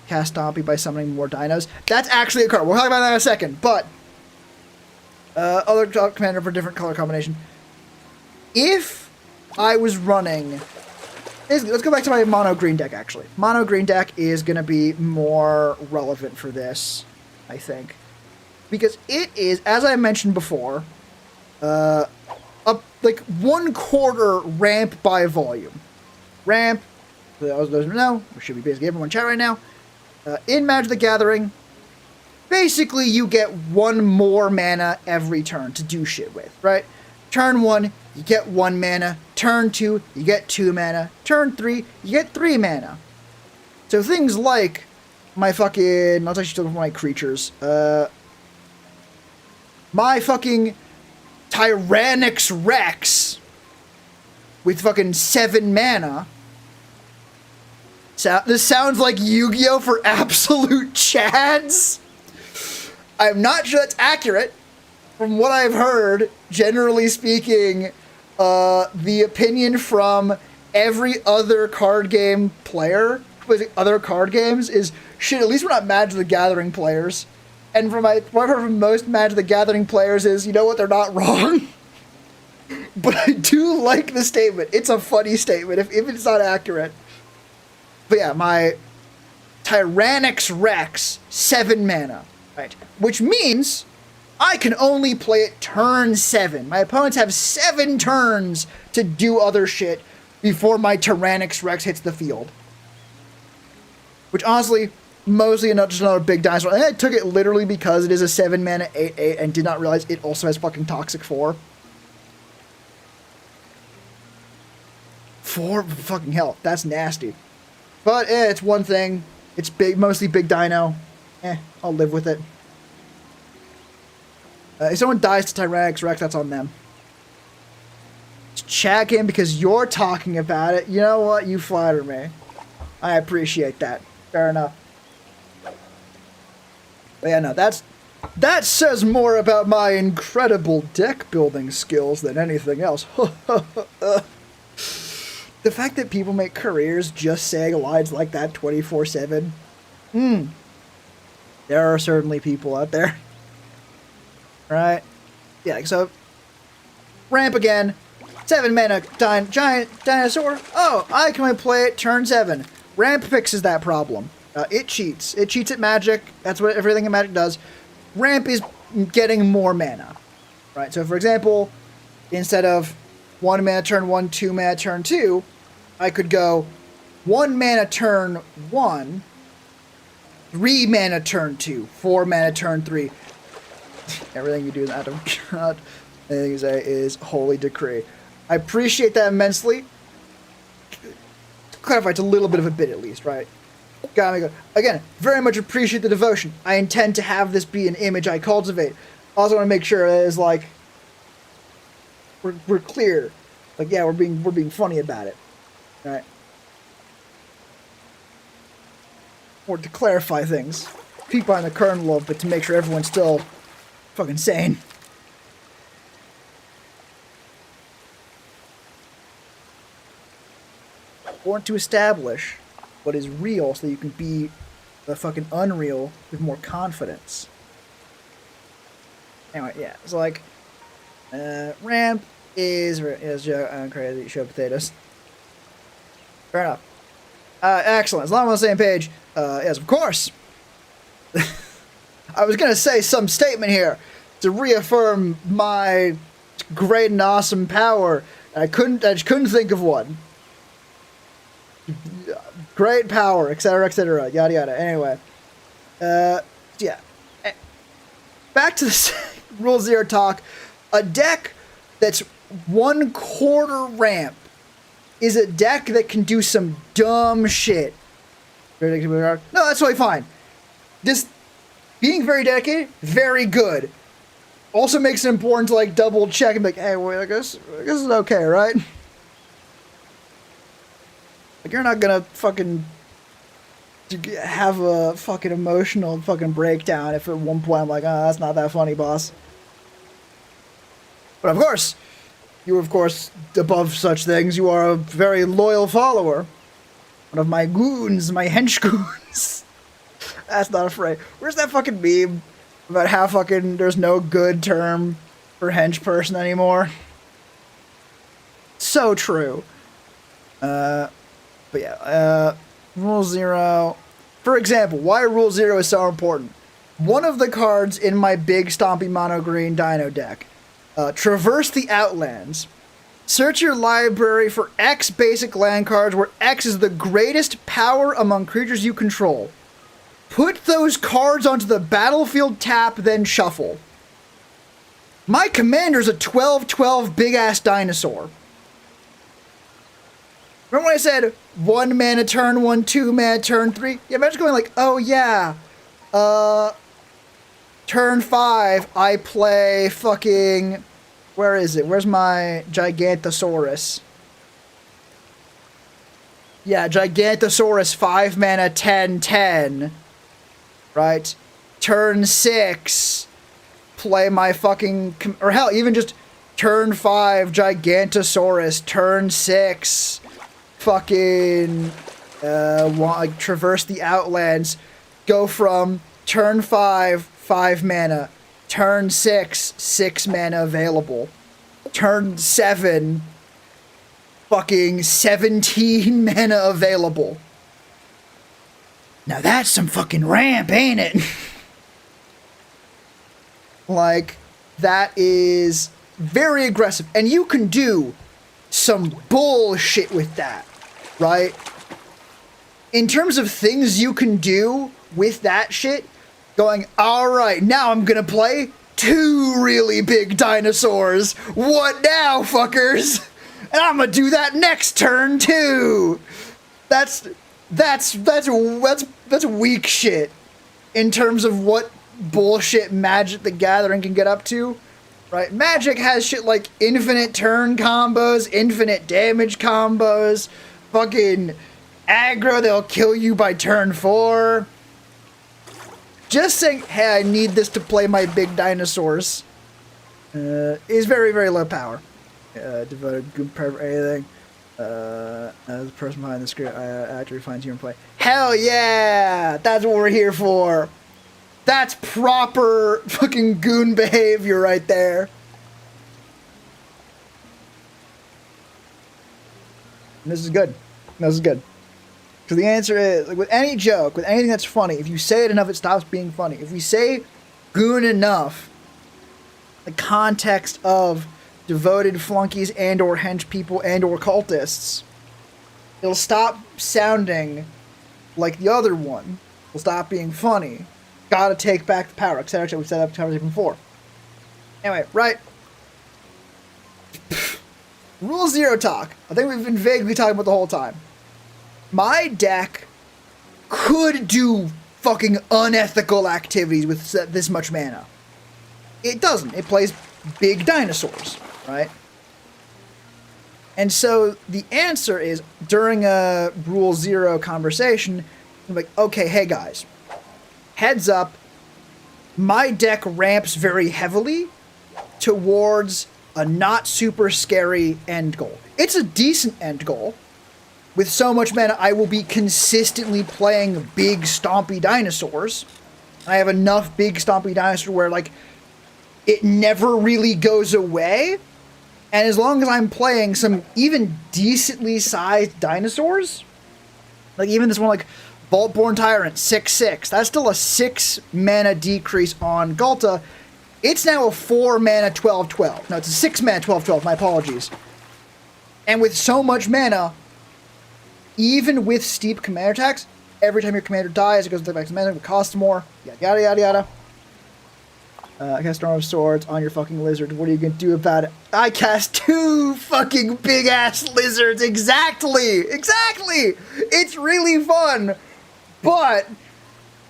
cast Stompy by summoning more dinos. That's actually a card. We'll talk about that in a second, but other commander for different color combination. If I was running... Let's go back to my mono green deck, actually. Mono green deck is going to be more relevant for this, I think. Because it is, as I mentioned before, like 1/4 ramp by volume. Ramp, for those who know, we should be basically everyone in chat right now. In Magic the Gathering, basically you get 1 more mana every turn to do shit with, right? Turn 1, you get 1 mana. Turn 2, you get 2 mana. Turn 3, you get 3 mana. So things like my fucking... I'll actually talk about my creatures. My fucking Tyrannix Rex with fucking 7 mana. This sounds like Yu-Gi-Oh! For absolute chads. I'm not sure that's accurate. From what I've heard, generally speaking, the opinion from every other card game player with other card games is, shit, at least we're not Magic the Gathering players. And what I've heard from most Magic the Gathering players is, you know what, they're not wrong. But I do like the statement. It's a funny statement, if it's not accurate. But yeah, my Tyrannix Rex, 7 mana, right? Which means I can only play it turn 7. My opponents have 7 turns to do other shit before my Tyrannix Rex hits the field. Which honestly, mostly just another big dinosaur. I took it literally because it is a 7 mana 8/8 and did not realize it also has fucking Toxic 4. 4? Fucking hell, that's nasty. But it's one thing. It's big, mostly big dino. I'll live with it. If someone dies to Tyrannix Rex, that's on them. Check in because you're talking about it. You know what? You flatter me. I appreciate that. Fair enough. But yeah, no, that says more about my incredible deck building skills than anything else. The fact that people make careers just saying lines like that 24/7. There are certainly people out there. Right? Yeah, so ramp again. 7 mana giant dinosaur. Oh, I can only play it turn 7. Ramp fixes that problem. It cheats. It cheats at Magic. That's what everything in Magic does. Ramp is getting more mana. Right? So for example, instead of 1 mana turn 1, 2 mana turn 2, I could go 1 mana turn 1, 3 mana turn 2, 4 mana turn 3. Everything you do in Adam God, anything you say is holy decree. I appreciate that immensely. To clarify, it's a little bit of a bit at least, right? Got me go. Again, very much appreciate the devotion. I intend to have this be an image I cultivate. Also want to make sure that it's like we're clear. Like, yeah, we're being funny about it. Right? Or to clarify things. Peek behind the curtain a little bit to make sure everyone's still fucking sane. Want to establish what is real so that you can be the fucking unreal with more confidence. Anyway, yeah, it's like ramp is crazy show potatoes. Fair enough. Excellent. As long as we're on the same page, yes, of course. I was gonna say some statement here to reaffirm my great and awesome power. I just couldn't think of one. Great power, etc., yada yada. Anyway, yeah. Back to the Rule Zero talk. A deck that's 1/4 ramp is a deck that can do some dumb shit. No, that's totally fine. Just being very dedicated, very good. Also makes it important to like double check and be like, hey, wait, I guess it's okay, right? Like, you're not gonna fucking have a fucking emotional fucking breakdown if at one point I'm like, oh, that's not that funny, boss. But of course, you of course, above such things, you are a very loyal follower. One of my goons, my hench goons. That's not a phrase. Where's that fucking meme about how fucking there's no good term for hench person anymore? So true. But yeah, Rule Zero. For example, why Rule Zero is so important. One of the cards in my big stompy mono green dino deck, Traverse the Outlands. Search your library for X basic land cards where X is the greatest power among creatures you control. Put those cards onto the battlefield tap, then shuffle. My commander's a 12/12 big-ass dinosaur. Remember when I said 1 mana turn 1, 2 mana turn 3? Yeah, imagine going like, oh yeah, turn 5, I play fucking... Where is it? Where's my Gigantosaurus? Yeah, Gigantosaurus 5 mana 10/10. Right? Turn 6, play my fucking... Or hell, even just turn 5 Gigantosaurus, turn 6... fucking like Traverse the Outlands, go from turn 5 mana, turn 6 mana available, turn 7 fucking 17 mana available. Now that's some fucking ramp, ain't it? Like, that is very aggressive. And you can do some bullshit with that, right? In terms of things you can do with that shit, going, alright, now I'm gonna play 2 really big dinosaurs. What now, fuckers? And I'm gonna do that next turn, too. That's weak shit in terms of what bullshit Magic the Gathering can get up to, right? Magic has shit like infinite turn combos, infinite damage combos, fucking aggro, they'll kill you by turn 4. Just saying, hey, I need this to play my big dinosaurs, is very, very low power. Devoted good prayer for anything. As the person behind the script, actor finds human play. Hell yeah! That's what we're here for. That's proper fucking goon behavior right there. And this is good. This is good. Because the answer is, like, with any joke, with anything that's funny, if you say it enough, it stops being funny. If we say goon enough, the context of devoted flunkies and or hench people and or cultists, it'll stop sounding like the other one. It'll stop being funny. Gotta take back the power, etc. We've set up conversation before. Anyway, right. Rule 0 talk. I think we've been vaguely talking about the whole time. My deck could do fucking unethical activities with this much mana. It doesn't. It plays big dinosaurs, right? And so the answer is, during a Rule 0 conversation, I'm like, okay, hey guys, heads up, my deck ramps very heavily towards a not super scary end goal. It's a decent end goal. With so much mana, I will be consistently playing big stompy dinosaurs. I have enough big stompy dinosaurs where, like, it never really goes away. And as long as I'm playing some even decently sized dinosaurs, like even this one, like Vaultborn Tyrant, 6/6, that's still a 6 mana decrease on Ghalta. It's now a 4 mana 12/12. No, it's a 6 mana 12/12, my apologies. And with so much mana, even with steep commander attacks, every time your commander dies, it goes back to mana, it costs more, yada yada yada yada. I cast Storm of Swords on your fucking lizard. What are you gonna do about it? I cast 2 fucking big ass lizards. Exactly! Exactly! It's really fun! But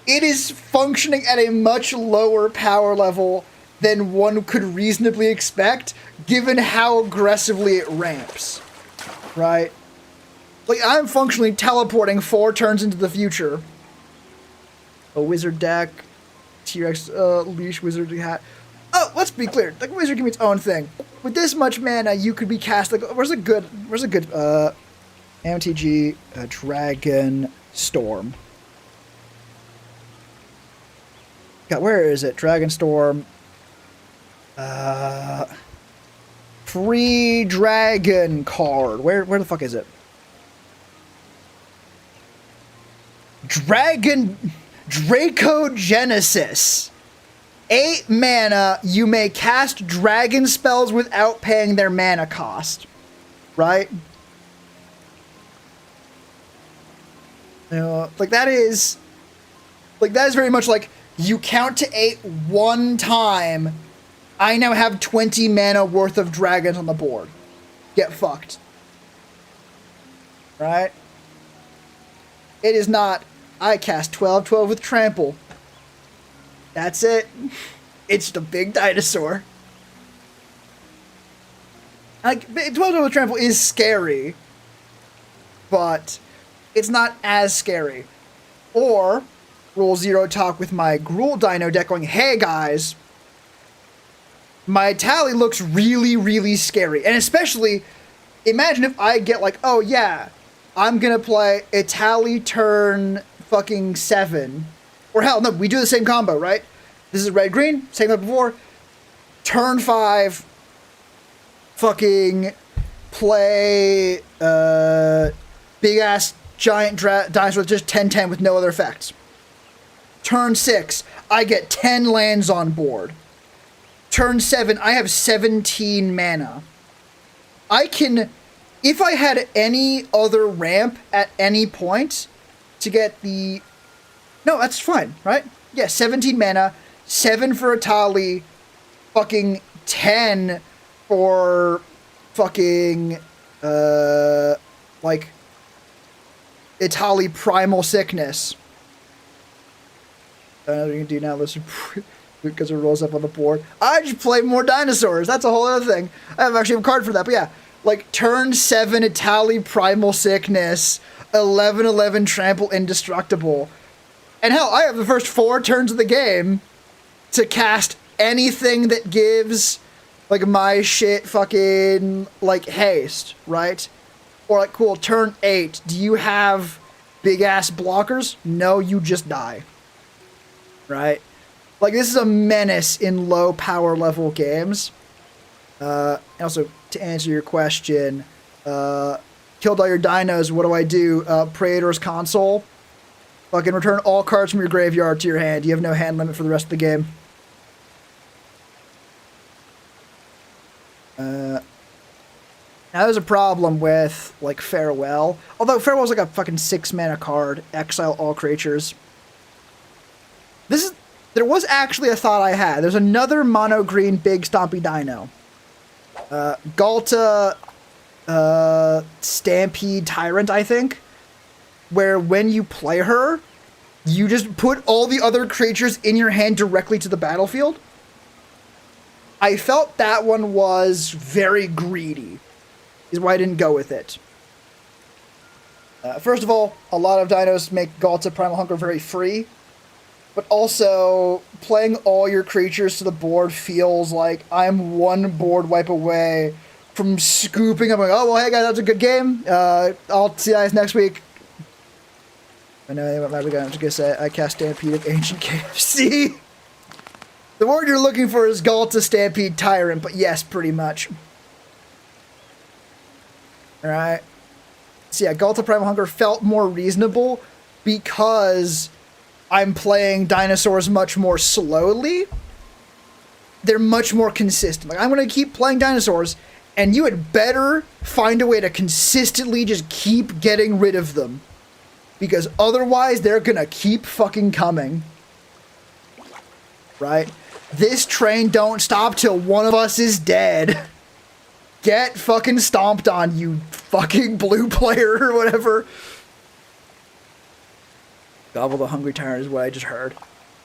it is functioning at a much lower power level than one could reasonably expect, given how aggressively it ramps. Right? Like, I'm functionally teleporting 4 turns into the future. A wizard deck, T-Rex leash, wizard hat. Oh, let's be clear. Like, wizard can be its own thing. With this much mana, you could be cast, like, where's a good MTG Dragon Storm. God, where is it? Dragon Storm. Free dragon card. Where the fuck is it? Dracogenesis. 8 mana, you may cast dragon spells without paying their mana cost. Right? You know, like that is very much like, you count to 8 one time, I now have 20 mana worth of dragons on the board. Get fucked. Right? It is not, I cast 12/12 with trample. That's it. It's the big dinosaur. Like, 12/12 with trample is scary, but it's not as scary. Or Rule 0 talk with my Gruul Dino deck going, hey guys, my tally looks really, really scary. And especially, imagine if I get like, oh yeah, I'm gonna play a tally turn fucking 7. Or hell, no, we do the same combo, right? This is red-green, same as before. Turn 5, fucking play big-ass giant dinosaur with just 10/10 with no other effects. Turn 6, I get 10 lands on board. Turn 7, I have 17 mana. I can, if I had any other ramp at any point to get the... No, that's fine, right? Yeah, 17 mana, 7 for Etali, fucking 10 for fucking, like, Etali Primal Sickness. I don't know what you can do now. This because it rolls up on the board. I just play more dinosaurs. That's a whole other thing. I have actually a card for that. But yeah, like turn 7 Etali Primal Sickness, 11/11 Trample Indestructible. And hell, I have the first 4 turns of the game to cast anything that gives like my shit fucking like haste, right? Or like, cool, turn 8. Do you have big ass blockers? No, you just die. Right? Like, this is a menace in low power level games. Also, to answer your question, killed all your dinos, what do? Praetor's Console. Fucking return all cards from your graveyard to your hand. You have no hand limit for the rest of the game. Now, there's a problem with, like, Farewell. Although, Farewell's like a fucking 6 mana card. Exile all creatures. There was actually a thought I had. There's another mono green big stompy dino. Ghalta Stampede Tyrant, I think. Where when you play her, you just put all the other creatures in your hand directly to the battlefield. I felt that one was very greedy. Is why I didn't go with it. First of all, a lot of dinos make Ghalta Primal Hunger very free. But also, playing all your creatures to the board feels like I'm one board wipe away from scooping up. Like, oh, well, hey, guys, that was a good game. I'll see you guys next week. I know what I'm just going to say. I cast Stampede of Ancient KFC. The word you're looking for is Ghalta Stampede Tyrant, but yes, pretty much. Alright. So yeah, Ghalta Primal Hunger felt more reasonable because I'm playing dinosaurs much more slowly. They're much more consistent. Like, I'm going to keep playing dinosaurs, and you had better find a way to consistently just keep getting rid of them. Because otherwise, they're going to keep fucking coming. Right? This train don't stop till one of us is dead. Get fucking stomped on, you fucking blue player or whatever. Gobble the Hungry Tyrant is what I just heard.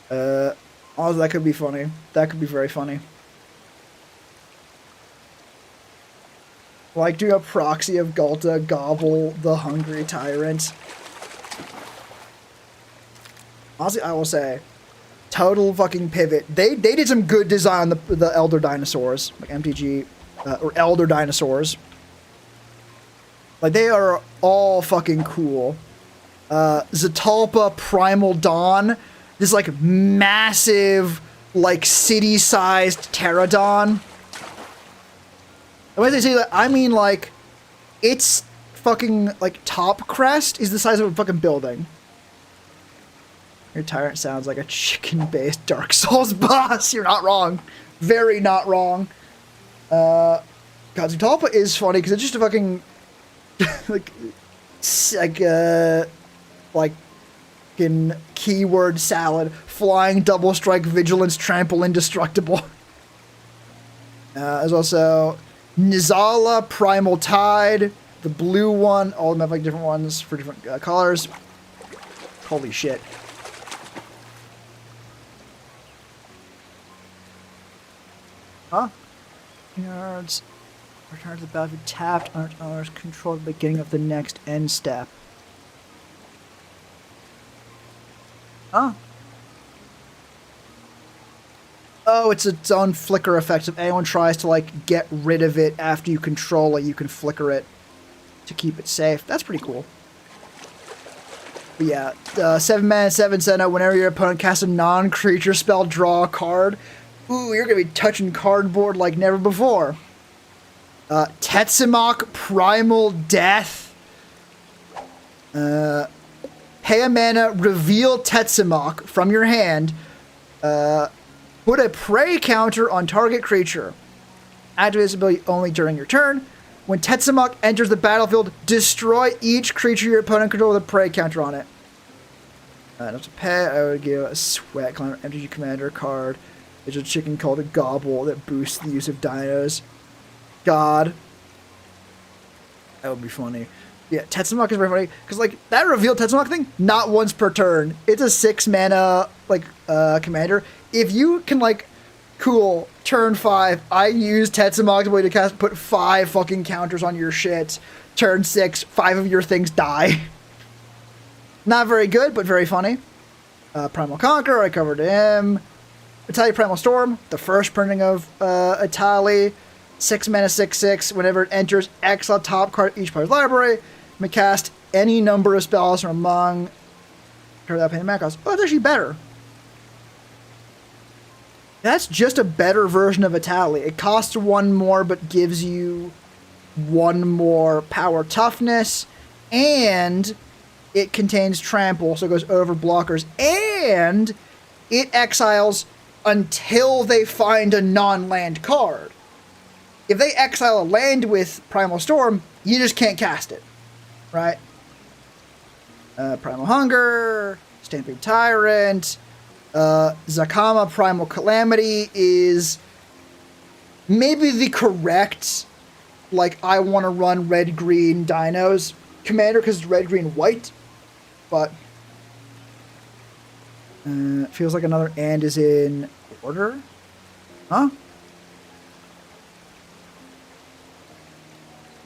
Also, that could be funny. That could be very funny. Like doing a proxy of Ghalta, Gobble the Hungry Tyrant. Honestly, I will say, total fucking pivot. They did some good design on the Elder Dinosaurs, like MTG, or Elder Dinosaurs. Like, they are all fucking cool. Zetalpa Primal Dawn, this like massive, like city-sized pterodon. And when they say that, I mean like its fucking like top crest is the size of a fucking building. Your tyrant sounds like a chicken-based Dark Souls boss. You're not wrong. Very not wrong. God, Zetalpa is funny because it's just a fucking like in keyword salad, flying double strike, vigilance, trample, indestructible. There's also Nizala, Primal Tide, the blue one. All of them have like different ones for different colors. Holy shit. Huh? Yards. Return to the battlefield tapped. Owners control the beginning of the next end step. Huh? Oh, it's its own flicker effect. If anyone tries to, like, get rid of it after you control it, you can flicker it to keep it safe. That's pretty cool. But yeah, 7 mana, 7/7. Whenever your opponent casts a non-creature spell, draw a card. Ooh, you're gonna be touching cardboard like never before. Tetsamok Primal Death. Pay a mana, reveal Tetsamok from your hand. Put a prey counter on target creature. Activate this ability only during your turn. When Tetsamok enters the battlefield, destroy each creature your opponent controls with a prey counter on it. Not to pay, I would give a Sweat Climber Energy Commander card. There's a chicken called a Gobble that boosts the use of dinos. God. That would be funny. Yeah, Tetsamok is very funny, because, like, that reveal Tetsamok thing, not once per turn. It's a 6 mana, like, commander. If you can, like, cool, turn 5, I use Tetsamok's ability to cast, put 5 fucking counters on your shit. Turn 6, 5 of your things die. Not very good, but very funny. Primal Conqueror, I covered him. Etali Primal Storm, the first printing of Etali. 6 mana, 6/6. Whenever it enters, exile top card each player's library. May cast any number of spells from among. Without paying mana cost. Oh, it's actually better. That's just a better version of Etali. It costs 1 more, but gives you 1 more power toughness, and it contains trample, so it goes over blockers, and it exiles until they find a non-land card. If they exile a land with Primal Storm, you just can't cast it, right? Primal Hunger, Stampede Tyrant, Zakama Primal Calamity is maybe the correct, like, I want to run red-green dinos commander because it's red-green-white, but feels like another and is in order? Huh?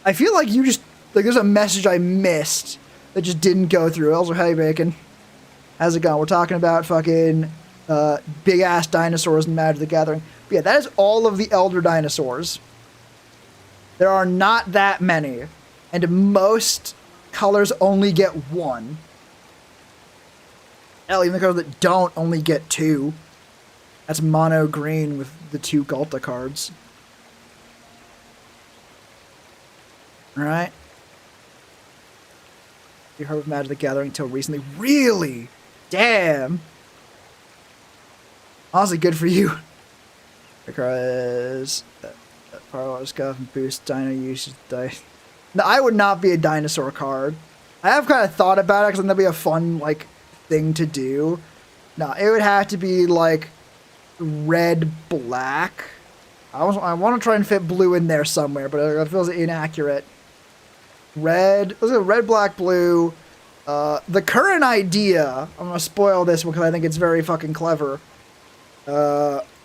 I feel like you just, like, there's a message I missed that just didn't go through. Also, hey, Bacon. How's it going? We're talking about fucking big-ass dinosaurs in Magic the Gathering. But yeah, that is all of the Elder Dinosaurs. There are not that many. And most colors only get 1. Hell, even the colors that don't only get 2. That's mono green with the 2 Ghalta cards. Alright. You heard of Magic the Gathering until recently. Really? Damn. Honestly, good for you. Because Parallel Scuff and Boost Dino usage dice. No, I would not be a dinosaur card. I have kind of thought about it because that'd be a fun, like, thing to do. No, it would have to be like red-black. I want to try and fit blue in there somewhere, but it feels inaccurate. Red, let's go red, black, blue. The current idea, I'm going to spoil this one because I think it's very fucking clever.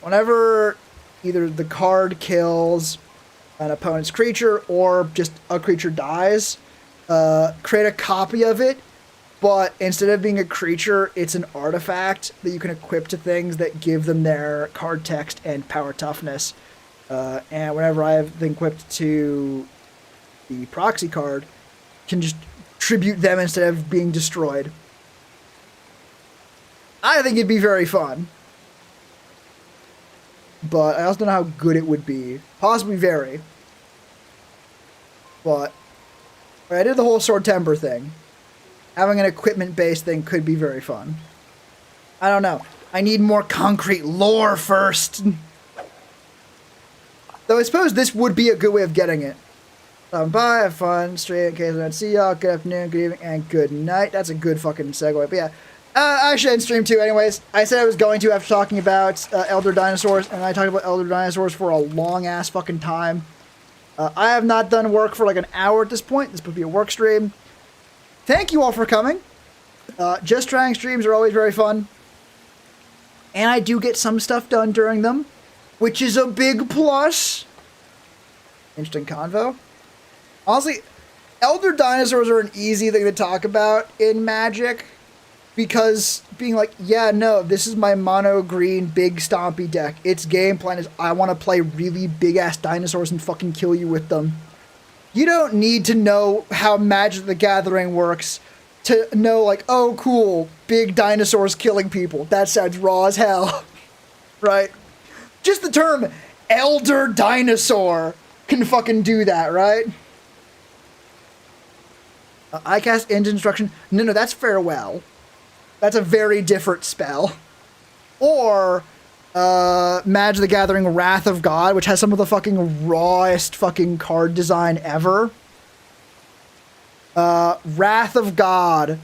Whenever either the card kills an opponent's creature or just a creature dies, create a copy of it, but instead of being a creature, it's an artifact that you can equip to things that give them their card text and power toughness. And whenever I have them equipped to the proxy card, can just tribute them instead of being destroyed. I think it'd be very fun. But I also don't know how good it would be. Possibly very. But I did the whole Sword Temper thing. Having an equipment-based thing could be very fun. I don't know. I need more concrete lore first. Though I suppose this would be a good way of getting it. Bye, have fun, straight in case I don't see y'all. Good afternoon, good evening, and good night. That's a good fucking segue. But yeah, I should end stream too anyways. I said I was going to after talking about Elder Dinosaurs, and I talked about Elder Dinosaurs for a long-ass fucking time. I have not done work for like an hour at this point. This would be a work stream. Thank you all for coming. Just Trying streams are always very fun. And I do get some stuff done during them, which is a big plus. Interesting convo. Honestly, Elder Dinosaurs are an easy thing to talk about in Magic, because being like, yeah, no, this is my mono green big stompy deck. Its game plan is I want to play really big ass dinosaurs and fucking kill you with them. You don't need to know how Magic the Gathering works to know, like, oh, cool, big dinosaurs killing people. That sounds raw as hell, right? Just the term Elder Dinosaur can fucking do that, right? I cast End Destruction. No, that's Farewell. That's a very different spell. Or Magic the Gathering Wrath of God, which has some of the fucking rawest fucking card design ever. Wrath of God.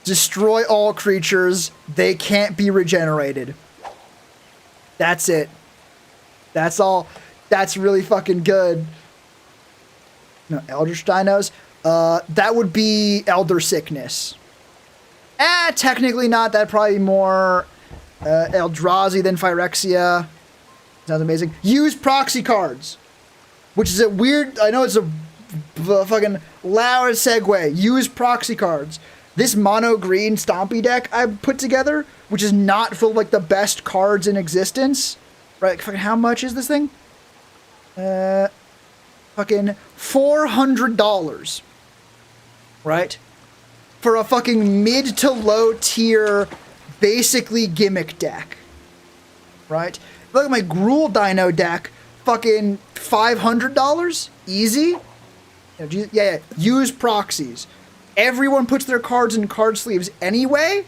Destroy all creatures. They can't be regenerated. That's it. That's all. That's really fucking good. No, Eldritch Dinos. That would be Elder Sickness. Technically not. That'd probably be more Eldrazi than Phyrexia. Sounds amazing. Use proxy cards. Which is a weird... I know it's a fucking loud segue. Use proxy cards. This mono green Stompy deck I put together, which is not full of like the best cards in existence. Right? Fucking how much is this thing? Fucking $400. Right? For a fucking mid to low tier, basically gimmick deck. Right? Look at my Gruul Dino deck. Fucking $500? Easy? Yeah. Use proxies. Everyone puts their cards in card sleeves anyway.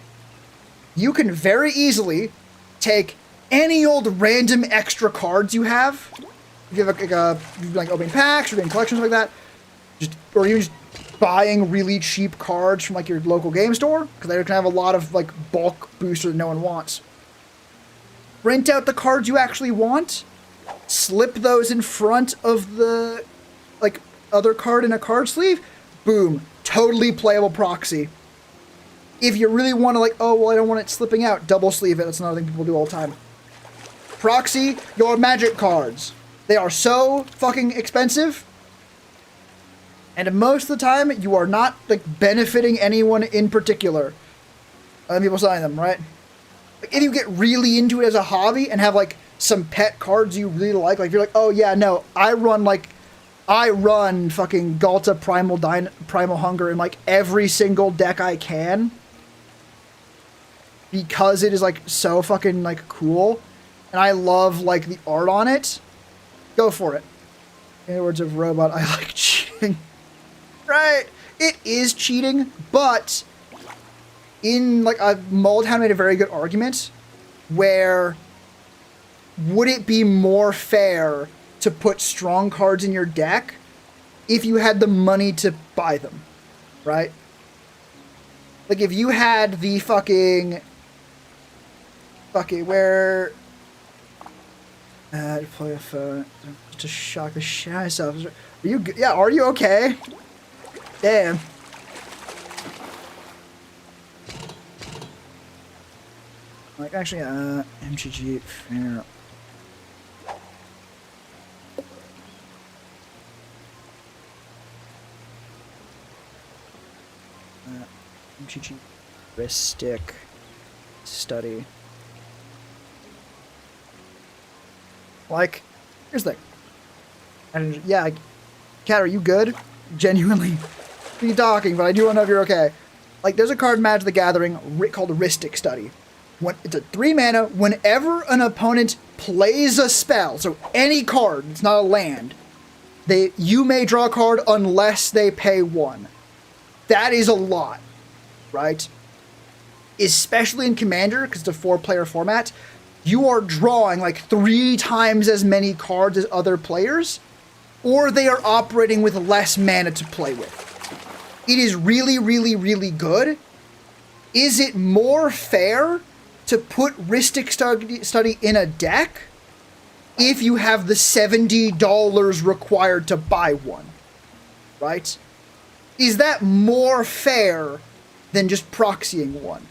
You can very easily take any old random extra cards you have. If you have like opening packs or doing collections like that, or even just buying really cheap cards from like your local game store, because they can have a lot of like bulk boosters that no one wants. Print out the cards you actually want, slip those in front of the like other card in a card sleeve. Boom. Totally playable proxy. If you really want to like, oh, well, I don't want it slipping out, double sleeve it. That's another thing people do all the time. Proxy your Magic cards. They are so fucking expensive. And most of the time, you are not like benefiting anyone in particular. Other people selling them, right? Like, if you get really into it as a hobby and have like some pet cards you really like you're like, oh yeah, no, I run fucking Ghalta Primal Hunger in like every single deck I can. Because it is like so fucking like cool. And I love like the art on it. Go for it. In the words of Robot, I like cheating. Right? It is cheating, but in like Moldhound made a very good argument where would it be more fair to put strong cards in your deck if you had the money to buy them, right? Like if you had the fucking where to play a phone to shock the shit out of yourself. Are you good? Yeah, are you okay? Damn. Like actually MGG fair. MGG Ristic study. Like, here's the thing. And yeah, Kat, are you good? Genuinely be talking, but I do want to know if you're okay. Like, there's a card in Magic the Gathering called Ristic Study. It's a 3 mana. Whenever an opponent plays a spell, so any card, it's not a land, you may draw a card unless they pay 1. That is a lot, right? Especially in Commander, because it's a 4-player format, you are drawing like 3 times as many cards as other players, or they are operating with less mana to play with. It is really, really, really good. Is it more fair to put Ristic Study in a deck if you have the $70 required to buy one? Right? Is that more fair than just proxying one?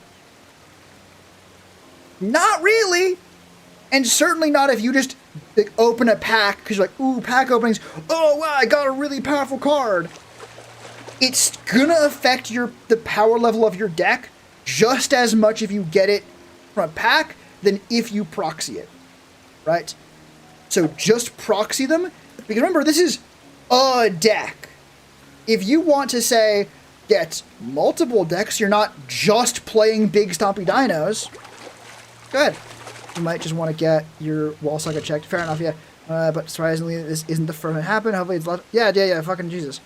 Not really. And certainly not if you just like, open a pack because you're like, ooh, pack openings. Oh, wow, I got a really powerful card. It's gonna affect the power level of your deck just as much if you get it from a pack than if you proxy it, right? So just proxy them. Because remember, this is a deck. If you want to say, get multiple decks, you're not just playing big stompy dinos. Go ahead. You might just want to get your wall socket checked. Fair enough, yeah. But surprisingly, this isn't the first time it happened. Hopefully it's left. Yeah, fucking Jesus.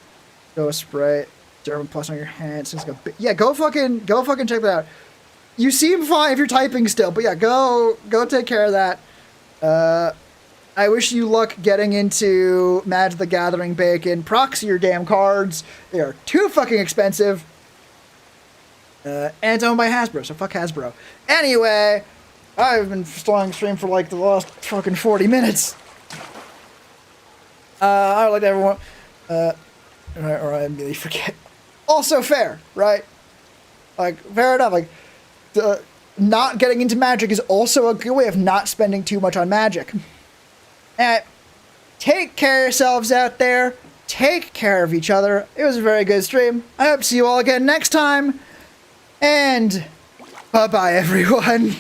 Go spray. Durban Plus on your hands. Yeah, go fucking check that out. You seem fine if you're typing still, but yeah, go take care of that. I wish you luck getting into Magic the Gathering Bacon. Proxy your damn cards. They are too fucking expensive. And it's owned by Hasbro, so fuck Hasbro. Anyway, I've been stalling stream for like the last fucking 40 minutes. I would like everyone. Or I immediately forget. Also fair, right? Like, fair enough. Like, not getting into Magic is also a good way of not spending too much on Magic. And take care of yourselves out there. Take care of each other. It was a very good stream. I hope to see you all again next time. And bye-bye, everyone.